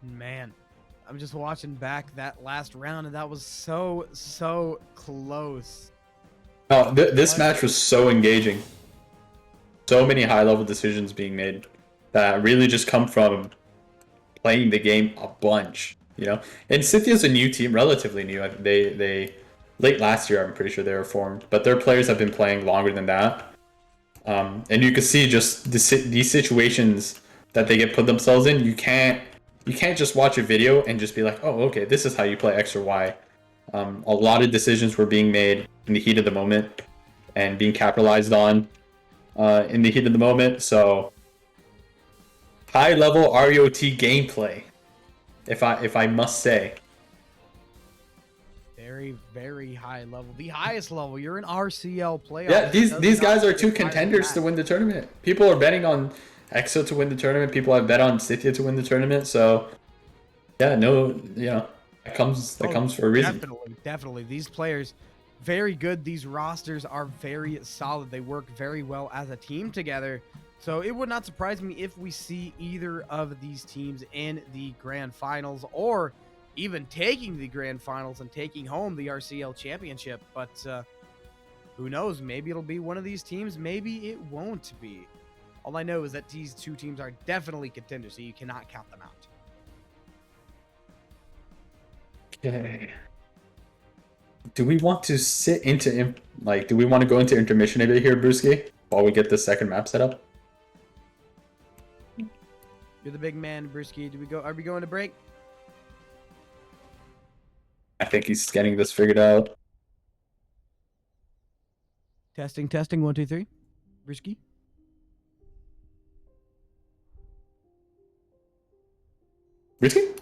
Man, I'm just watching back that last round, and that was so close.
Oh, this match was so engaging. So many high-level decisions being made that really just come from playing the game a bunch, you know. And Scythia's a new team, relatively new. They late last year, I'm pretty sure they were formed, but their players have been playing longer than that. And you can see just these situations that they get put themselves in. You can't just watch a video and just be like, oh, okay, this is how you play X or Y. A lot of decisions were being made in the heat of the moment and being capitalized on in the heat of the moment. So high level RAoT gameplay, if I must say.
Very high level. The highest level. You're in RCL playoffs.
Yeah, these guys are two
get higher than
contenders
that.
to win the tournament. People are betting on EXO to win the tournament. People have bet on Scythia to win the tournament. So yeah, no, you know, that comes for a reason.
Definitely. These players, very good. These rosters are very solid. They work very well as a team together. So it would not surprise me if we see either of these teams in the grand finals, or even taking the grand finals and taking home the RCL championship. But who knows? Maybe it'll be one of these teams. Maybe it won't be. All I know is that these two teams are definitely contenders, so you cannot count them out.
Okay. Do we want to sit into do we want to go into intermission a bit here, Brewski, while we get the second map set up?
You're the big man, Brewski. Are we going to break?
I think he's getting this figured out.
Testing. 1, 2, 3. Brewski.
Brewski?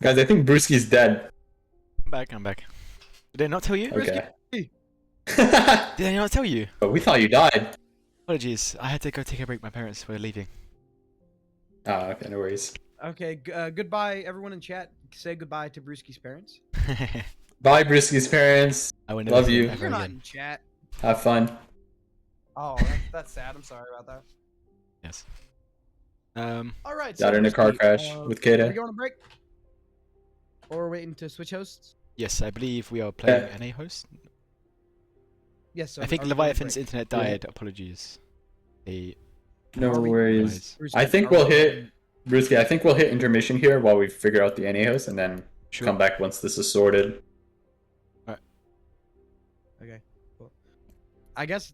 Guys, I think Brewski's dead.
I'm back. Did I not tell you?
Okay.
Did I not tell you?
But we thought you died.
Apologies, I had to go take a break. My parents were leaving.
Oh, okay, no worries.
Okay, goodbye, everyone in chat. Say goodbye to Brewski's parents.
Bye, Brewski's parents.
I will never
Love
see
you.
them ever
You're not
again.
in chat.
Have fun.
Oh, that's sad. I'm sorry about that.
Yes.
All right.
Died in a car
Brewski,
crash with
Are we
Kata.
going to break? Or we're waiting to switch hosts?
Yes, I believe we are playing NA host.
Yes. So
I think
are we going to
Leviathan's
break?
internet died. Apologies.
No
Are we-
worries.
Brewski,
I think
are
we'll
we
hit
going-
Brewski. I think we'll hit intermission here while we figure out the NA host, and then
Sure.
come back once this is sorted.
Okay. Cool. I guess.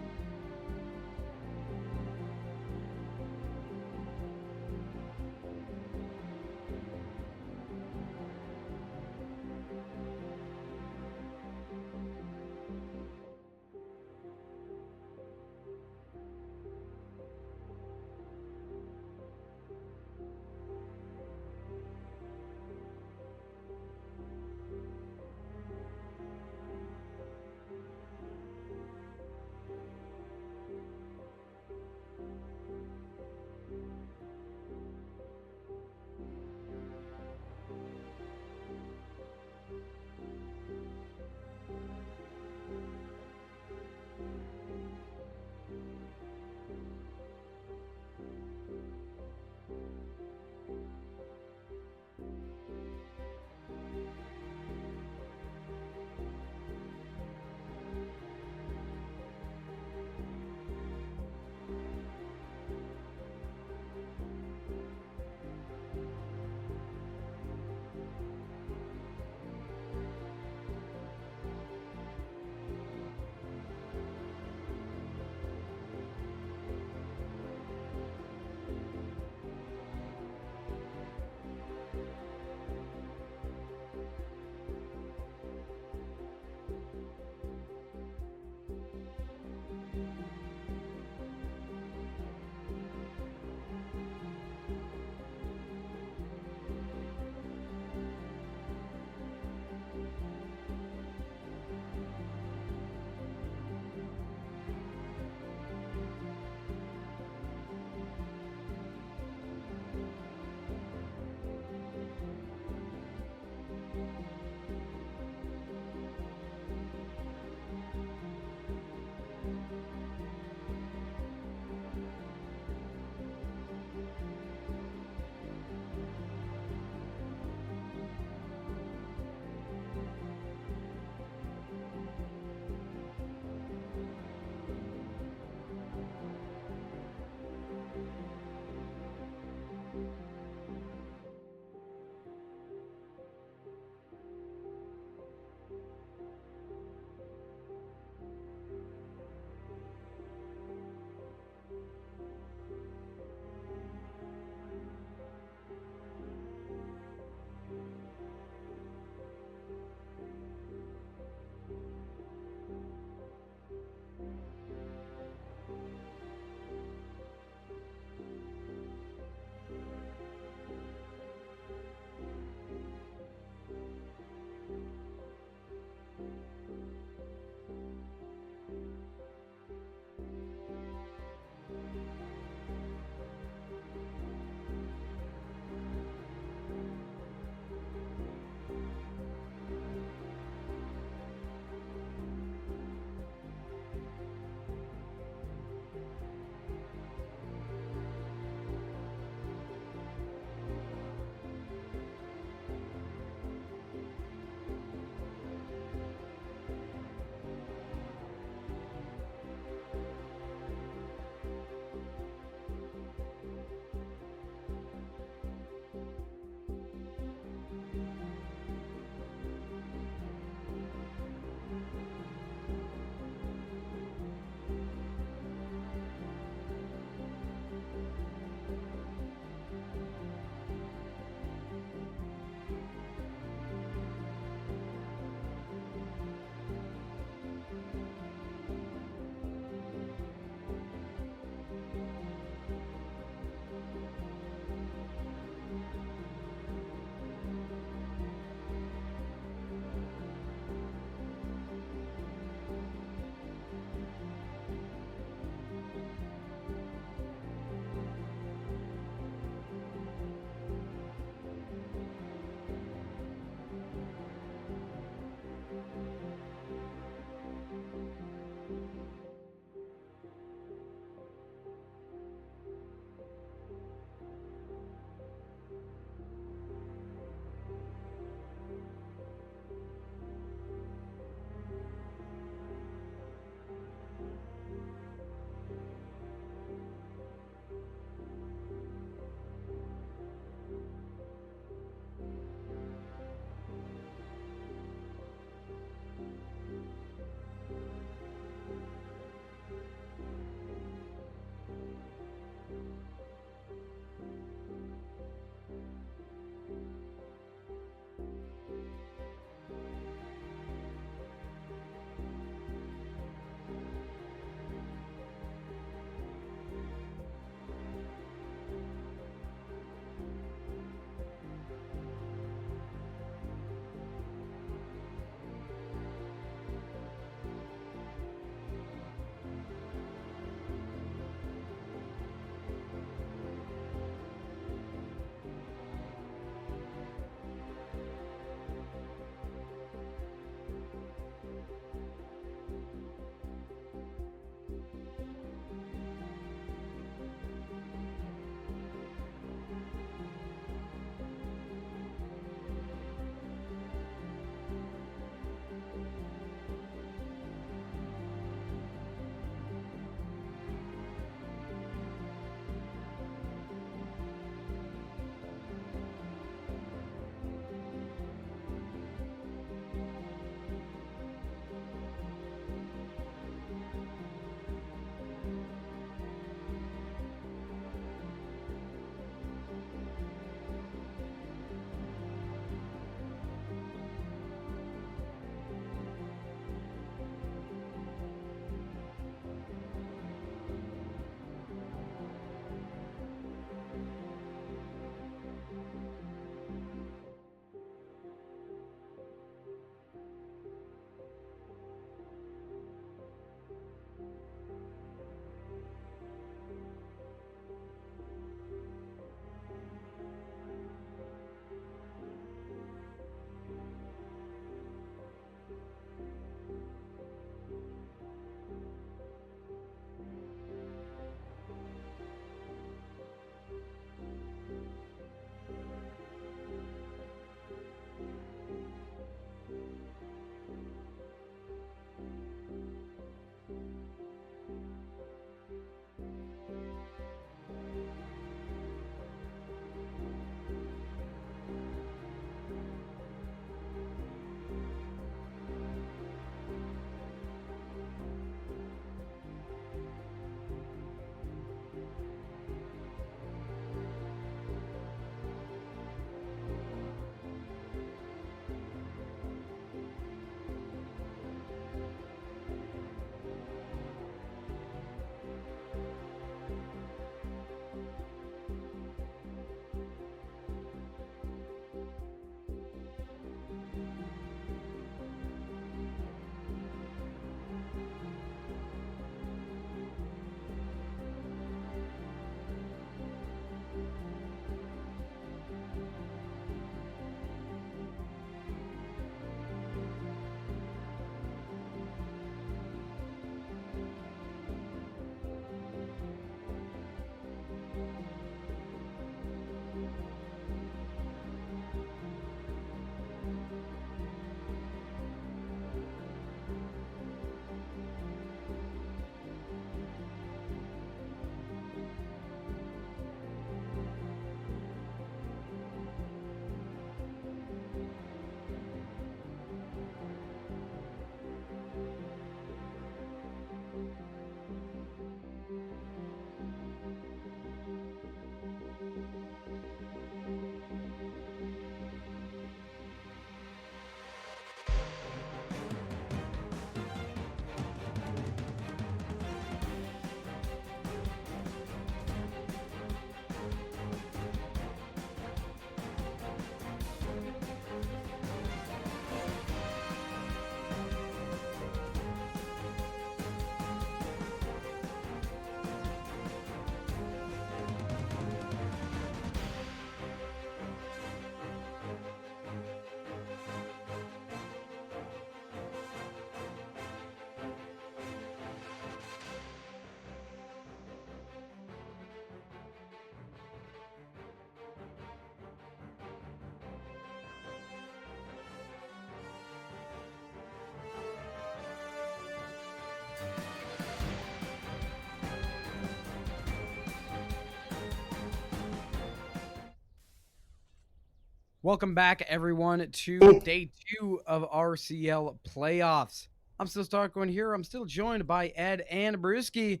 Welcome back, everyone, to day 2 of RCL Playoffs. I'm still Starcoin here. I'm still joined by Ed and Brewski,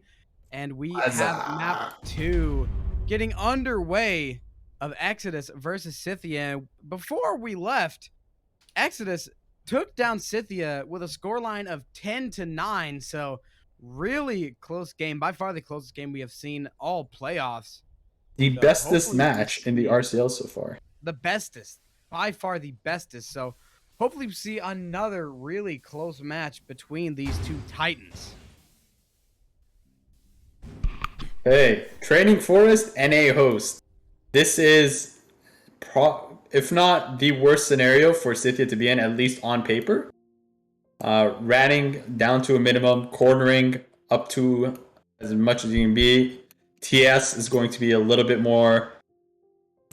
and we have map 2 getting underway of Exodus versus Scythia. Before we left, Exodus took down Scythia with a scoreline of 10-9, so really close game. By far the closest game we have seen all playoffs.
The
So
bestest
hopefully we
match in the
see-
RCL so far.
The bestest, by far the bestest. So hopefully we see another really close match between these two titans.
Hey, Training Forest NA host. This is, if not the worst scenario for Scythia to be in, at least on paper. Ratting down to a minimum, cornering up to as much as you can be. TS is going to be a little bit more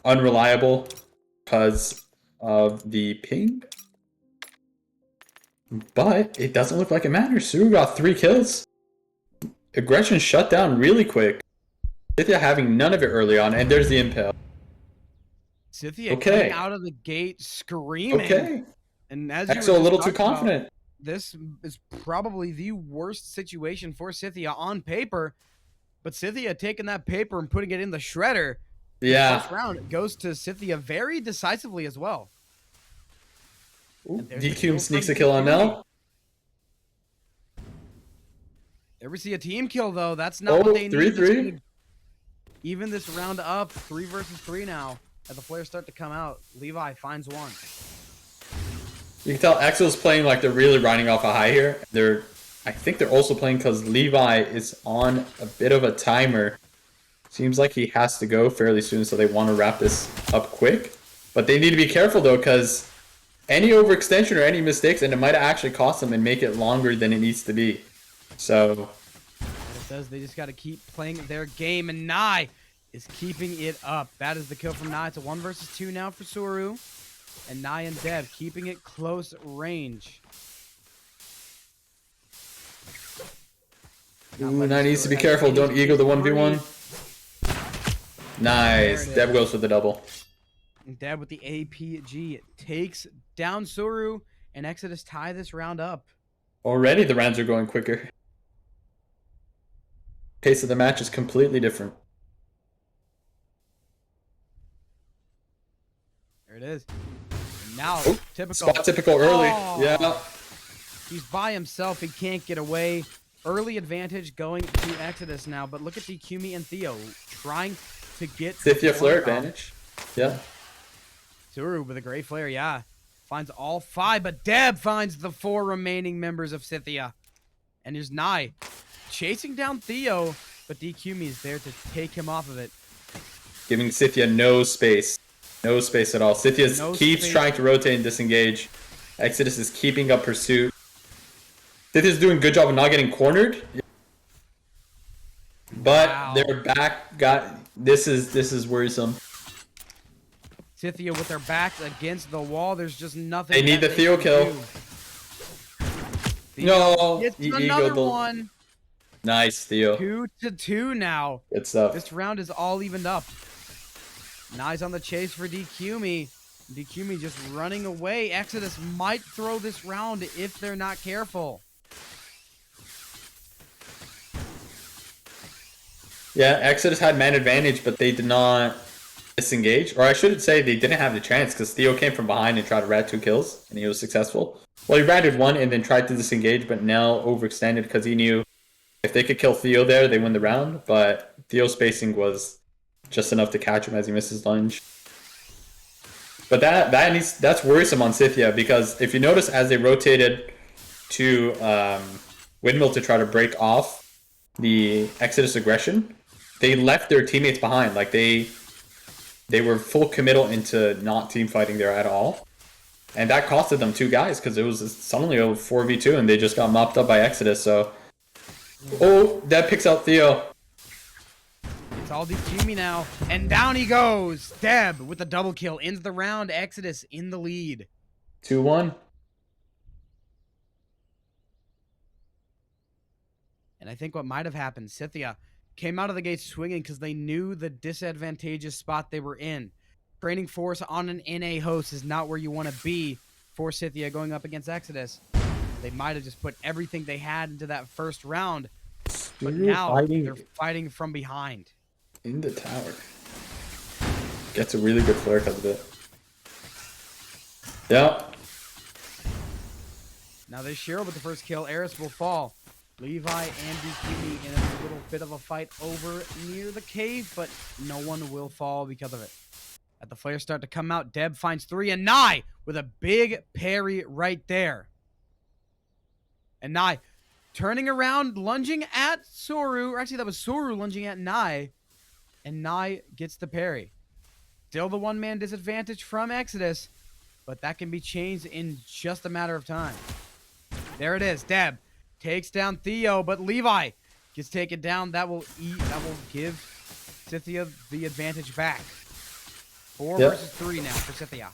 unreliable because of the ping. But it doesn't look like it matters. Suru got 3 kills. Aggression shut down really quick. Scythia having none of it early on, and there's the impale.
Scythia coming out of the gate screaming.
Okay.
And as you were
Exo a
just
little too
talking about,
confident.
this is probably the worst situation for Scythia on paper. But Scythia taking that paper and putting it in the shredder.
Yeah.
First round goes to Scythia very decisively as well.
DQ sneaks a kill on Nell.
There we see a team kill though. That's not what they need.
3-3.
Even this round up, 3 versus 3 now. As the players start to come out, Levi finds one.
You can tell Exo's playing like they're really riding off a high here. I think they're also playing because Levi is on a bit of a timer. Seems like he has to go fairly soon, so they want to wrap this up quick. But they need to be careful though, because any overextension or any mistakes, and it might actually cost them and make it longer than it needs to be. So
it says they just got to keep playing their game, and Nai is keeping it up. That is the kill from Nai. It's a 1 versus 2 now for Suru. And Nai and Dev keeping it close range.
Ooh, Nai needs to be careful. Don't eagle the 1v1. Nice. Dev goes for the double.
And Dev with the APG takes down Suru, and Exodus tie this round up.
Already the rounds are going quicker. Pace of the match is completely different.
There it is. And now, typical.
Spot typical early.
Oh,
yeah.
He's by himself. He can't get away. Early advantage going to Exodus now. But look at DQME and Theo trying to get
Scythia flare advantage. Yeah.
Suru with a great flare, yeah. Finds all 5, but Deb finds the 4 remaining members of Scythia. And there's Nai chasing down Theo, but DQME is there to take him off of it.
Giving Scythia no space. No space at all. Scythia keeps trying to rotate and disengage. Exodus is keeping up pursuit. Scythia's doing a good job of not getting cornered. But they're back. This is worrisome.
Scythia with their backs against the wall. There's just nothing.
They need the Theo kill. No,
it's another one.
Nice, Theo.
2-2 now.
Good stuff.
This round is all evened up. Nai's on the chase for DQME. DQME just running away. Exodus might throw this round if they're not careful.
Yeah, Exodus had man advantage, but they did not disengage. Or I should say they didn't have the chance because Theo came from behind and tried to rat 2 kills, and he was successful. Well, he ratted 1 and then tried to disengage, but Nell overextended because he knew if they could kill Theo there, they win the round. But Theo's spacing was just enough to catch him as he missed his lunge. But that's worrisome on Scythia because if you notice, as they rotated to Windmill to try to break off the Exodus aggression, they left their teammates behind. Like they were full committal into not team fighting there at all, and that costed them 2 guys because it was suddenly a 4v2 and they just got mopped up by Exodus. So, that picks out Theo.
It's all DQME now, and down he goes. Deb with the double kill ends the round. Exodus in the lead.
2-1.
And I think what might have happened, Scythia came out of the gate swinging because they knew the disadvantageous spot they were in. Training force on an NA host is not where you want to be for Scythia going up against Exodus. They might have just put everything they had into that first round, but now they're fighting from behind.
In the tower. Gets a really good flare because of it. Yeah.
Now there's Cheryl with the first kill. Eris will fall. Levi and DQ in a little bit of a fight over near the cave, but no one will fall because of it. At the flares start to come out, Deb finds 3, and Nye with a big parry right there. And Nye turning around, lunging at Soru. Or actually, that was Soru lunging at Nye. And Nye gets the parry. Still the one-man disadvantage from Exodus, but that can be changed in just a matter of time. There it is. Deb takes down Theo, but Levi gets taken down. That will give Scythia the advantage back. 4 versus 3 now for Scythia.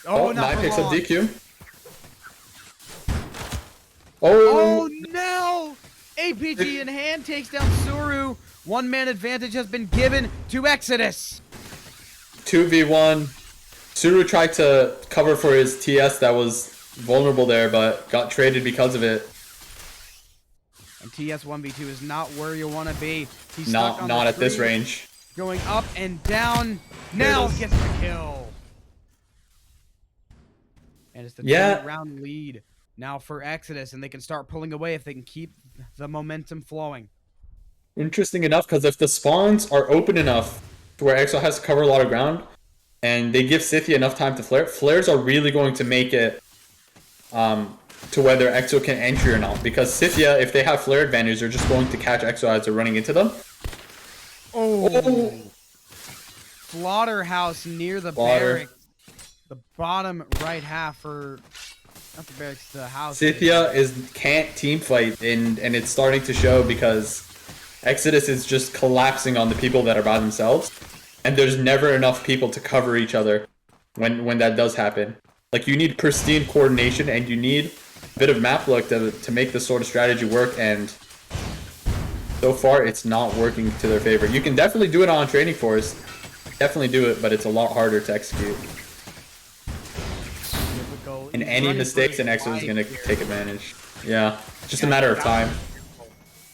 Oh,
Nye picks up DQ.
Oh, no! APG in hand takes down Suru. One-man advantage has been given to Exodus.
2v1. Suru tried to cover for his TS that was vulnerable there, but got traded because of it.
And TS 1v2 is not where you want to be. He's
not at this range.
Going up and down. Nell gets the kill. And it's the 2-round lead now for Exodus, and they can start pulling away if they can keep the momentum flowing.
Interesting enough, because if the spawns are open enough to where Exo has to cover a lot of ground, and they give Scythia enough time to flare, flares are really going to make it to whether Exo can entry or not. Because Scythia, if they have flare advantage, they're just going to catch Exo as they're running into them.
Oh! Slaughterhouse near the barracks. The bottom right half for... Not the barracks, the house.
Scythia can't team fight, and it's starting to show because Exodus is just collapsing on the people that are by themselves, and there's never enough people to cover each other when that does happen. Like, you need pristine coordination, and you need a bit of map luck to make this sort of strategy work, and so far it's not working to their favor. You can definitely do it on Training Force, definitely do it, but it's a lot harder to execute. And any mistakes, and Exo is going to take advantage. Yeah, just a matter of time.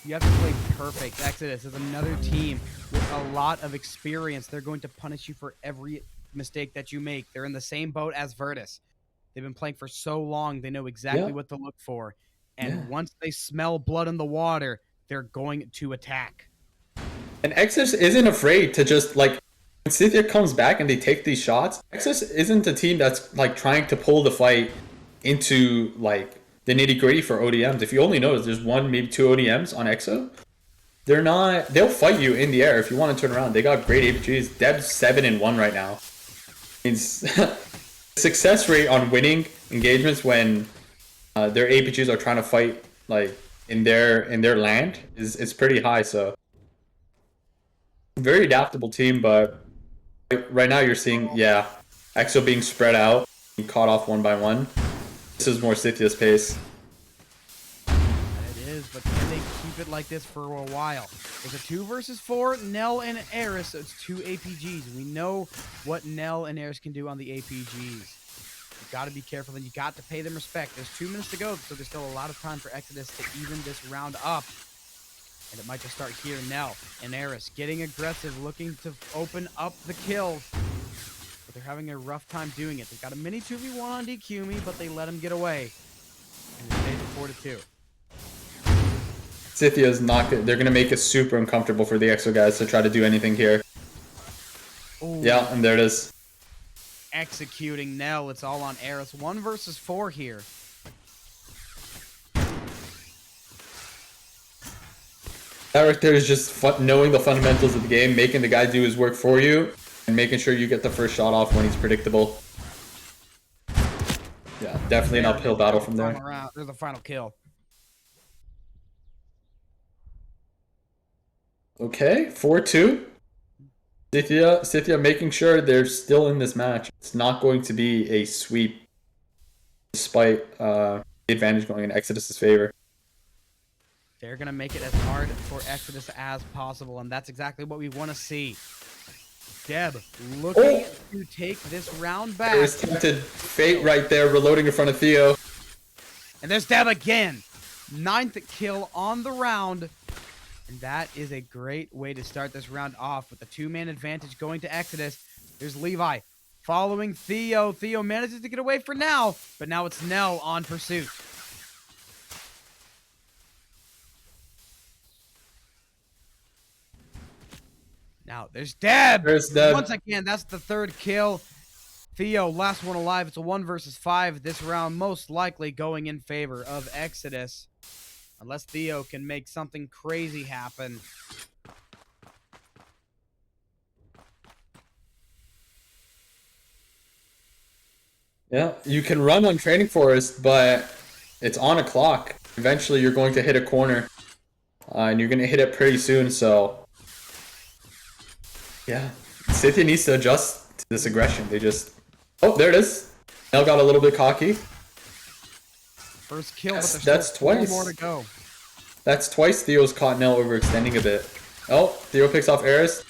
You have to play perfect. Exodus is another team with a lot of experience. They're going to punish you for every mistake that you make. They're in the same boat as Virtus. They've been playing for so long, they know exactly what to look for. And once they smell blood in the water, they're going to attack.
And Exodus isn't afraid to just, like, when Scythia comes back and they take these shots, Exodus isn't a team that's, like, trying to pull the fight into, like, the nitty-gritty for ODMs. If you only notice, there's 1, maybe 2 ODMs on Exo. They'll fight you in the air if you want to turn around. They got great APGs. Deb's 7-1 right now. It's success rate on winning engagements when their APGs are trying to fight, like, in their land is pretty high. So very adaptable team, but right now you're seeing Exo being spread out and caught off one by one. This is more Scythia's pace.
It is, but can they keep it like this for a while? It's a 2 versus 4, Nell and Eris, so it's 2 APGs. We know what Nell and Eris can do on the APGs. You've got to be careful, and you got to pay them respect. There's 2 minutes to go, so there's still a lot of time for Exodus to even this round up. And it might just start here. Nell and Eris getting aggressive, looking to open up the kills. But they're having a rough time doing it. They've got a mini 2v1 on DQ but they let him get away. And it stays at 4-2.
Scythia is not good. They're going to make it super uncomfortable for the Exo guys to try to do anything here.
Ooh.
Yeah, and there it is.
Executing Nell. It's all on Eris. 1 versus 4 here.
That right there is just knowing the fundamentals of the game, making the guy do his work for you, and making sure you get the first shot off when he's predictable. Yeah, definitely an uphill battle from there.
There's the final kill.
Okay, 4-2. Scythia making sure they're still in this match. It's not going to be a sweep, despite the advantage going in Exodus' favor.
They're going to make it as hard for Exodus as possible, and that's exactly what we want to see. Deb looking to take this round back.
There's tempted fate right there, reloading in front of Theo.
And there's Deb again. 9th kill on the round. And that is a great way to start this round off with the 2-man advantage going to Exodus. There's Levi following Theo. Theo manages to get away for now, but now it's Nell on pursuit. Now there's Deb.
There's Deb.
Once again, that's the 3rd kill. Theo, last one alive. It's a 1 versus 5 this round, most likely going in favor of Exodus. Unless Theo can make something crazy happen.
Yeah, you can run on Training Forest, but it's on a clock. Eventually, you're going to hit a corner, and you're going to hit it pretty soon, so... Yeah, Scythia needs to adjust to this aggression. They just... Oh, there it is. Nell got a little bit cocky.
First kill,
Yes,
but there's
that's
still 4
twice.
more to go.
That's twice Theo's caught Nell overextending a bit. Oh, Theo picks off Eris.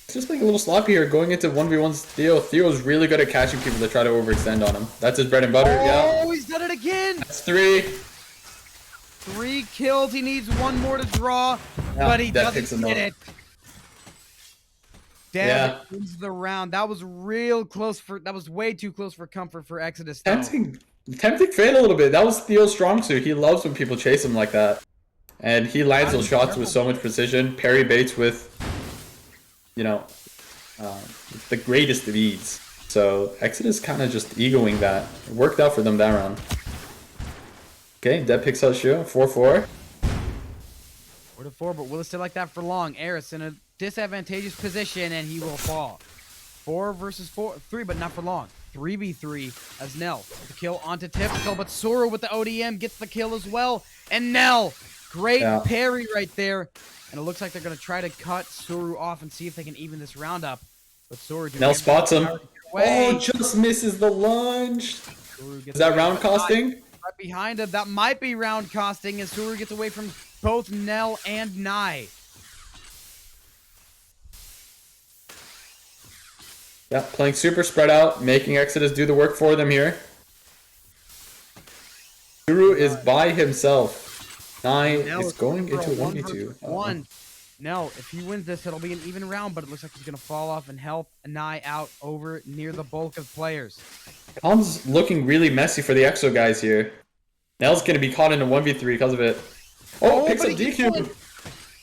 It's just being a little sloppy here going into 1v1's Theo. Theo's really good at catching people that try to overextend on him. That's his bread and butter, yeah.
Oh, he's done it again!
That's 3.
3 kills. He needs 1 more to draw,
Yeah,
but he
that picks
doesn't
him
get
up.
it. Deb wins the round. That was real close for. That was way too close for comfort for Exodus. Though.
Tempting fate a little bit. That was Theo's strong suit. He loves when people chase him like that. And he lands those shots with so much precision. Parry baits with, you know, the greatest of ease. So Exodus kind of just egoing that. It worked out for them that round. Okay, Deb picks out Shio. 4-4.
4-4, but will it stay like that for long? Eris in a disadvantageous position, and he will fall. 4 versus 3, but not for long. 3v3 as Nell with the kill onto Typical, but Sora with the ODM gets the kill as well. And Nell, great parry right there. And it looks like they're going to try to cut Suru off and see if they can even this round up. But Sora
Nell spots him. Oh, just misses the lunge. Is that round costing?
Right behind him. That might be round costing as Suru gets away from both Nell and Nai.
Yeah, playing super spread out, making Exodus do the work for them here. Suru is by himself. Nai is going into a 1v2.
No, if he wins this, it'll be an even round, but it looks like he's going to fall off and help Nai out over near the bulk of players.
Calm's looking really messy for the Exo guys here. Nell's going to be caught in a 1v3 because of it. Oh, picks up DQ.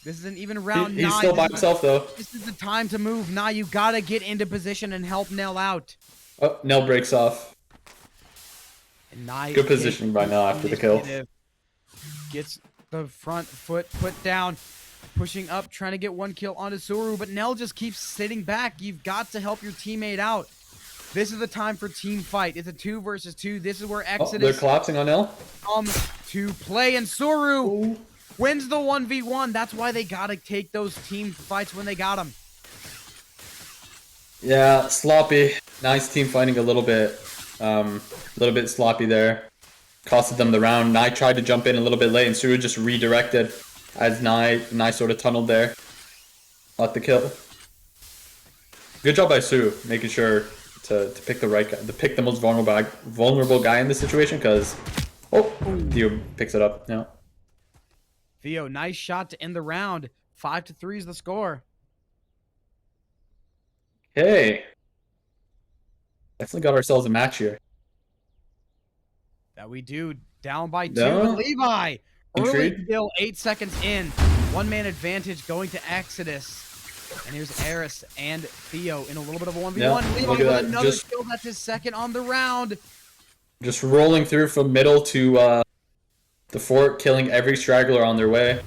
This is an even round.
He's still by himself, though.
This is the time to move. Nah, you gotta get into position and help Nell out.
Oh, Nell breaks off.
And Nye
good positioning by Nell after the kill.
Gets the front foot put down. Pushing up, trying to get 1 kill onto Suru, but Nell just keeps sitting back. You've got to help your teammate out. This is the time for team fight. It's a 2 versus 2. This is where Exodus
they're collapsing on Nell.
Come to play, and Suru wins the 1v1. That's why they gotta take those team fights when they got them.
Yeah, sloppy. Nice team fighting a little bit sloppy there. Costed them the round. Nai tried to jump in a little bit late, and Suru just redirected as Nai sort of tunneled there. Got the kill. Good job by Suru, making sure to pick the right guy, to pick the most vulnerable guy in this situation, because Theo picks it up. Yeah.
Theo, nice shot to end the round. 5-3 is the score.
Hey. Definitely got ourselves a match here.
That we do. Down by 2.
No.
Levi. Early
Intrigued.
kill, 8 seconds in. 1-man advantage going to Exodus. And here's Eris and Theo in a little bit of a 1v1.
Yeah,
Levi
look at
with
that.
another
Just-
kill. That's his second on the round.
Just rolling through from middle to the fort, killing every straggler on their way.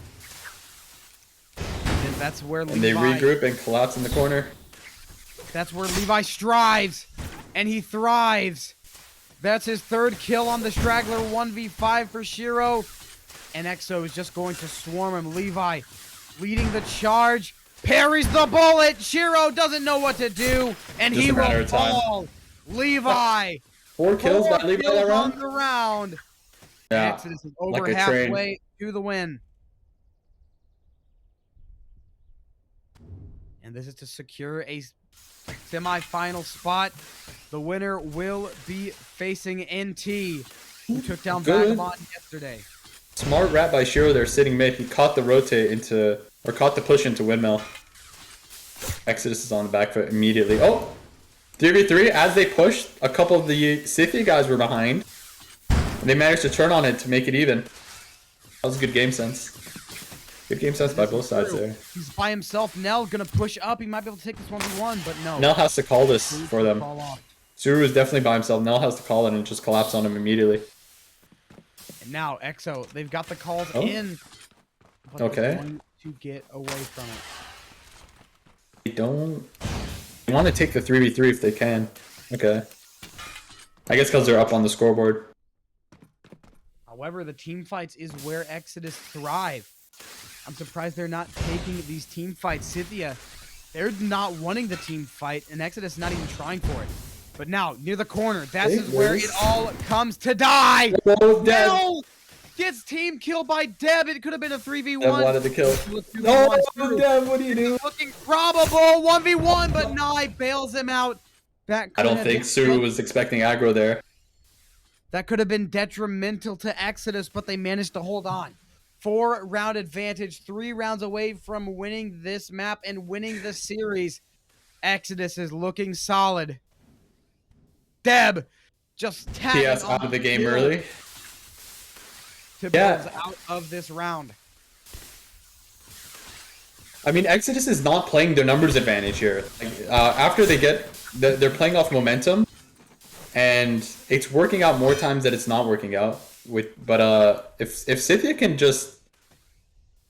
And that's where Levi...
And they regroup and collapse in the corner.
That's where Levi strives. And he thrives. That's his 3rd kill on the straggler. 1v5 for Shiro. And Exo is just going to swarm him. Levi leading the charge. Parries the bullet. Shiro doesn't know what to do. And
Just
he
a matter
will
of time.
fall. Levi.
4 kills by Levi
kills
that
on
round?
the round.
Yeah,
Exodus is over
like a train.
halfway to the win. And this is to secure a semi-final spot. The winner will be facing NT, who took down Vagabond yesterday.
Smart rat by Shiro there sitting mid. He caught the rotate into, or caught the push into windmill. Exodus is on the back foot immediately. Oh! 3v3 as they pushed, a couple of the Scythia guys were behind. And they managed to turn on it to make it even. That was good game sense. Good game sense by both sides there.
He's by himself. Nell gonna push up. He might be able to take this 1v1, but no.
Nell has to call this for them. Suru is definitely by himself. Nell has to call it and just collapse on him immediately.
And now EXO, they've got the calls in. But
okay.
They're going to get away from it.
They don't. They want to take the 3v3 if they can. Okay. I guess because they're up on the scoreboard.
However, the team fights is where Exodus thrive. I'm surprised they're not taking these team fights. Scythia, they're not wanting the team fight, and Exodus not even trying for it. But now, near the corner, that's where it all comes to die.
Oh, Deb.
No! Gets team killed by Deb. It could have been a 3v1.
Deb wanted to kill. No, Deb, what do you do?
Looking probable 1v1, but Nai bails him out. That
I don't think Suru was expecting aggro there.
That could have been detrimental to Exodus, but they managed to hold on. 4-round advantage, 3 rounds away from winning this map and winning the series. Exodus is looking solid. Deb just tagging
TS out of the game early.
Typical's out of this round.
I mean, Exodus is not playing their numbers advantage here. Like, after they get, they're playing off momentum, and it's working out more times that it's not working out. But if Scythia can just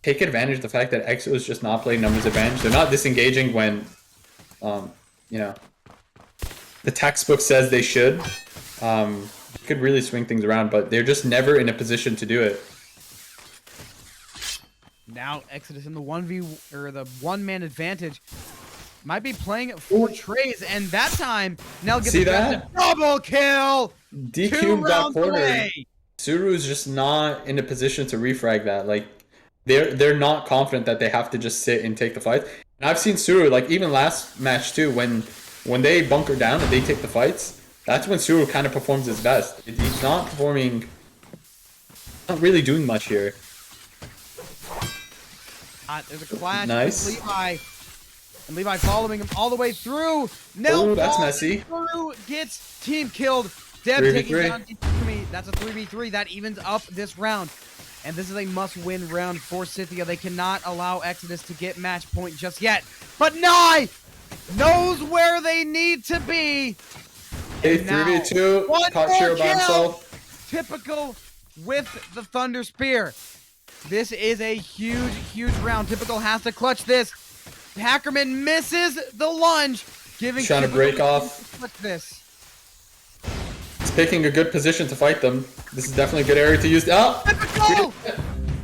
take advantage of the fact that Exodus is just not playing numbers advantage, they're not disengaging when, you know, the textbook says they should. Could really swing things around, but they're just never in a position to do it.
Now Exodus in the 1v or the one-man advantage might be playing 4 trays, and that time Nell gets a double kill.
DQ got cornered. Suru's just not in a position to refrag that. Like they're not confident that they have to just sit and take the fight. And I've seen Suru, like even last match too, when they bunker down and they take the fights, that's when Suru kind of performs his best. He's not performing, not really doing much here.
There's a clash
nice.
with Levi. And Levi following him all the way through. Nell
that's messy.
Suru gets team killed. Deb taking down Ikumi. That's a 3v3. That evens up this round. And this is a must-win round for Scythia. They cannot allow Exodus to get match point just yet. But Nai knows where they need to be.
A 3v2. Caught Shiro by himself.
Typical with the Thunder Spear. This is a huge, huge round. Typical has to clutch this. Hackerman misses the lunge, giving
trying to break off.
This.
He's picking a good position to fight them. This is definitely a good area to use. Oh!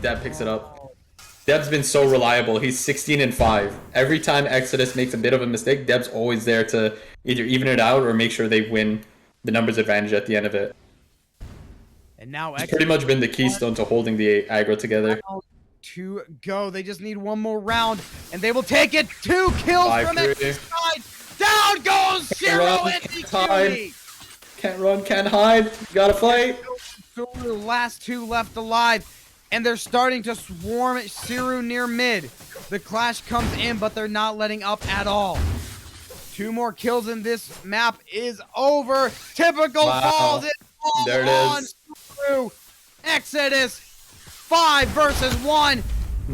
Deb picks it up. Deb's been so reliable. He's 16-5. Every time Exodus makes a bit of a mistake, Deb's always there to either even it out or make sure they win the numbers advantage at the end of it.
And now
it's pretty much been the keystone to holding the aggro together.
To go. They just need one more round, and they will take it. 2 kills from Exodus side. Down goes Shiro and Ikumi.
Can't run, can't hide. Gotta fight.
The last 2 left alive, and they're starting to swarm Siru near mid. The clash comes in, but they're not letting up at all. 2 more kills in this map is over. Typical falls it all
there it
on
is.
Siru. Exodus 5 versus 1.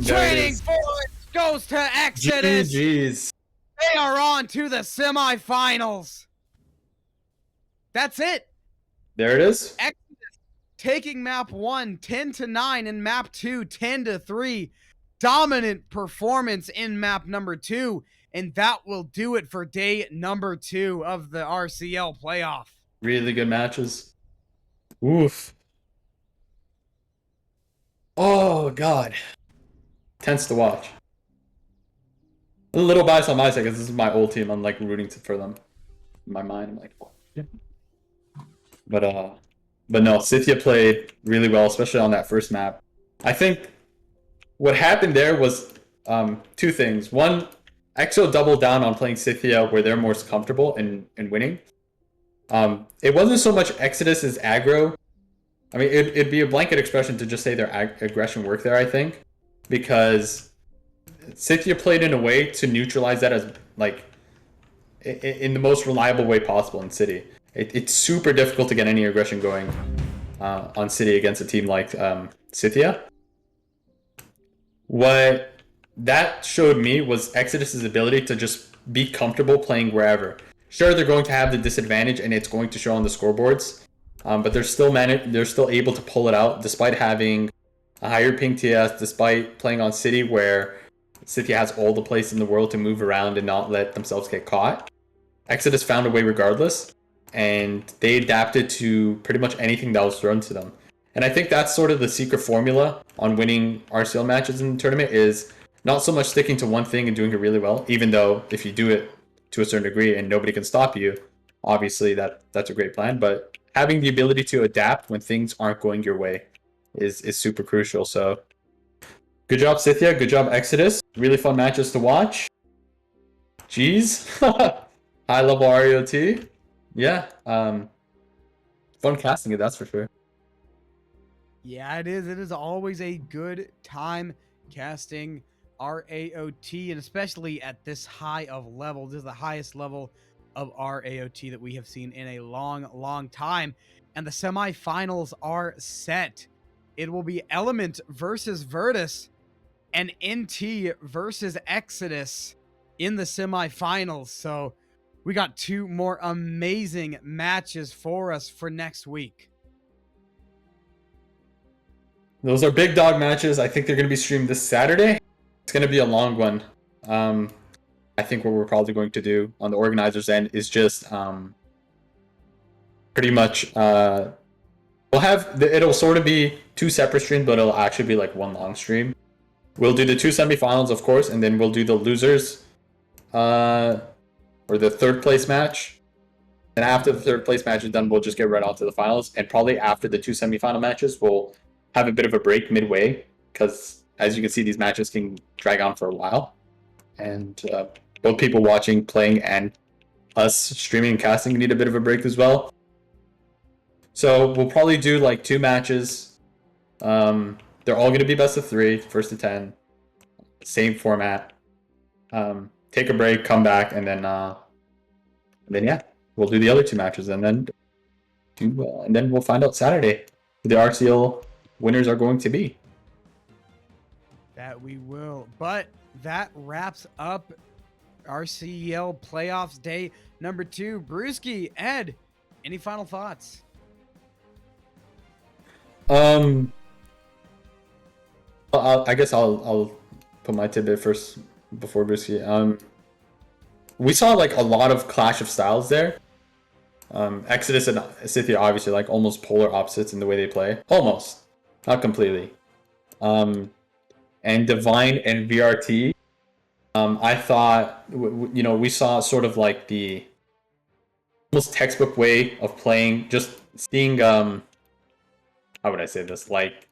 Trading for it goes to Exodus.
GG's.
They are on to the semifinals. That's it.
There it is.
Exodus taking map 1 10-9 and map 2 10-3. Dominant performance in map number 2, and that will do it for day number 2 of the RCL playoff.
Really good matches. Oof. Oh god. Tense to watch. A little bias on my side because this is my old team. I'm like rooting for them. In my mind, I'm like, oh. Yeah. But no, Scythia played really well, especially on that first map. I think what happened there was 2 things. One, EXO doubled down on playing Scythia where they're most comfortable in winning. It wasn't so much Exodus as aggro. I mean, it'd be a blanket expression to just say their aggression worked there, I think, because Scythia played in a way to neutralize that as, like, in the most reliable way possible in City. It's super difficult to get any aggression going on City against a team like Scythia. What that showed me was Exodus's ability to just be comfortable playing wherever. Sure, they're going to have the disadvantage, and it's going to show on the scoreboards, but they're still able to pull it out despite having a higher ping TS, despite playing on City where City has all the place in the world to move around and not let themselves get caught. Exodus found a way regardless, and they adapted to pretty much anything that was thrown to them. And I think that's sort of the secret formula on winning RCL matches in the tournament, is not so much sticking to one thing and doing it really well, even though if you do it to a certain degree and nobody can stop you, obviously that's a great plan, but having the ability to adapt when things aren't going your way is super crucial. So good job, Scythia. Good job, Exodus. Really fun matches to watch. Jeez. High level RAoT. Yeah. Fun casting it, that's for sure.
Yeah, it is. It is always a good time casting RAoT, and especially at this high of level. This is the highest level of RAoT that we have seen in a long, long time. And the semifinals are set. It will be Element versus Virtus and NT versus Exodus in the semifinals. So we got two more amazing matches for us for next week.
Those are big dog matches. I think they're going to be streamed this Saturday. It's going to be a long one. I think what we're probably going to do on the organizers' end is just pretty much we'll have it'll sort of be two separate streams, but it'll actually be like one long stream. We'll do the two semifinals, of course, and then we'll do the losers or the third place match. And after the third place match is done, we'll just get right on to the finals. And probably after the two semifinal matches, we'll have a bit of a break midway, because as you can see, these matches can drag on for a while. And both people watching, playing, and us streaming and casting need a bit of a break as well. So we'll probably do like two matches. They're all going to be best of 3, first to 10. Same format. Take a break, come back, and then yeah, we'll do the other two matches, and then we'll find out Saturday who the RCL winners are going to be.
That we will. But that wraps up RCL Playoffs Day number 2. Brewski, Ed, any final thoughts?
I guess I'll put my tidbit first before Brewski. We saw like a lot of clash of styles there. Exodus and Scythia obviously like almost polar opposites in the way they play. Almost. Not completely. And Divine and VRT, I thought, we saw sort of like the almost textbook way of playing, just seeing, how would I say this? Like,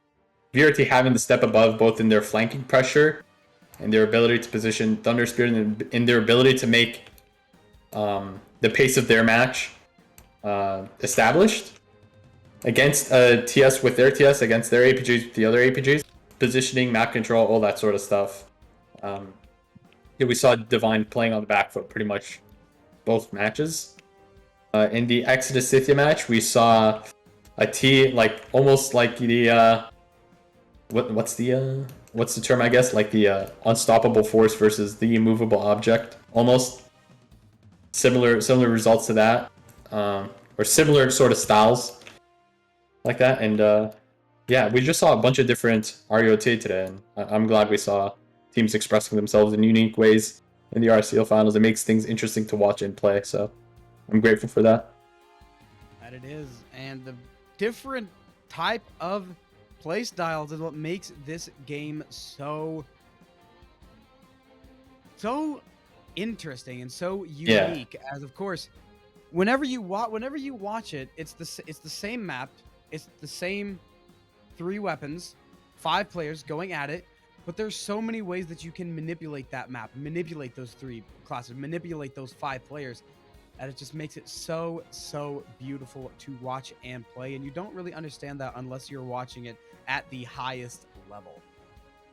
VRT having the step above both in their flanking pressure and their ability to position Thunder Spirit and in their ability to make the pace of their match established against TS with their TS, against their APGs with the other APGs, positioning, map control, all that sort of stuff. We saw Divine playing on the back foot pretty much both matches. In the Exodus Scythia match, we saw a T, like almost like the what's the term, I guess, like the unstoppable force versus the immovable object, almost similar results to that, or similar sort of styles like that. And yeah, we just saw a bunch of different RAoT today, and I'm glad we saw teams expressing themselves in unique ways in the RCL finals. It makes things interesting to watch and play, so I'm grateful for that.
That it is, and the different type of play styles is what makes this game so interesting and so unique. Yeah. As of course, whenever you watch it, it's the same map, it's the same 3 weapons, 5 players going at it, But there's so many ways that you can manipulate that map, manipulate those 3 classes, manipulate those 5 players, and it just makes it so, so beautiful to watch and play. And you don't really understand that unless you're watching it at the highest level.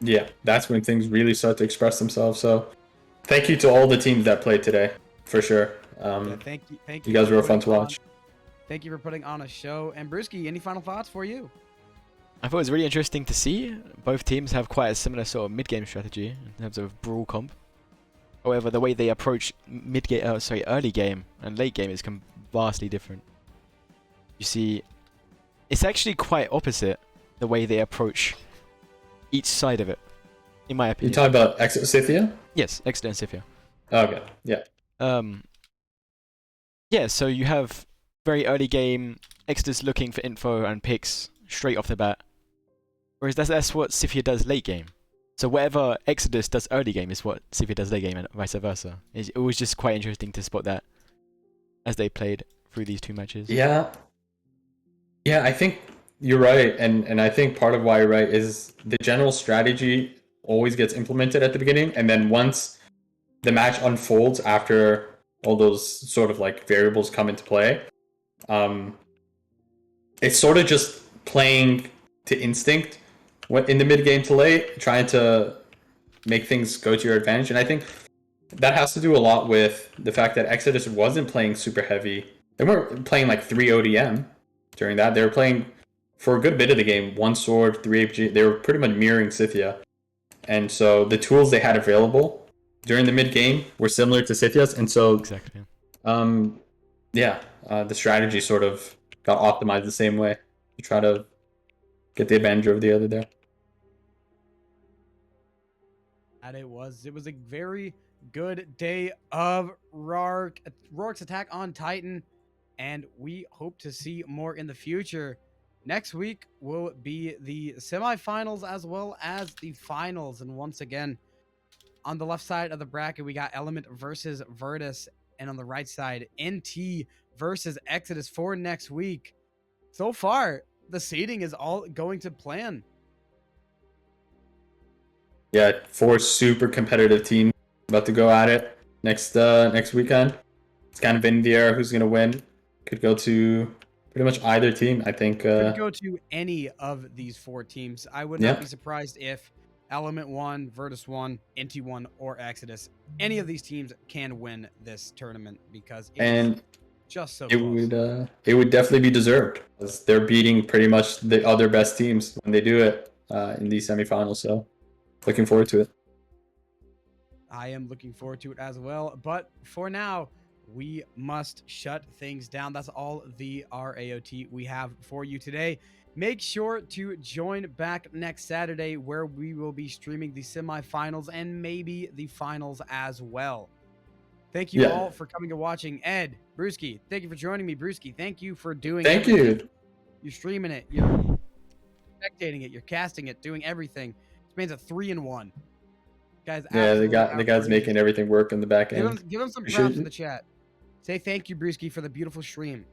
Yeah, that's when things really start to express themselves. So thank you to all the teams that played today, for sure.
Yeah, thank you.
You guys
for
were fun to
putting
watch.
Thank you for putting on a show. And Brewski, any final thoughts for you?
I thought it was really interesting to see. Both teams have quite a similar sort of mid-game strategy in terms of brawl comp. However, the way they approach early game and late game is vastly different. You see, it's actually quite opposite the way they approach each side of it, in my opinion.
You talking about Exit Scythia?
Yes, Exeter and Scythia.
Okay, yeah.
Yeah, so you have very early game, Exeter's looking for info and picks straight off the bat. Whereas that's what Scythia does late game. So whatever Exodus does early game is what Scythia does late game and vice versa. It was just quite interesting to spot that as they played through these 2 matches.
Yeah. Yeah, I think you're right. And I think part of why you're right is the general strategy always gets implemented at the beginning. And then once the match unfolds after all those sort of like variables come into play, it's sort of just playing to instinct in the mid game to late, trying to make things go to your advantage. And I think that has to do a lot with the fact that Exodus wasn't playing super heavy. They weren't playing like 3 ODM during that. They were playing for a good bit of the game 1 sword, 3 APG. They were pretty much mirroring Scythia. And so the tools they had available during the mid game were similar to Scythia's. And so
Exactly.
the strategy sort of got optimized the same way to try to get the advantage over the other there.
And it was a very good day of RAoT's Attack on Titan, and we hope to see more in the future. Next week will be the semifinals as well as the finals, and once again, on the left side of the bracket, we got Element versus Virtus, and on the right side, NT versus Exodus for next week. So far, the seeding is all going to plan.
Yeah, 4 super competitive teams about to go at it next weekend. It's kind of in the air who's going to win. Could go to pretty much either team, I think.
Could go to any of these 4 teams. I would not be surprised if Element 1, Virtus 1, NT 1, or Exodus, any of these teams can win this tournament because it's just so close.
It would definitely be deserved, as they're beating pretty much the other best teams when they do it in these semifinals. So looking forward to it.
I am looking forward to it as well. But for now, we must shut things down. That's all the RAoT we have for you today. Make sure to join back next Saturday where we will be streaming the semifinals and maybe the finals as well. Thank you all for coming and watching. Ed, Brewski, thank you for joining me. Brewski, thank you for doing
Thank you.
You're streaming it. You're spectating it. You're casting it. Doing everything. This man's a 3-in-1. Guys,
yeah, the guy's making everything work in the back end.
Give him some props in the chat. Say thank you, Brewski, for the beautiful stream.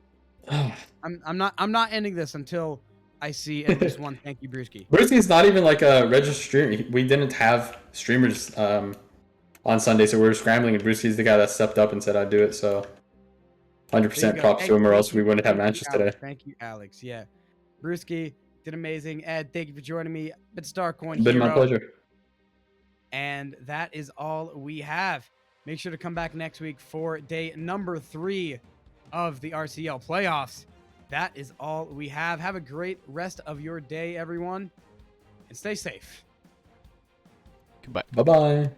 I'm not ending this until I see at least one thank you, Brewski.
Brewski's not even like a registered streamer. We didn't have streamers on Sunday, so we were scrambling, and Brewski's the guy that stepped up and said I'd do it. So 100% props to him, or else we wouldn't have matches today.
Thank you, Alex. Yeah, Brewski did amazing. Ed, thank you for joining me. Bit Starcoin.
Been my pleasure.
And that is all we have. Make sure to come back next week for day number 3 of the RCL playoffs. That is all we have. Have a great rest of your day, everyone, and stay safe.
Goodbye.
Bye-bye.